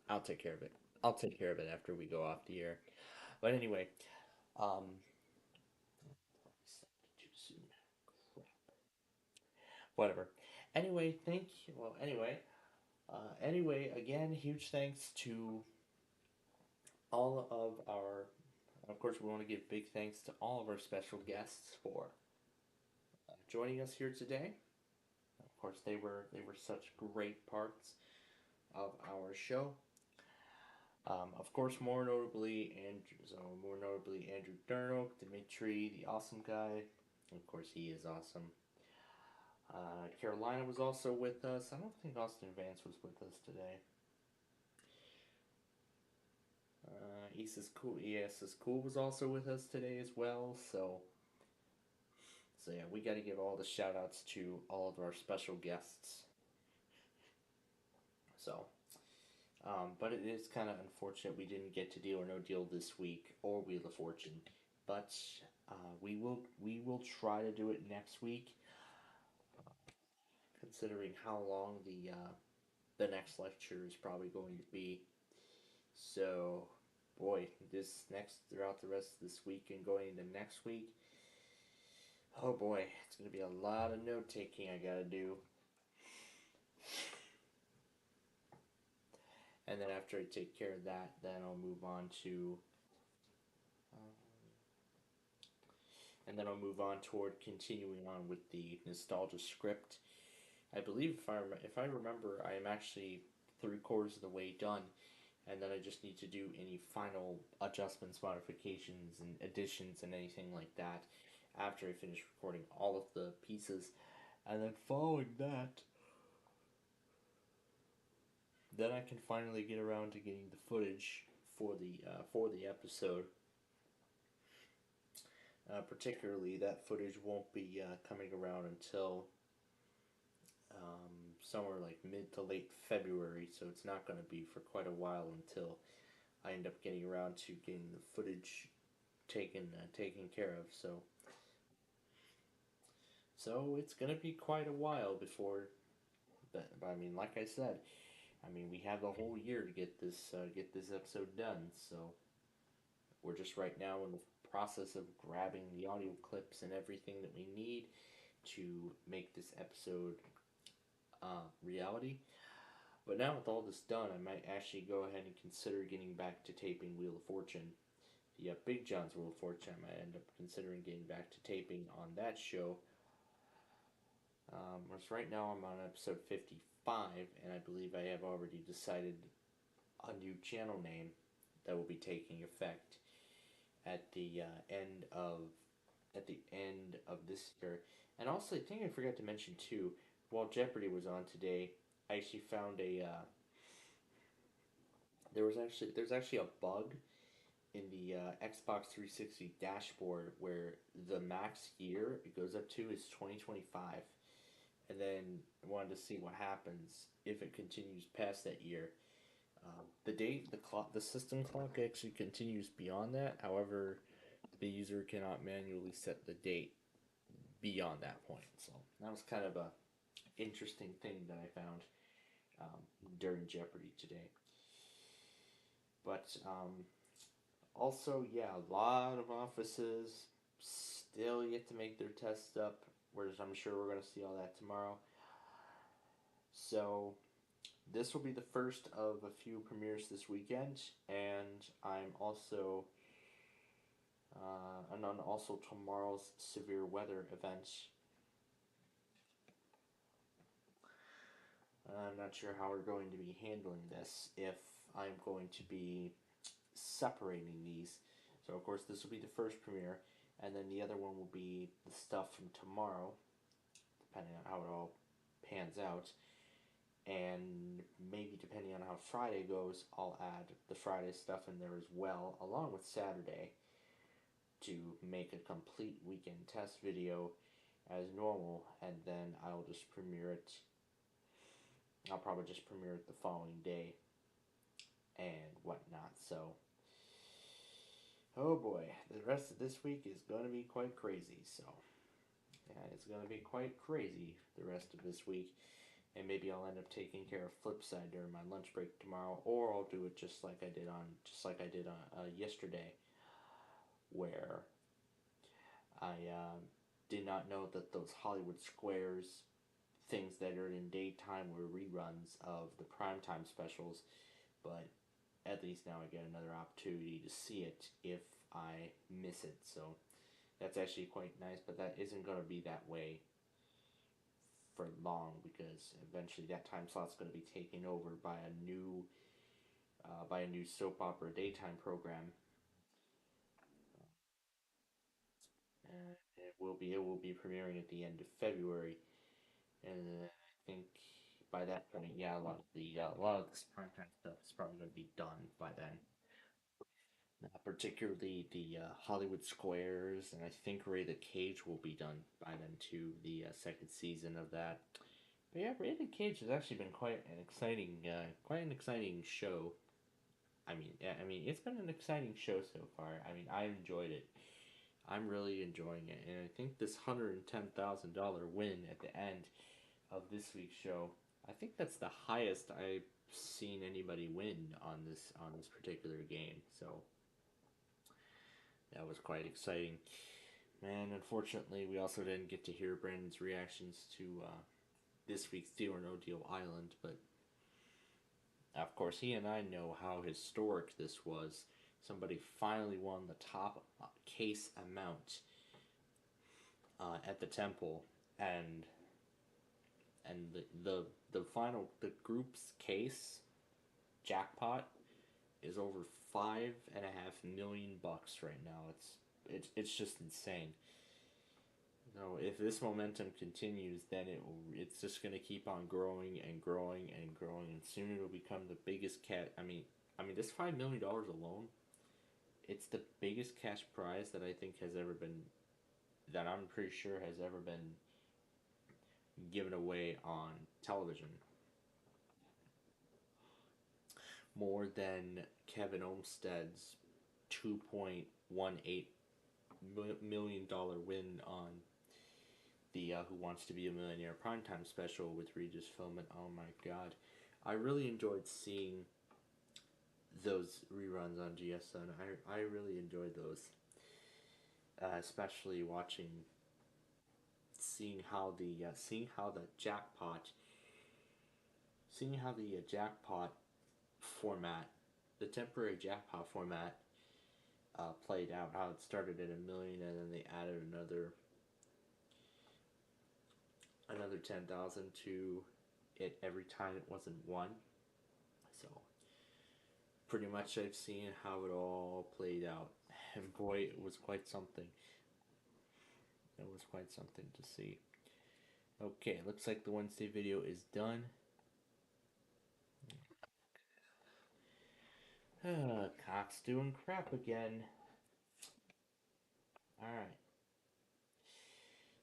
I'll take care of it. I'll take care of it after we go off the air. But anyway, um, too soon. Crap. Whatever. Anyway, thank you. Well, anyway, again, huge thanks to all of our. Of course, we want to give big thanks to all of our special guests for joining us here today. Of course, they were such great parts of our show. Of course, more notably Andrew Durnock, Dimitri, the awesome guy. Of course, he is awesome. Carolina was also with us. I don't think Austin Vance was with us today. ES is cool was also with us today as well. So yeah, we got to give all the shout outs to all of our special guests. So, but it is kind of unfortunate we didn't get to Deal or No Deal this week or Wheel of Fortune. But we will try to do it next week. Considering how long the next lecture is probably going to be. So, boy, throughout the rest of this week and going into next week, oh boy, it's going to be a lot of note taking I got to do. And then after I take care of that, then I'll move on to. And then I'll move on toward continuing on with the nostalgia script. I believe if I remember, I am actually 3/4 of the way done, and then I just need to do any final adjustments, modifications, and additions, and anything like that after I finish recording all of the pieces. And then following that, then I can finally get around to getting the footage for the episode. Particularly, that footage won't be coming around until somewhere like mid to late February, so it's not going to be for quite a while until I end up getting around to getting the footage taken care of. So it's going to be quite a while before. But I mean, like I said, we have the whole year to get this episode done. So we're just right now in the process of grabbing the audio clips and everything that we need to make this episode reality. But now with all this done, I might actually go ahead and consider getting back to taping Wheel of Fortune. The Big John's Wheel of Fortune, I might end up considering getting back to taping on that show. Whereas right now I'm on episode 55, and I believe I have already decided a new channel name that will be taking effect at the end of this year. And also, I think I forgot to mention too, while Jeopardy was on today, I actually found there's actually a bug in the Xbox 360 dashboard where the max year it goes up to is 2025, and then I wanted to see what happens if it continues past that year. The system clock actually continues beyond that. However, the user cannot manually set the date beyond that point. So that was kind of a interesting thing that I found during Jeopardy today. But also, yeah, a lot of offices still yet to make their tests up, whereas I'm sure we're going to see all that tomorrow. So this will be the first of a few premieres this weekend, and I'm also and on also tomorrow's severe weather event. I'm not sure how we're going to be handling this, if I'm going to be separating these. So of course this will be the first premiere, and then the other one will be the stuff from tomorrow, depending on how it all pans out. And maybe depending on how Friday goes, I'll add the Friday stuff in there as well, along with Saturday, to make a complete weekend test video. as normal, and then I'll just premiere it. I'll probably just premiere it the following day and whatnot. So, oh boy, the rest of this week is gonna be quite crazy. So, yeah, it's gonna be quite crazy the rest of this week, and maybe I'll end up taking care of Flipside during my lunch break tomorrow, or I'll do it just like I did on yesterday, where I did not know that those Hollywood Squares things that are in daytime were reruns of the primetime specials, but at least now I get another opportunity to see it if I miss it. So that's actually quite nice, but that isn't going to be that way for long because eventually that time slot's going to be taken over by a new soap opera daytime program. It will be premiering at the end of February, and I think by that point, yeah, a lot of this primetime stuff is probably going to be done by then. Particularly the Hollywood Squares, and I think Ray the Cage will be done by then too. The second season of that. But yeah, Ray the Cage has actually been quite an exciting show. It's been an exciting show so far. I mean, I enjoyed it. I'm really enjoying it, and I think this $110,000 win at the end of this week's show, I think that's the highest I've seen anybody win on this particular game. So that was quite exciting. And unfortunately, we also didn't get to hear Brandon's reactions to this week's Deal or No Deal Island, but of course, he and I know how historic this was. Somebody finally won the top case amount at the temple, and the group's case jackpot is over $5.5 million right now. It's just insane. No, if this momentum continues, then it's just gonna keep on growing and growing and growing, and soon it'll become the biggest cat. This $5 million alone, it's the biggest cash prize that I think has ever been, that I'm pretty sure has ever been given away on television. More than Kevin Olmstead's $2.18 million win on the Who Wants to Be a Millionaire primetime special with Regis Philbin. Oh my god. I really enjoyed seeing those reruns on GSN. I really enjoyed those. Especially seeing how the jackpot format, the temporary jackpot format, played out. How it started at $1 million and then they added another 10,000 to it every time it wasn't won. So pretty much I've seen how it all played out, and boy, it was quite something. It was quite something to see. Okay, looks like the Wednesday video is done. Cock's doing crap again. Alright.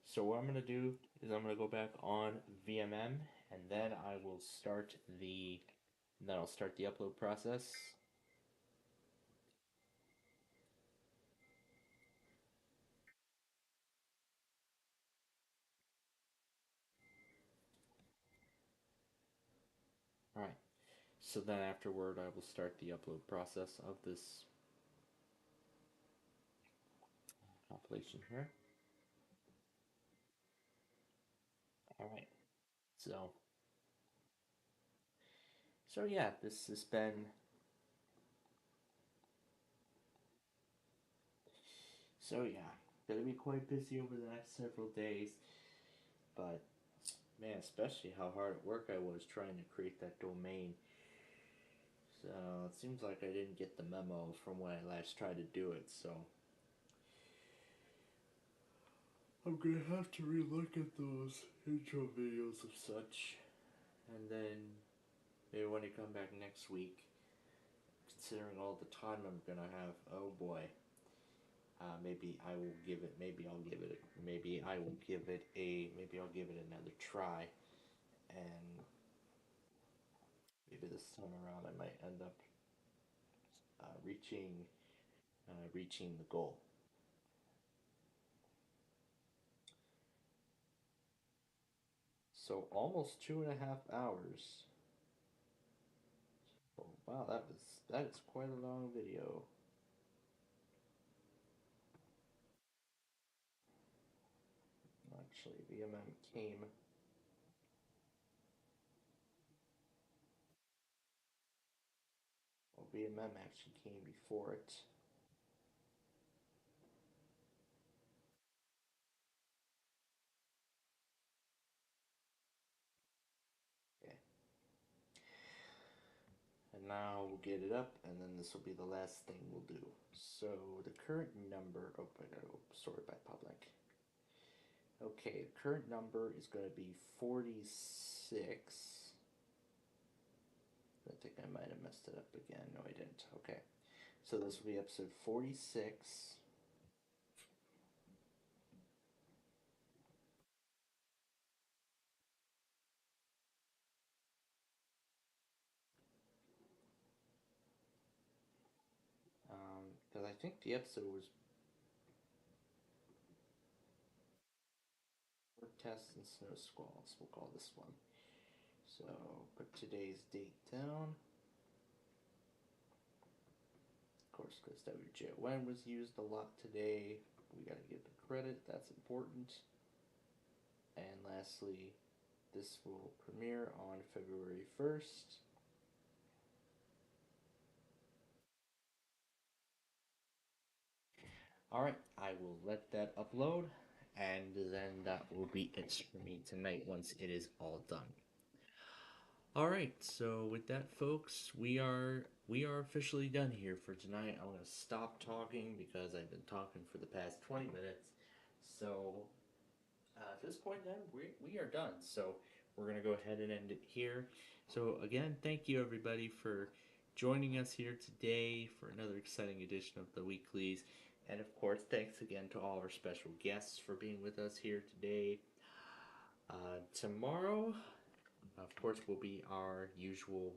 So what I'm gonna do is I'm gonna go back on VMM, and then I'll start the upload process. Alright. So then afterward I will start the upload process of this compilation here. Alright. So yeah, this has been so yeah, gonna be quite busy over the next several days. But man, especially how hard at work I was trying to create that domain. So it seems like I didn't get the memo from when I last tried to do it, so I'm gonna have to relook at those intro videos of such. And then maybe when I come back next week, considering all the time I'm gonna have, oh boy. Maybe I will give it. Maybe I'll give it. Maybe I will give it a. Maybe I'll give it another try, and maybe this time around I might end up reaching the goal. So almost 2.5 hours. Oh, wow, that is quite a long video. Actually, VMM came. Well, VMM actually came before it. Okay. And now we'll get it up, and then this will be the last thing we'll do. So the current number. Oh, I gotta go sort by public. Okay, the current number is going to be 46. I think I might have messed it up again. No, I didn't. Okay. So this will be episode 46. Because I think the episode was Tests and Snow Squalls. We'll call this one. So put today's date down. Of course, because WJON was used a lot today. We got to give the credit. That's important. And lastly, this will premiere on February 1st. Alright, I will let that upload, and then that will be it for me tonight once it is all done. Alright, so with that, folks, we are officially done here for tonight. I'm going to stop talking because I've been talking for the past 20 minutes. So at this point then, we are done. So we're going to go ahead and end it here. So again, thank you everybody for joining us here today for another exciting edition of the Weeklies. And of course, thanks again to all our special guests for being with us here today. Tomorrow, of course, will be our usual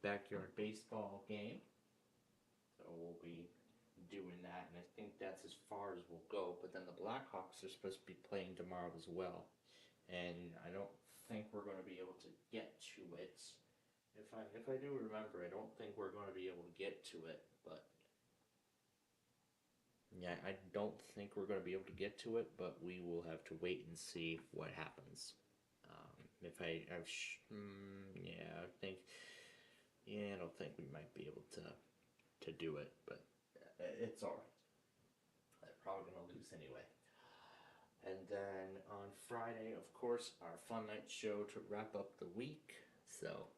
backyard baseball game. So we'll be doing that, and I think that's as far as we'll go. But then the Blackhawks are supposed to be playing tomorrow as well. And I don't think we're going to be able to get to it. If I do remember, I don't think we're going to be able to get to it, but yeah, I don't think we're going to be able to get to it, but we will have to wait and see what happens. I don't think we might be able to do it, but it's alright. I'm probably going to lose anyway. And then on Friday, of course, our fun night show to wrap up the week. So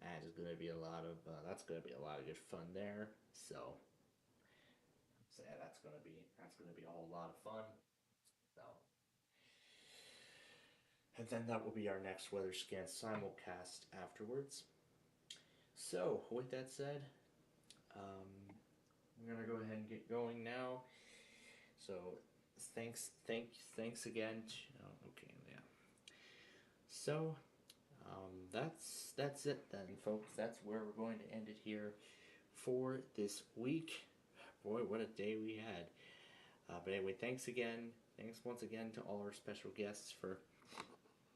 that is going to be that's going to be a lot of good fun there. So yeah, that's gonna be a whole lot of fun. So, and then that will be our next weather scan simulcast afterwards. So with that said, I'm gonna go ahead and get going now. So thanks again. Okay, yeah. So that's it then, folks. That's where we're going to end it here for this week. Boy, what a day we had. But anyway, thanks once again to all our special guests for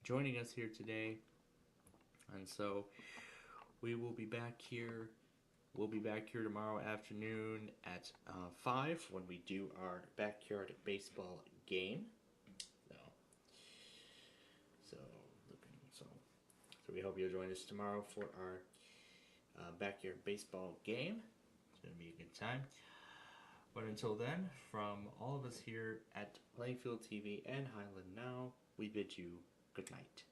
joining us here today. And so we will be back here. We'll be back here tomorrow afternoon at 5 when we do our backyard baseball game. So we hope you'll join us tomorrow for our backyard baseball game. It's going to be a good time. But until then, from all of us here at Plainfield TV and Highland Now, we bid you good night.